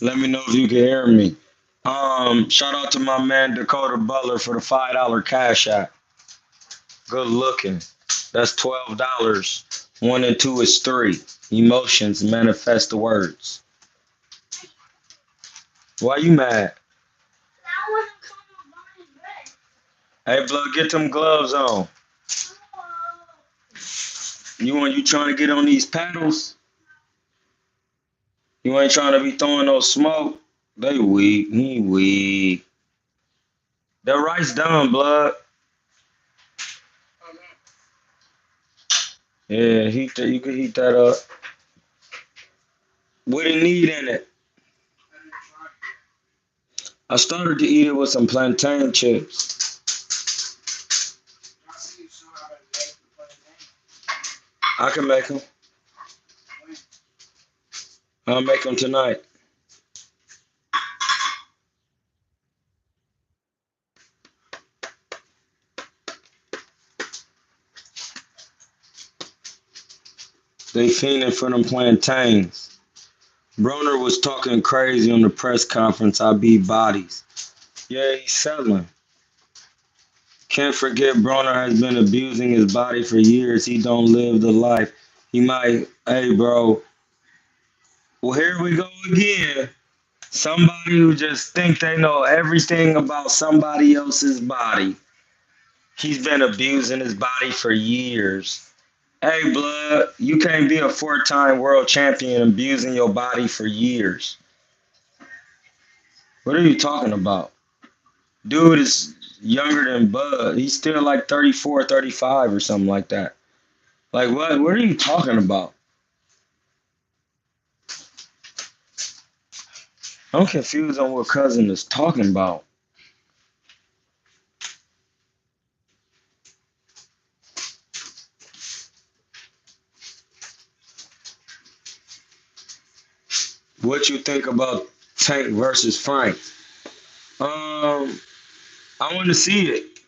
Let me know if you can hear me. Shout out to my man Dakota Butler for the $5 cash app. Good looking. That's $12. One and two is three. Emotions manifest the words. Why you mad? I wasn't coming on his bed. Hey, blood, get them gloves on. You trying to get on these paddles? You ain't trying to be throwing no smoke. They weak. He weak. The rice done, blood. Yeah, heat that. You can heat that up. What it need in it? I started to eat it with some plantain chips. I can make them. I'll make them tonight. They fiending for them plantains. Broner was talking crazy on the press conference. I beat bodies. Yeah, he's selling. Can't forget Broner has been abusing his body for years. He don't live the life. He might, hey bro. Well, here we go again. Somebody who just think they know everything about somebody else's body. He's been abusing his body for years. Hey, blood, you can't be a four-time world champion abusing your body for years. What are you talking about? Dude is younger than Bud. He's still like 34, 35 or something like that. Like, what are you talking about? I'm confused on what cousin is talking about. What you think about Tank versus Frank? I want to see it.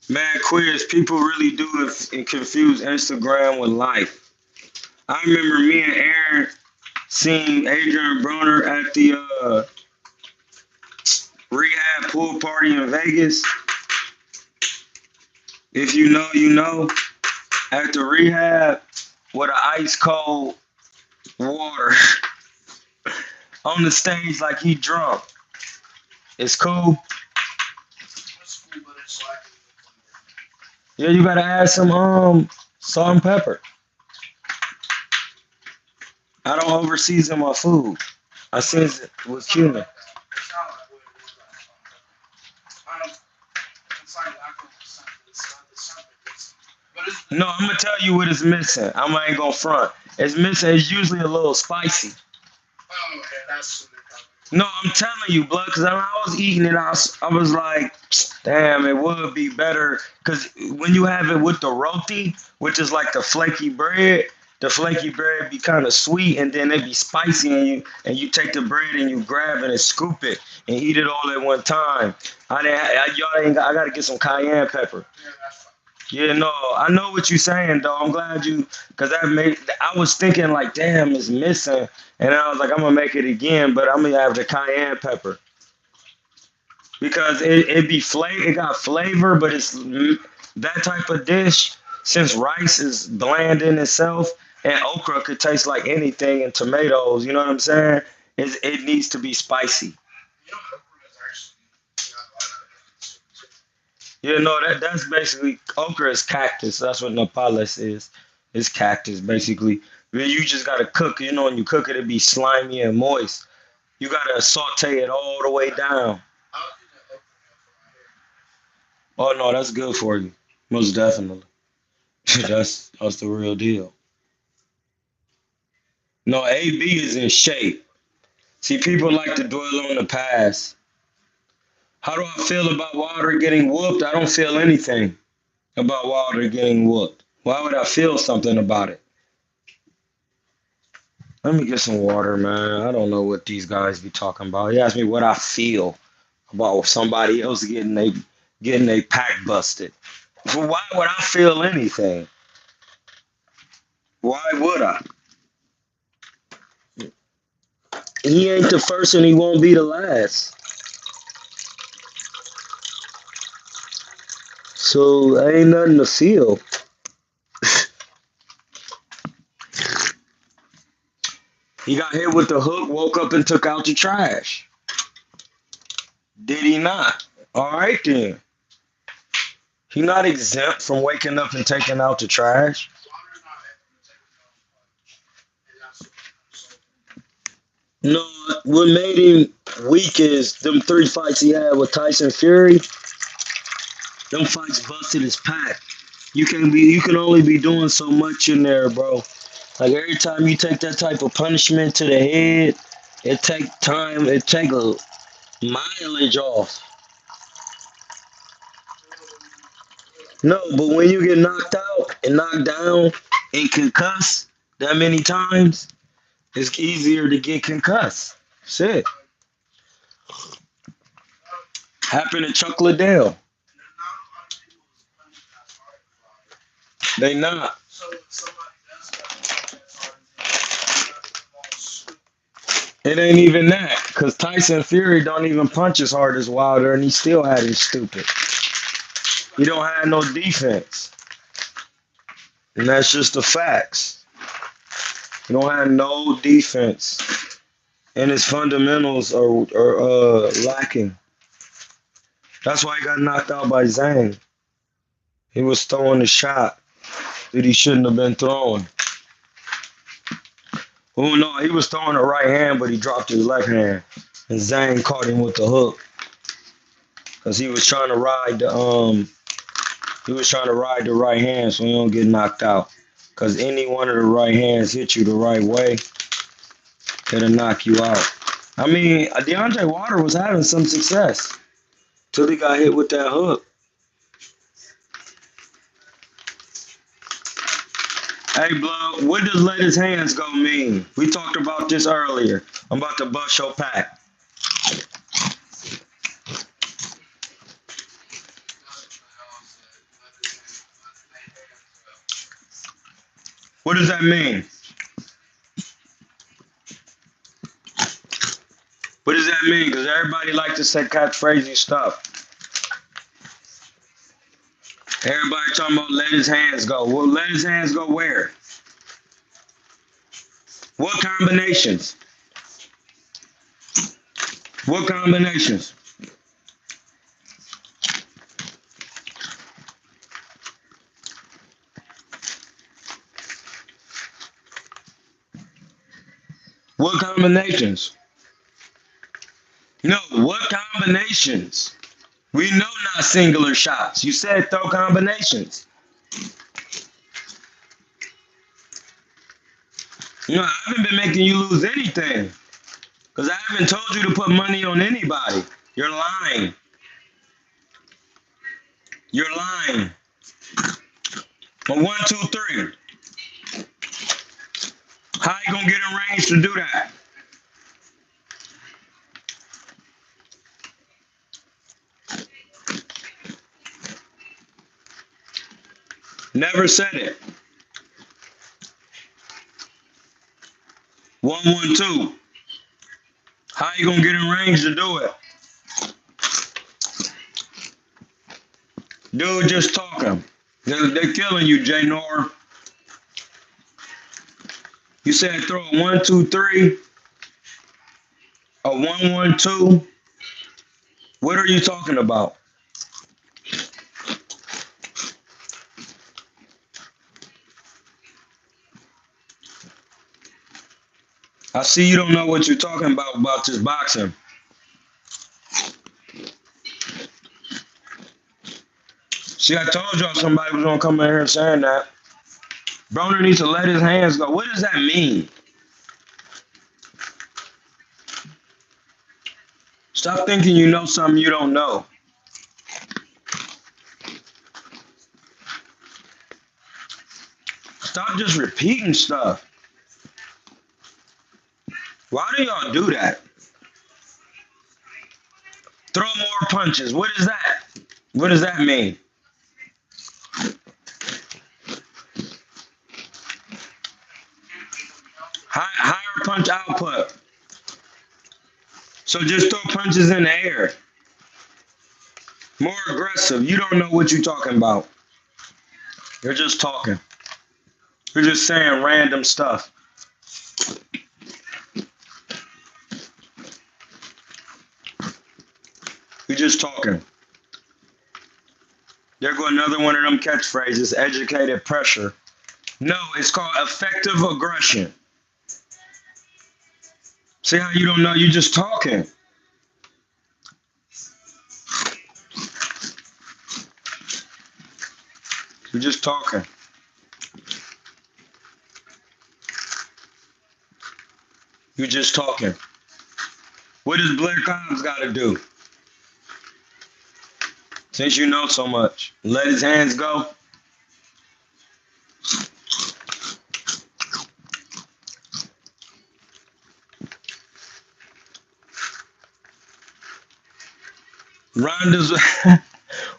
Man, queers, people really do confuse Instagram with life. I remember me and Aaron seeing Adrian Broner at the rehab pool party in Vegas. If you know, you know. At the rehab with an ice cold water on the stage like he drunk. It's cool. Yeah, you gotta add some salt and pepper. I don't over season my food. I season it with cumin. No, I'm gonna tell you what is missing. I ain't gonna front. It's missing. It's usually a little spicy. Oh, okay, that's No, I'm telling you, blood, because when I was eating it, I was like, damn, it would be better. Because when you have it with the roti, which is like the flaky bread be kind of sweet, and then it be spicy, and you take the bread and you grab it and scoop it and eat it all at one time. I gotta get some cayenne pepper. yeah, that's fine. Yeah, no, I know what you're saying, though. I'm glad because I was thinking like, damn, it's missing, and I was like, I'm gonna make it again, but I'm gonna have the cayenne pepper because it got flavor, but it's that type of dish. Since rice is bland in itself, and okra could taste like anything, and tomatoes, you know what I'm saying? It needs to be spicy. You know, okra is actually not a lot of Yeah, no, that's basically okra is cactus. That's what nopales is. It's cactus basically. Then you just gotta cook. You know, when you cook it, it be slimy and moist. You gotta saute it all the way down. I'll do the okra meal for my hair. Oh no, that's good for you, most definitely. That's the real deal. No, AB is in shape. See, people like to dwell on the past. How do I feel about Wilder getting whooped? I don't feel anything about Wilder getting whooped. Why would I feel something about it? Let me get some water, man. I don't know what these guys be talking about. He asked me what I feel about somebody else getting a pack busted. Well, why would I feel anything? Why would I? He ain't the first and he won't be the last. So ain't nothing to feel. He got hit with the hook, woke up and took out the trash. Did he not? All right then. He not exempt from waking up and taking out the trash. Wilder's not able to take a punch, and that's so. No, what made him weak is them 3 fights he had with Tyson Fury. Them fights busted his pack. You can only be doing so much in there, bro. Like every time you take that type of punishment to the head, it take time, it take a mileage off. No, but when you get knocked out and knocked down and concussed that many times, it's easier to get concussed. Shit. Happened to Chuck Liddell. And there's not a lot of people who's punching as hard as Wilder. They not. So when somebody does that punch as hard as him, that's the most. It ain't even that. Cause Tyson Fury don't even punch as hard as Wilder and he still had him stupid. He don't have no defense. And that's just the facts. He don't have no defense. And his fundamentals are lacking. That's why he got knocked out by Zhang. He was throwing a shot that he shouldn't have been throwing. Oh no, he was throwing the right hand, but he dropped his left hand. And Zhang caught him with the hook. Cause he was trying to ride the right hand so he don't get knocked out. Cause any one of the right hands hit you the right way, it'll knock you out. I mean, Deontay Wilder was having some success till he got hit with that hook. Hey, blood, what does let his hands go mean? We talked about this earlier. I'm about to bust your pack. What does that mean? What does that mean? Because everybody like to say catchphrasy stuff. Everybody talking about let his hands go. Well, let his hands go where? What combinations? What combinations? What combinations? No, what combinations? We know not singular shots. You said throw combinations. No, I haven't been making you lose anything. Because I haven't told you to put money on anybody. You're lying. You're lying. A 1, 2, 3. How you gonna get in range to do that? Never said it. 1, 1, 2. How you gonna get in range to do it? Dude, just talking. They're killing you, Jay Nor. You said throw a 1, 2, 3, a 1, 1, 2. What are you talking about? I see you don't know what you're talking about this boxing. See, I told y'all somebody was gonna come in here saying that. Broner needs to let his hands go. What does that mean? Stop thinking you know something you don't know. Stop just repeating stuff. Why do y'all do that? Throw more punches. What is that? What does that mean? Higher punch output. So just throw punches in the air. More aggressive. You don't know what you're talking about. You're just talking. You're just saying random stuff. You're just talking. There go another one of them catchphrases, educated pressure. No, it's called effective aggression. See how you don't know? You're just talking. You're just talking. You're just talking. What does Blair Cobbs got to do? Since you know so much, let his hands go. Ronda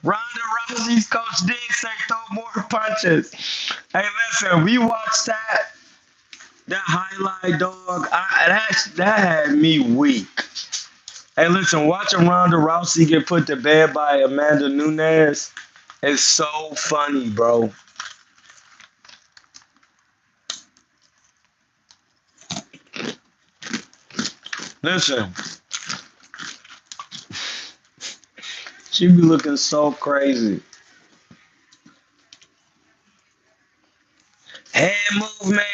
Rousey's coach did say throw more punches. Hey, listen, we watched that highlight, dog. That had me weak. Hey, listen, watching Ronda Rousey get put to bed by Amanda Nunes is so funny, bro. Listen, she be looking so crazy. Head movement,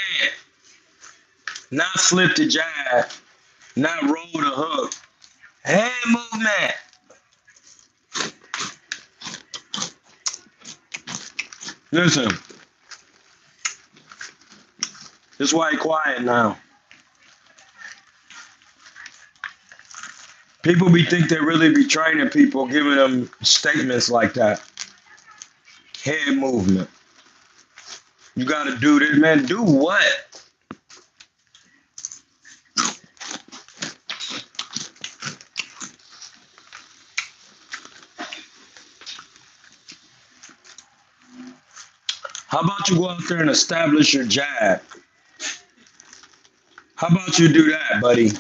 not slip the jab, not roll the hook. Head movement. Listen, this is why he quiet now. People think they really be training people, giving them statements like that. Head movement. You gotta do this, man. Do what? How about you go out there and establish your jab? How about you do that, buddy?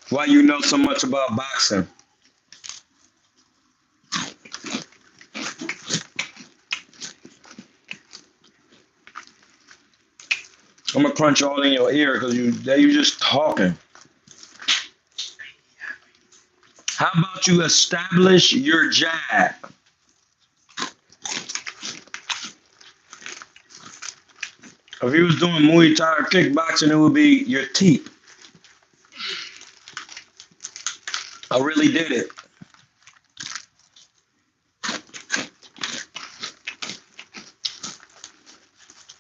Why you know so much about boxing? I'm gonna crunch all in your ear because you just talking. How about you establish your jab? If you was doing Muay Thai or kickboxing, it would be your teeth. I really did it.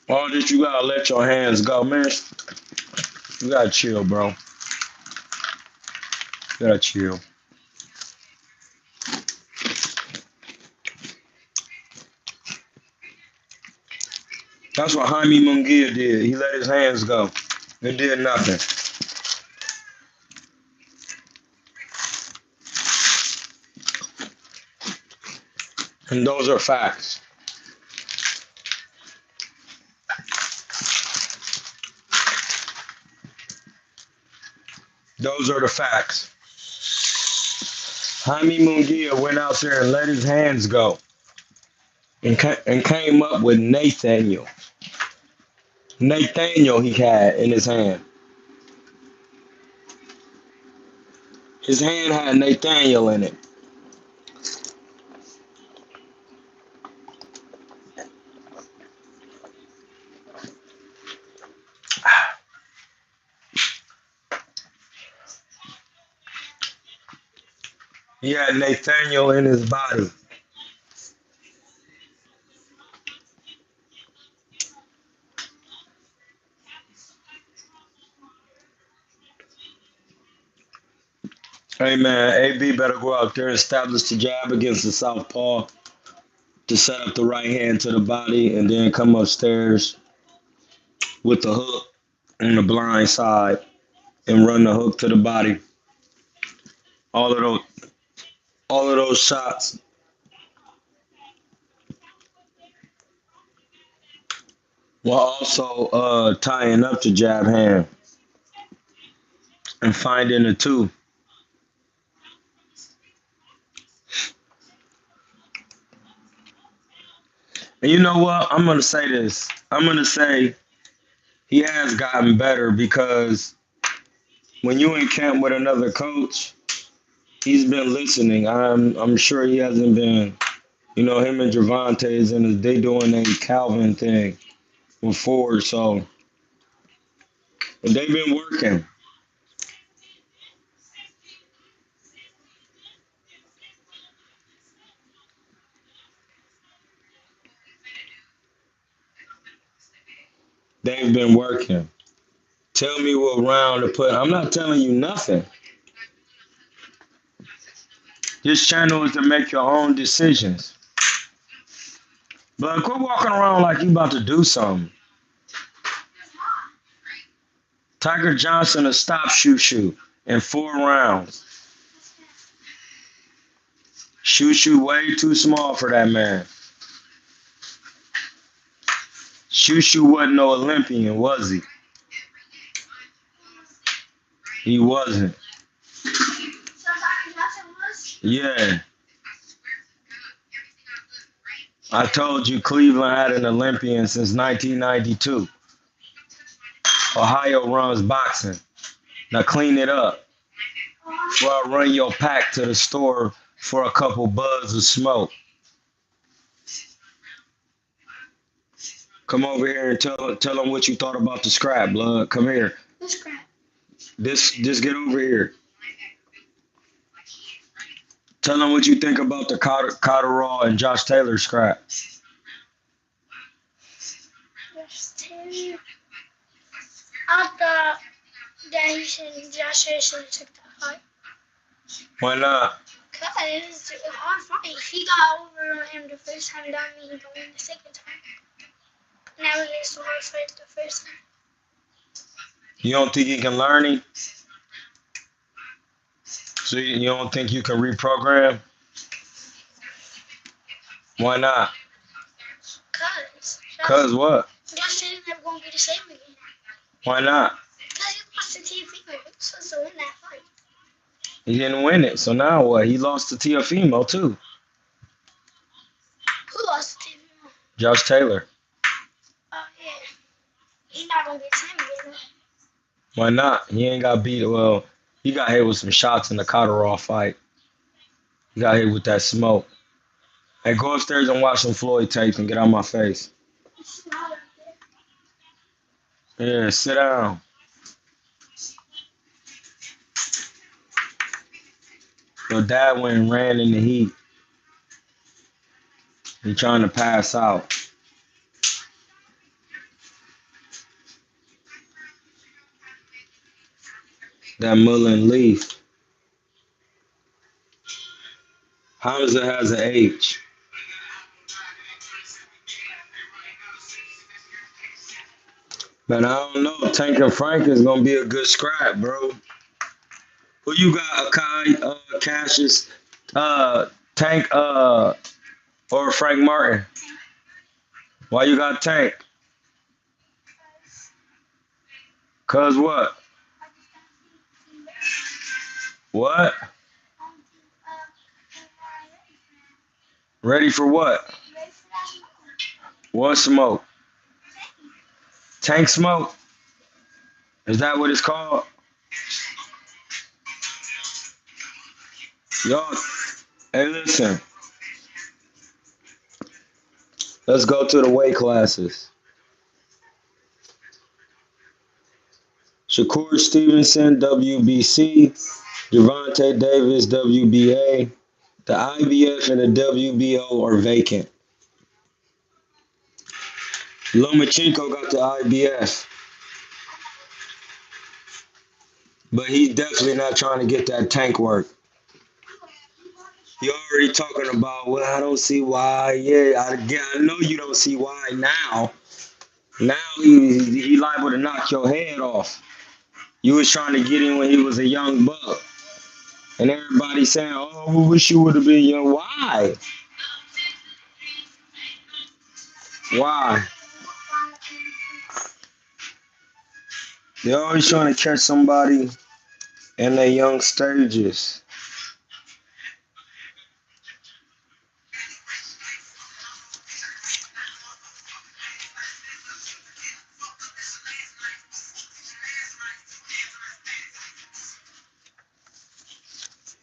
All this, you gotta let your hands go, man. You gotta chill, bro. You gotta chill. That's what Jaime Munguia did. He let his hands go. It did nothing. And those are facts. Those are the facts. Jaime Munguia went out there and let his hands go and came up with Nathaniel. Nathaniel he had in his hand. His hand had Nathaniel in it. He had Nathaniel in his body. Hey man, AB better go out there and establish the jab against the southpaw to set up the right hand to the body, and then come upstairs with the hook on the blind side and run the hook to the body. All of those, all of those shots while also tying up the jab hand and finding the two. And you know what? I'm gonna say this. I'm gonna say he has gotten better because when you in camp with another coach, he's been listening. I'm sure he hasn't been. You know, him and Javante is in the, they doing a Calvin thing with Ford, so they've been working. They've been working. Tell me what round to put. I'm not telling you nothing. This channel is to make your own decisions. But quit walking around like you about to do something. Tiger Johnson will stop Shoo in 4 rounds. Shoo way too small for that man. Shoo wasn't no Olympian, was he? He wasn't. Yeah. I told you Cleveland had an Olympian since 1992. Ohio runs boxing. Now clean it up. Before I run your pack to the store for a couple buds of smoke. Come over here and tell them what you thought about the scrap, blood. Come here. The scrap. Just get over here. Tell them what you think about the Cotterall and Josh Taylor scrap. I thought that he should, Josh should have took that fight. Why not? Cause it's a hard fight. If he got over on him the first time, that means he gonna win the second time. Now it's a hard fight the first time. You don't think he can learn him? So you don't think you can reprogram? Why not? Cause what? Josh Taylor never gonna be the same again. Why not? Cause he lost to Teofimo. He was supposed to win that fight. He didn't win it. So now what? He lost to Teofimo too. Who lost to Teofimo? Josh Taylor. Oh yeah. He's not gonna get him again. Why not? He ain't got beat. Well, he got hit with some shots in the Cotterall fight. He got hit with that smoke. Hey, go upstairs and watch some Floyd tape and get out my face. It's not up there. Yeah, sit down. Your dad went and ran in the heat. He trying to pass out. That Mullen Leaf. Hamza has an H. Man, I don't know. Tank and Frank is gonna be a good scrap, bro. Who you got? Akai, Cassius, Tank, or Frank Martin? Why you got Tank? Cause what? What? Ready for what? What smoke? Tank smoke? Is that what it's called? Y'all, hey, listen. Let's go to the weight classes. Shakur Stevenson, WBC. Javante Davis, WBA. The IBF and the WBO are vacant. Lomachenko got the IBF. But he's definitely not trying to get that tank work. He already talking about, well, I don't see why. Yeah, I know you don't see why now. Now he liable to knock your head off. You was trying to get him when he was a young buck. And everybody saying, oh, we wish you would have been young. Why? Why? They're always trying to catch somebody in their young stages.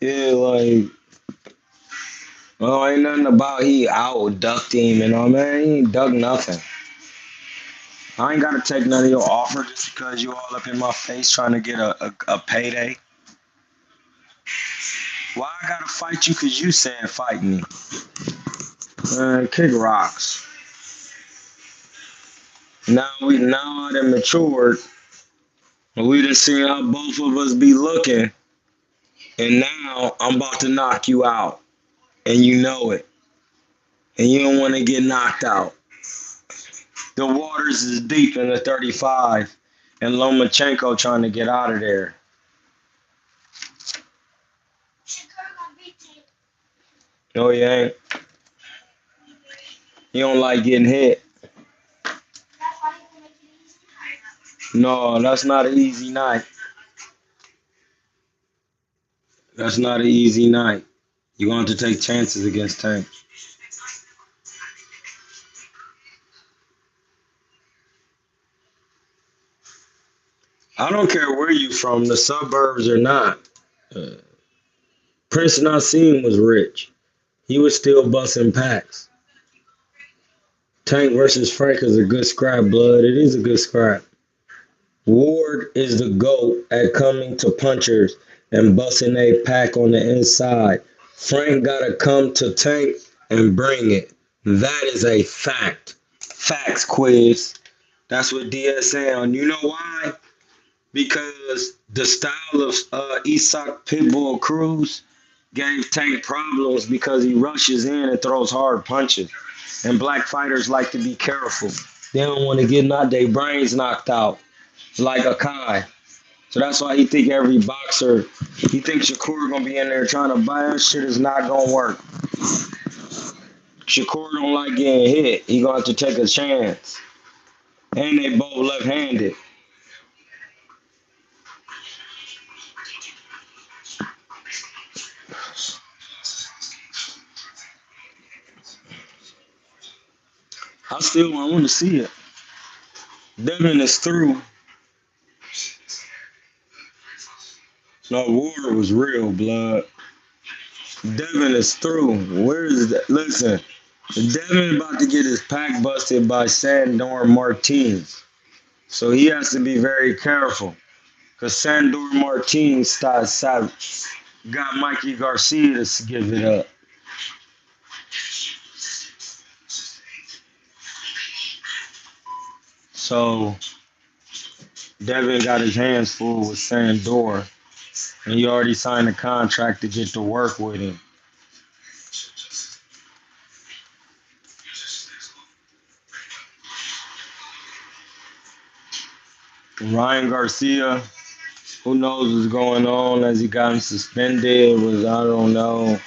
Yeah, like, oh, ain't nothing about he out ducked him and all, man. He ain't ducked nothing. I ain't gotta take none of your offer just because you all up in my face trying to get a payday. Why I gotta fight you because you said fight me? Man, kick rocks. Now I done matured and we done seen how both of us be looking, and now I'm about to knock you out. And you know it. And you don't want to get knocked out. The waters is deep in the 35, and Lomachenko trying to get out of there. No, he ain't. He don't like getting hit. No, that's not an easy night. That's not an easy night. You're going to have to take chances against Tank. I don't care where you from, the suburbs or not. Uh, Prince Nassim was rich. He was still busting packs. Tank versus Frank is a good scrap, blood. It is a good scrap. Ward is the GOAT at coming to punchers and busting a pack on the inside. Frank gotta come to Tank and bring it. That is a fact. Facts quiz. That's what DSL. You know why? Because the style of Isak Pitbull Cruz gave Tank problems because he rushes in and throws hard punches. And black fighters like to be careful. They don't want to get their brains knocked out like a Kai. So that's why he think every boxer, he thinks Shakur gonna be in there trying to buy that shit is not gonna work. Shakur don't like getting hit. He gonna have to take a chance. And they both left-handed. I want to see it. Devin is through. No, war was real, blood. Devin is through. Where is that? Listen, Devin about to get his pack busted by Sandor Martins. So he has to be very careful. Because Sandor Martins got Mikey Garcia to give it up. So Devin got his hands full with Sandor. And he already signed a contract to get to work with him. Ryan Garcia, who knows what's going on as he got him suspended, I don't know.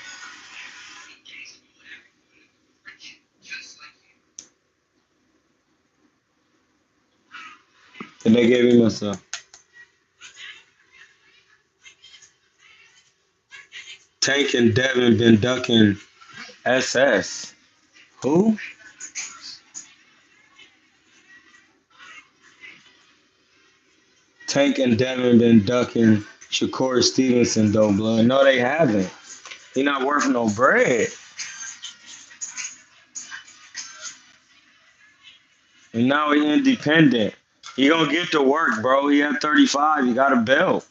And they gave him a Tank and Devin been ducking SS. Who? Tank and Devin been ducking Shakur Stevenson though, blood. No, they haven't. He not worth no bread. And now he independent. He gonna get to work, bro. He at 35. He got a belt.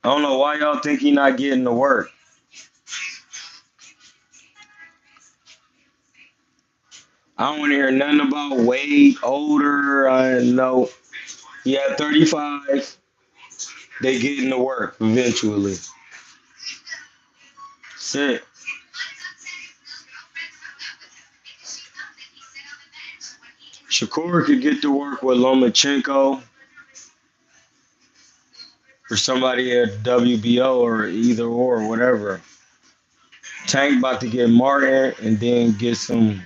I don't know why y'all think he not getting to work. I don't want to hear nothing about Wade older. I know he at 35. they getting to work eventually. That's it. Shakur could get to work with Lomachenko or somebody at WBO or either or whatever. Tank about to get Martin and then get some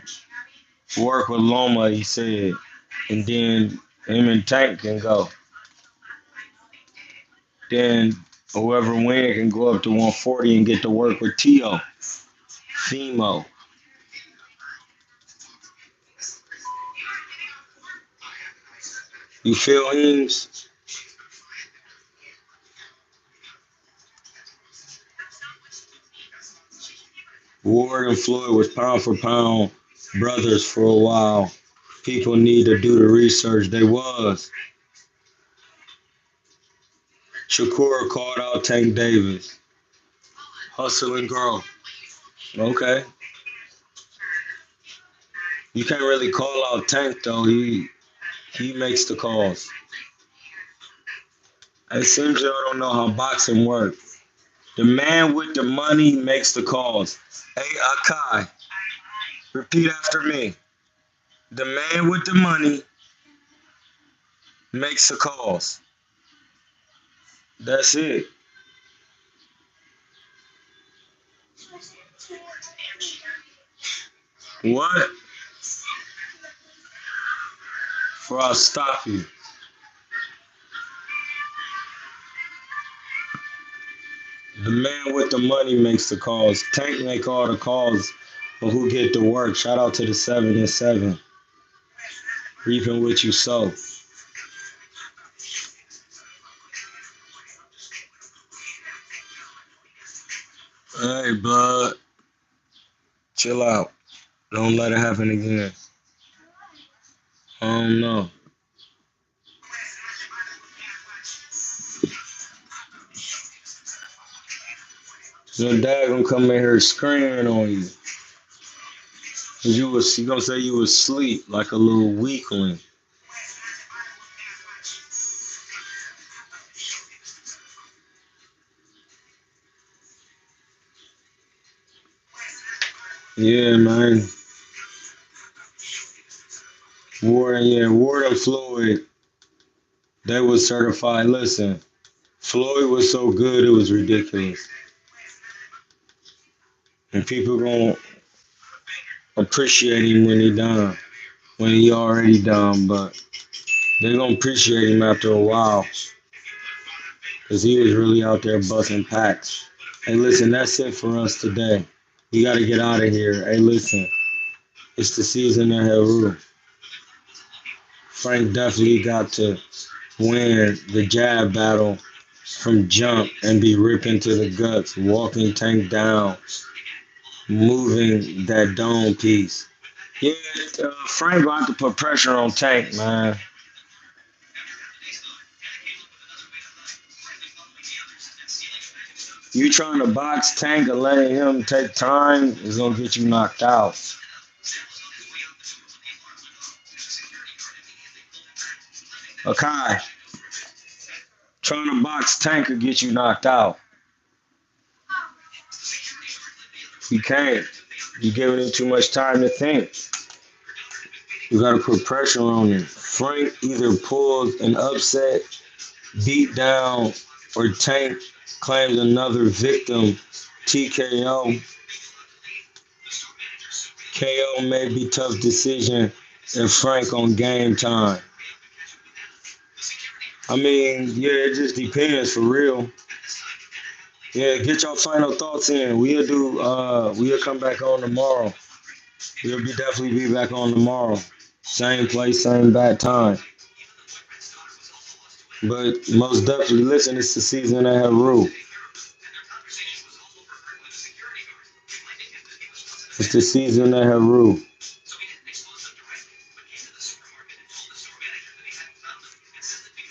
work with Loma, he said. And then him and Tank can go. Then whoever wins can go up to 140 and get to work with Tio, Fimo. You feel him? Ward and Floyd was pound for pound brothers for a while. People need to do the research. They was. Shakur called out Tank Davis. Hustle and grow. Okay. You can't really call out Tank though. He makes the calls. It seems y'all don't know how boxing works. The man with the money makes the calls. Hey Akai, repeat after me. The man with the money makes the calls. That's it. What? For I'll stop you. The man with the money makes the calls. Tank make all the calls of who get to work. Shout out to the 7 and 7. Reaping what you sow. Hey, blood. Chill out. Don't let it happen again. I don't know. Your dad gonna come in here screaming on you. He gonna say you was asleep like a little weakling. Yeah, man. Ward and Floyd, they was certified. Listen, Floyd was so good it was ridiculous. And people gonna appreciate him when he done. When he already done, but they gonna appreciate him after a while. Cause he was really out there busting packs. Hey listen, that's it for us today. We gotta get out of here. Hey listen, it's the season of Heru. Frank definitely got to win the jab battle from jump and be ripped into the guts, walking Tank down, moving that dome piece. Yeah, Frank gonna have to put pressure on Tank, man. You trying to box Tank and letting him take time is gonna get you knocked out. Okay, trying to box Tank will get you knocked out. You can't. You're giving him too much time to think. You gotta put pressure on him. Frank either pulls an upset, beat down, or Tank claims another victim. TKO. KO may be tough decision if Frank on game time. I mean, yeah, it just depends for real. Yeah, get your final thoughts in. We'll come back on tomorrow. We'll definitely be back on tomorrow. Same place, same bad time. But most definitely listen, it's the season that have rule. It's the season that have rule.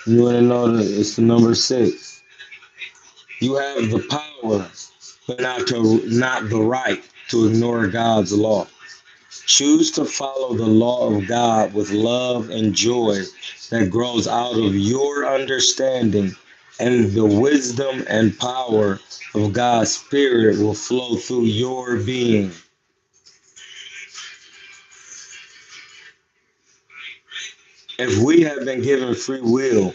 You wanna know that it's the number 6. You have the power, but not the right to ignore God's law. Choose to follow the law of God with love and joy that grows out of your understanding and the wisdom and power of God's Spirit will flow through your being. If we have been given free will,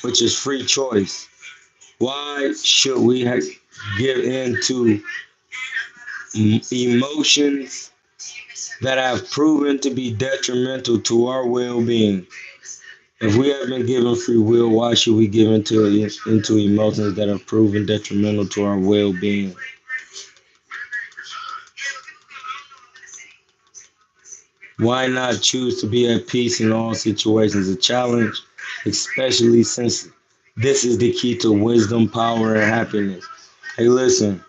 which is free choice, why should we give in to emotions that have proven to be detrimental to our well-being? If we have been given free will, why should we give into emotions that have proven detrimental to our well-being? Why not choose to be at peace in all situations? A challenge, especially since this is the key to wisdom, power, and happiness. Hey, listen,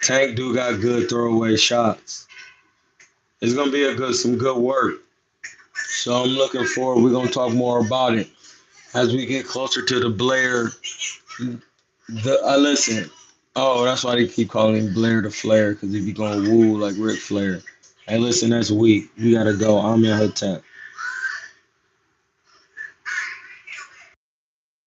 Tank do got good throwaway shots. It's gonna be some good work. So I'm looking forward. We're gonna talk more about it as we get closer to the Blair. I listen. Oh, that's why they keep calling him Blair the Flair, because he be going woo like Ric Flair. Hey, listen, that's weak. We gotta go. I'm in her tent.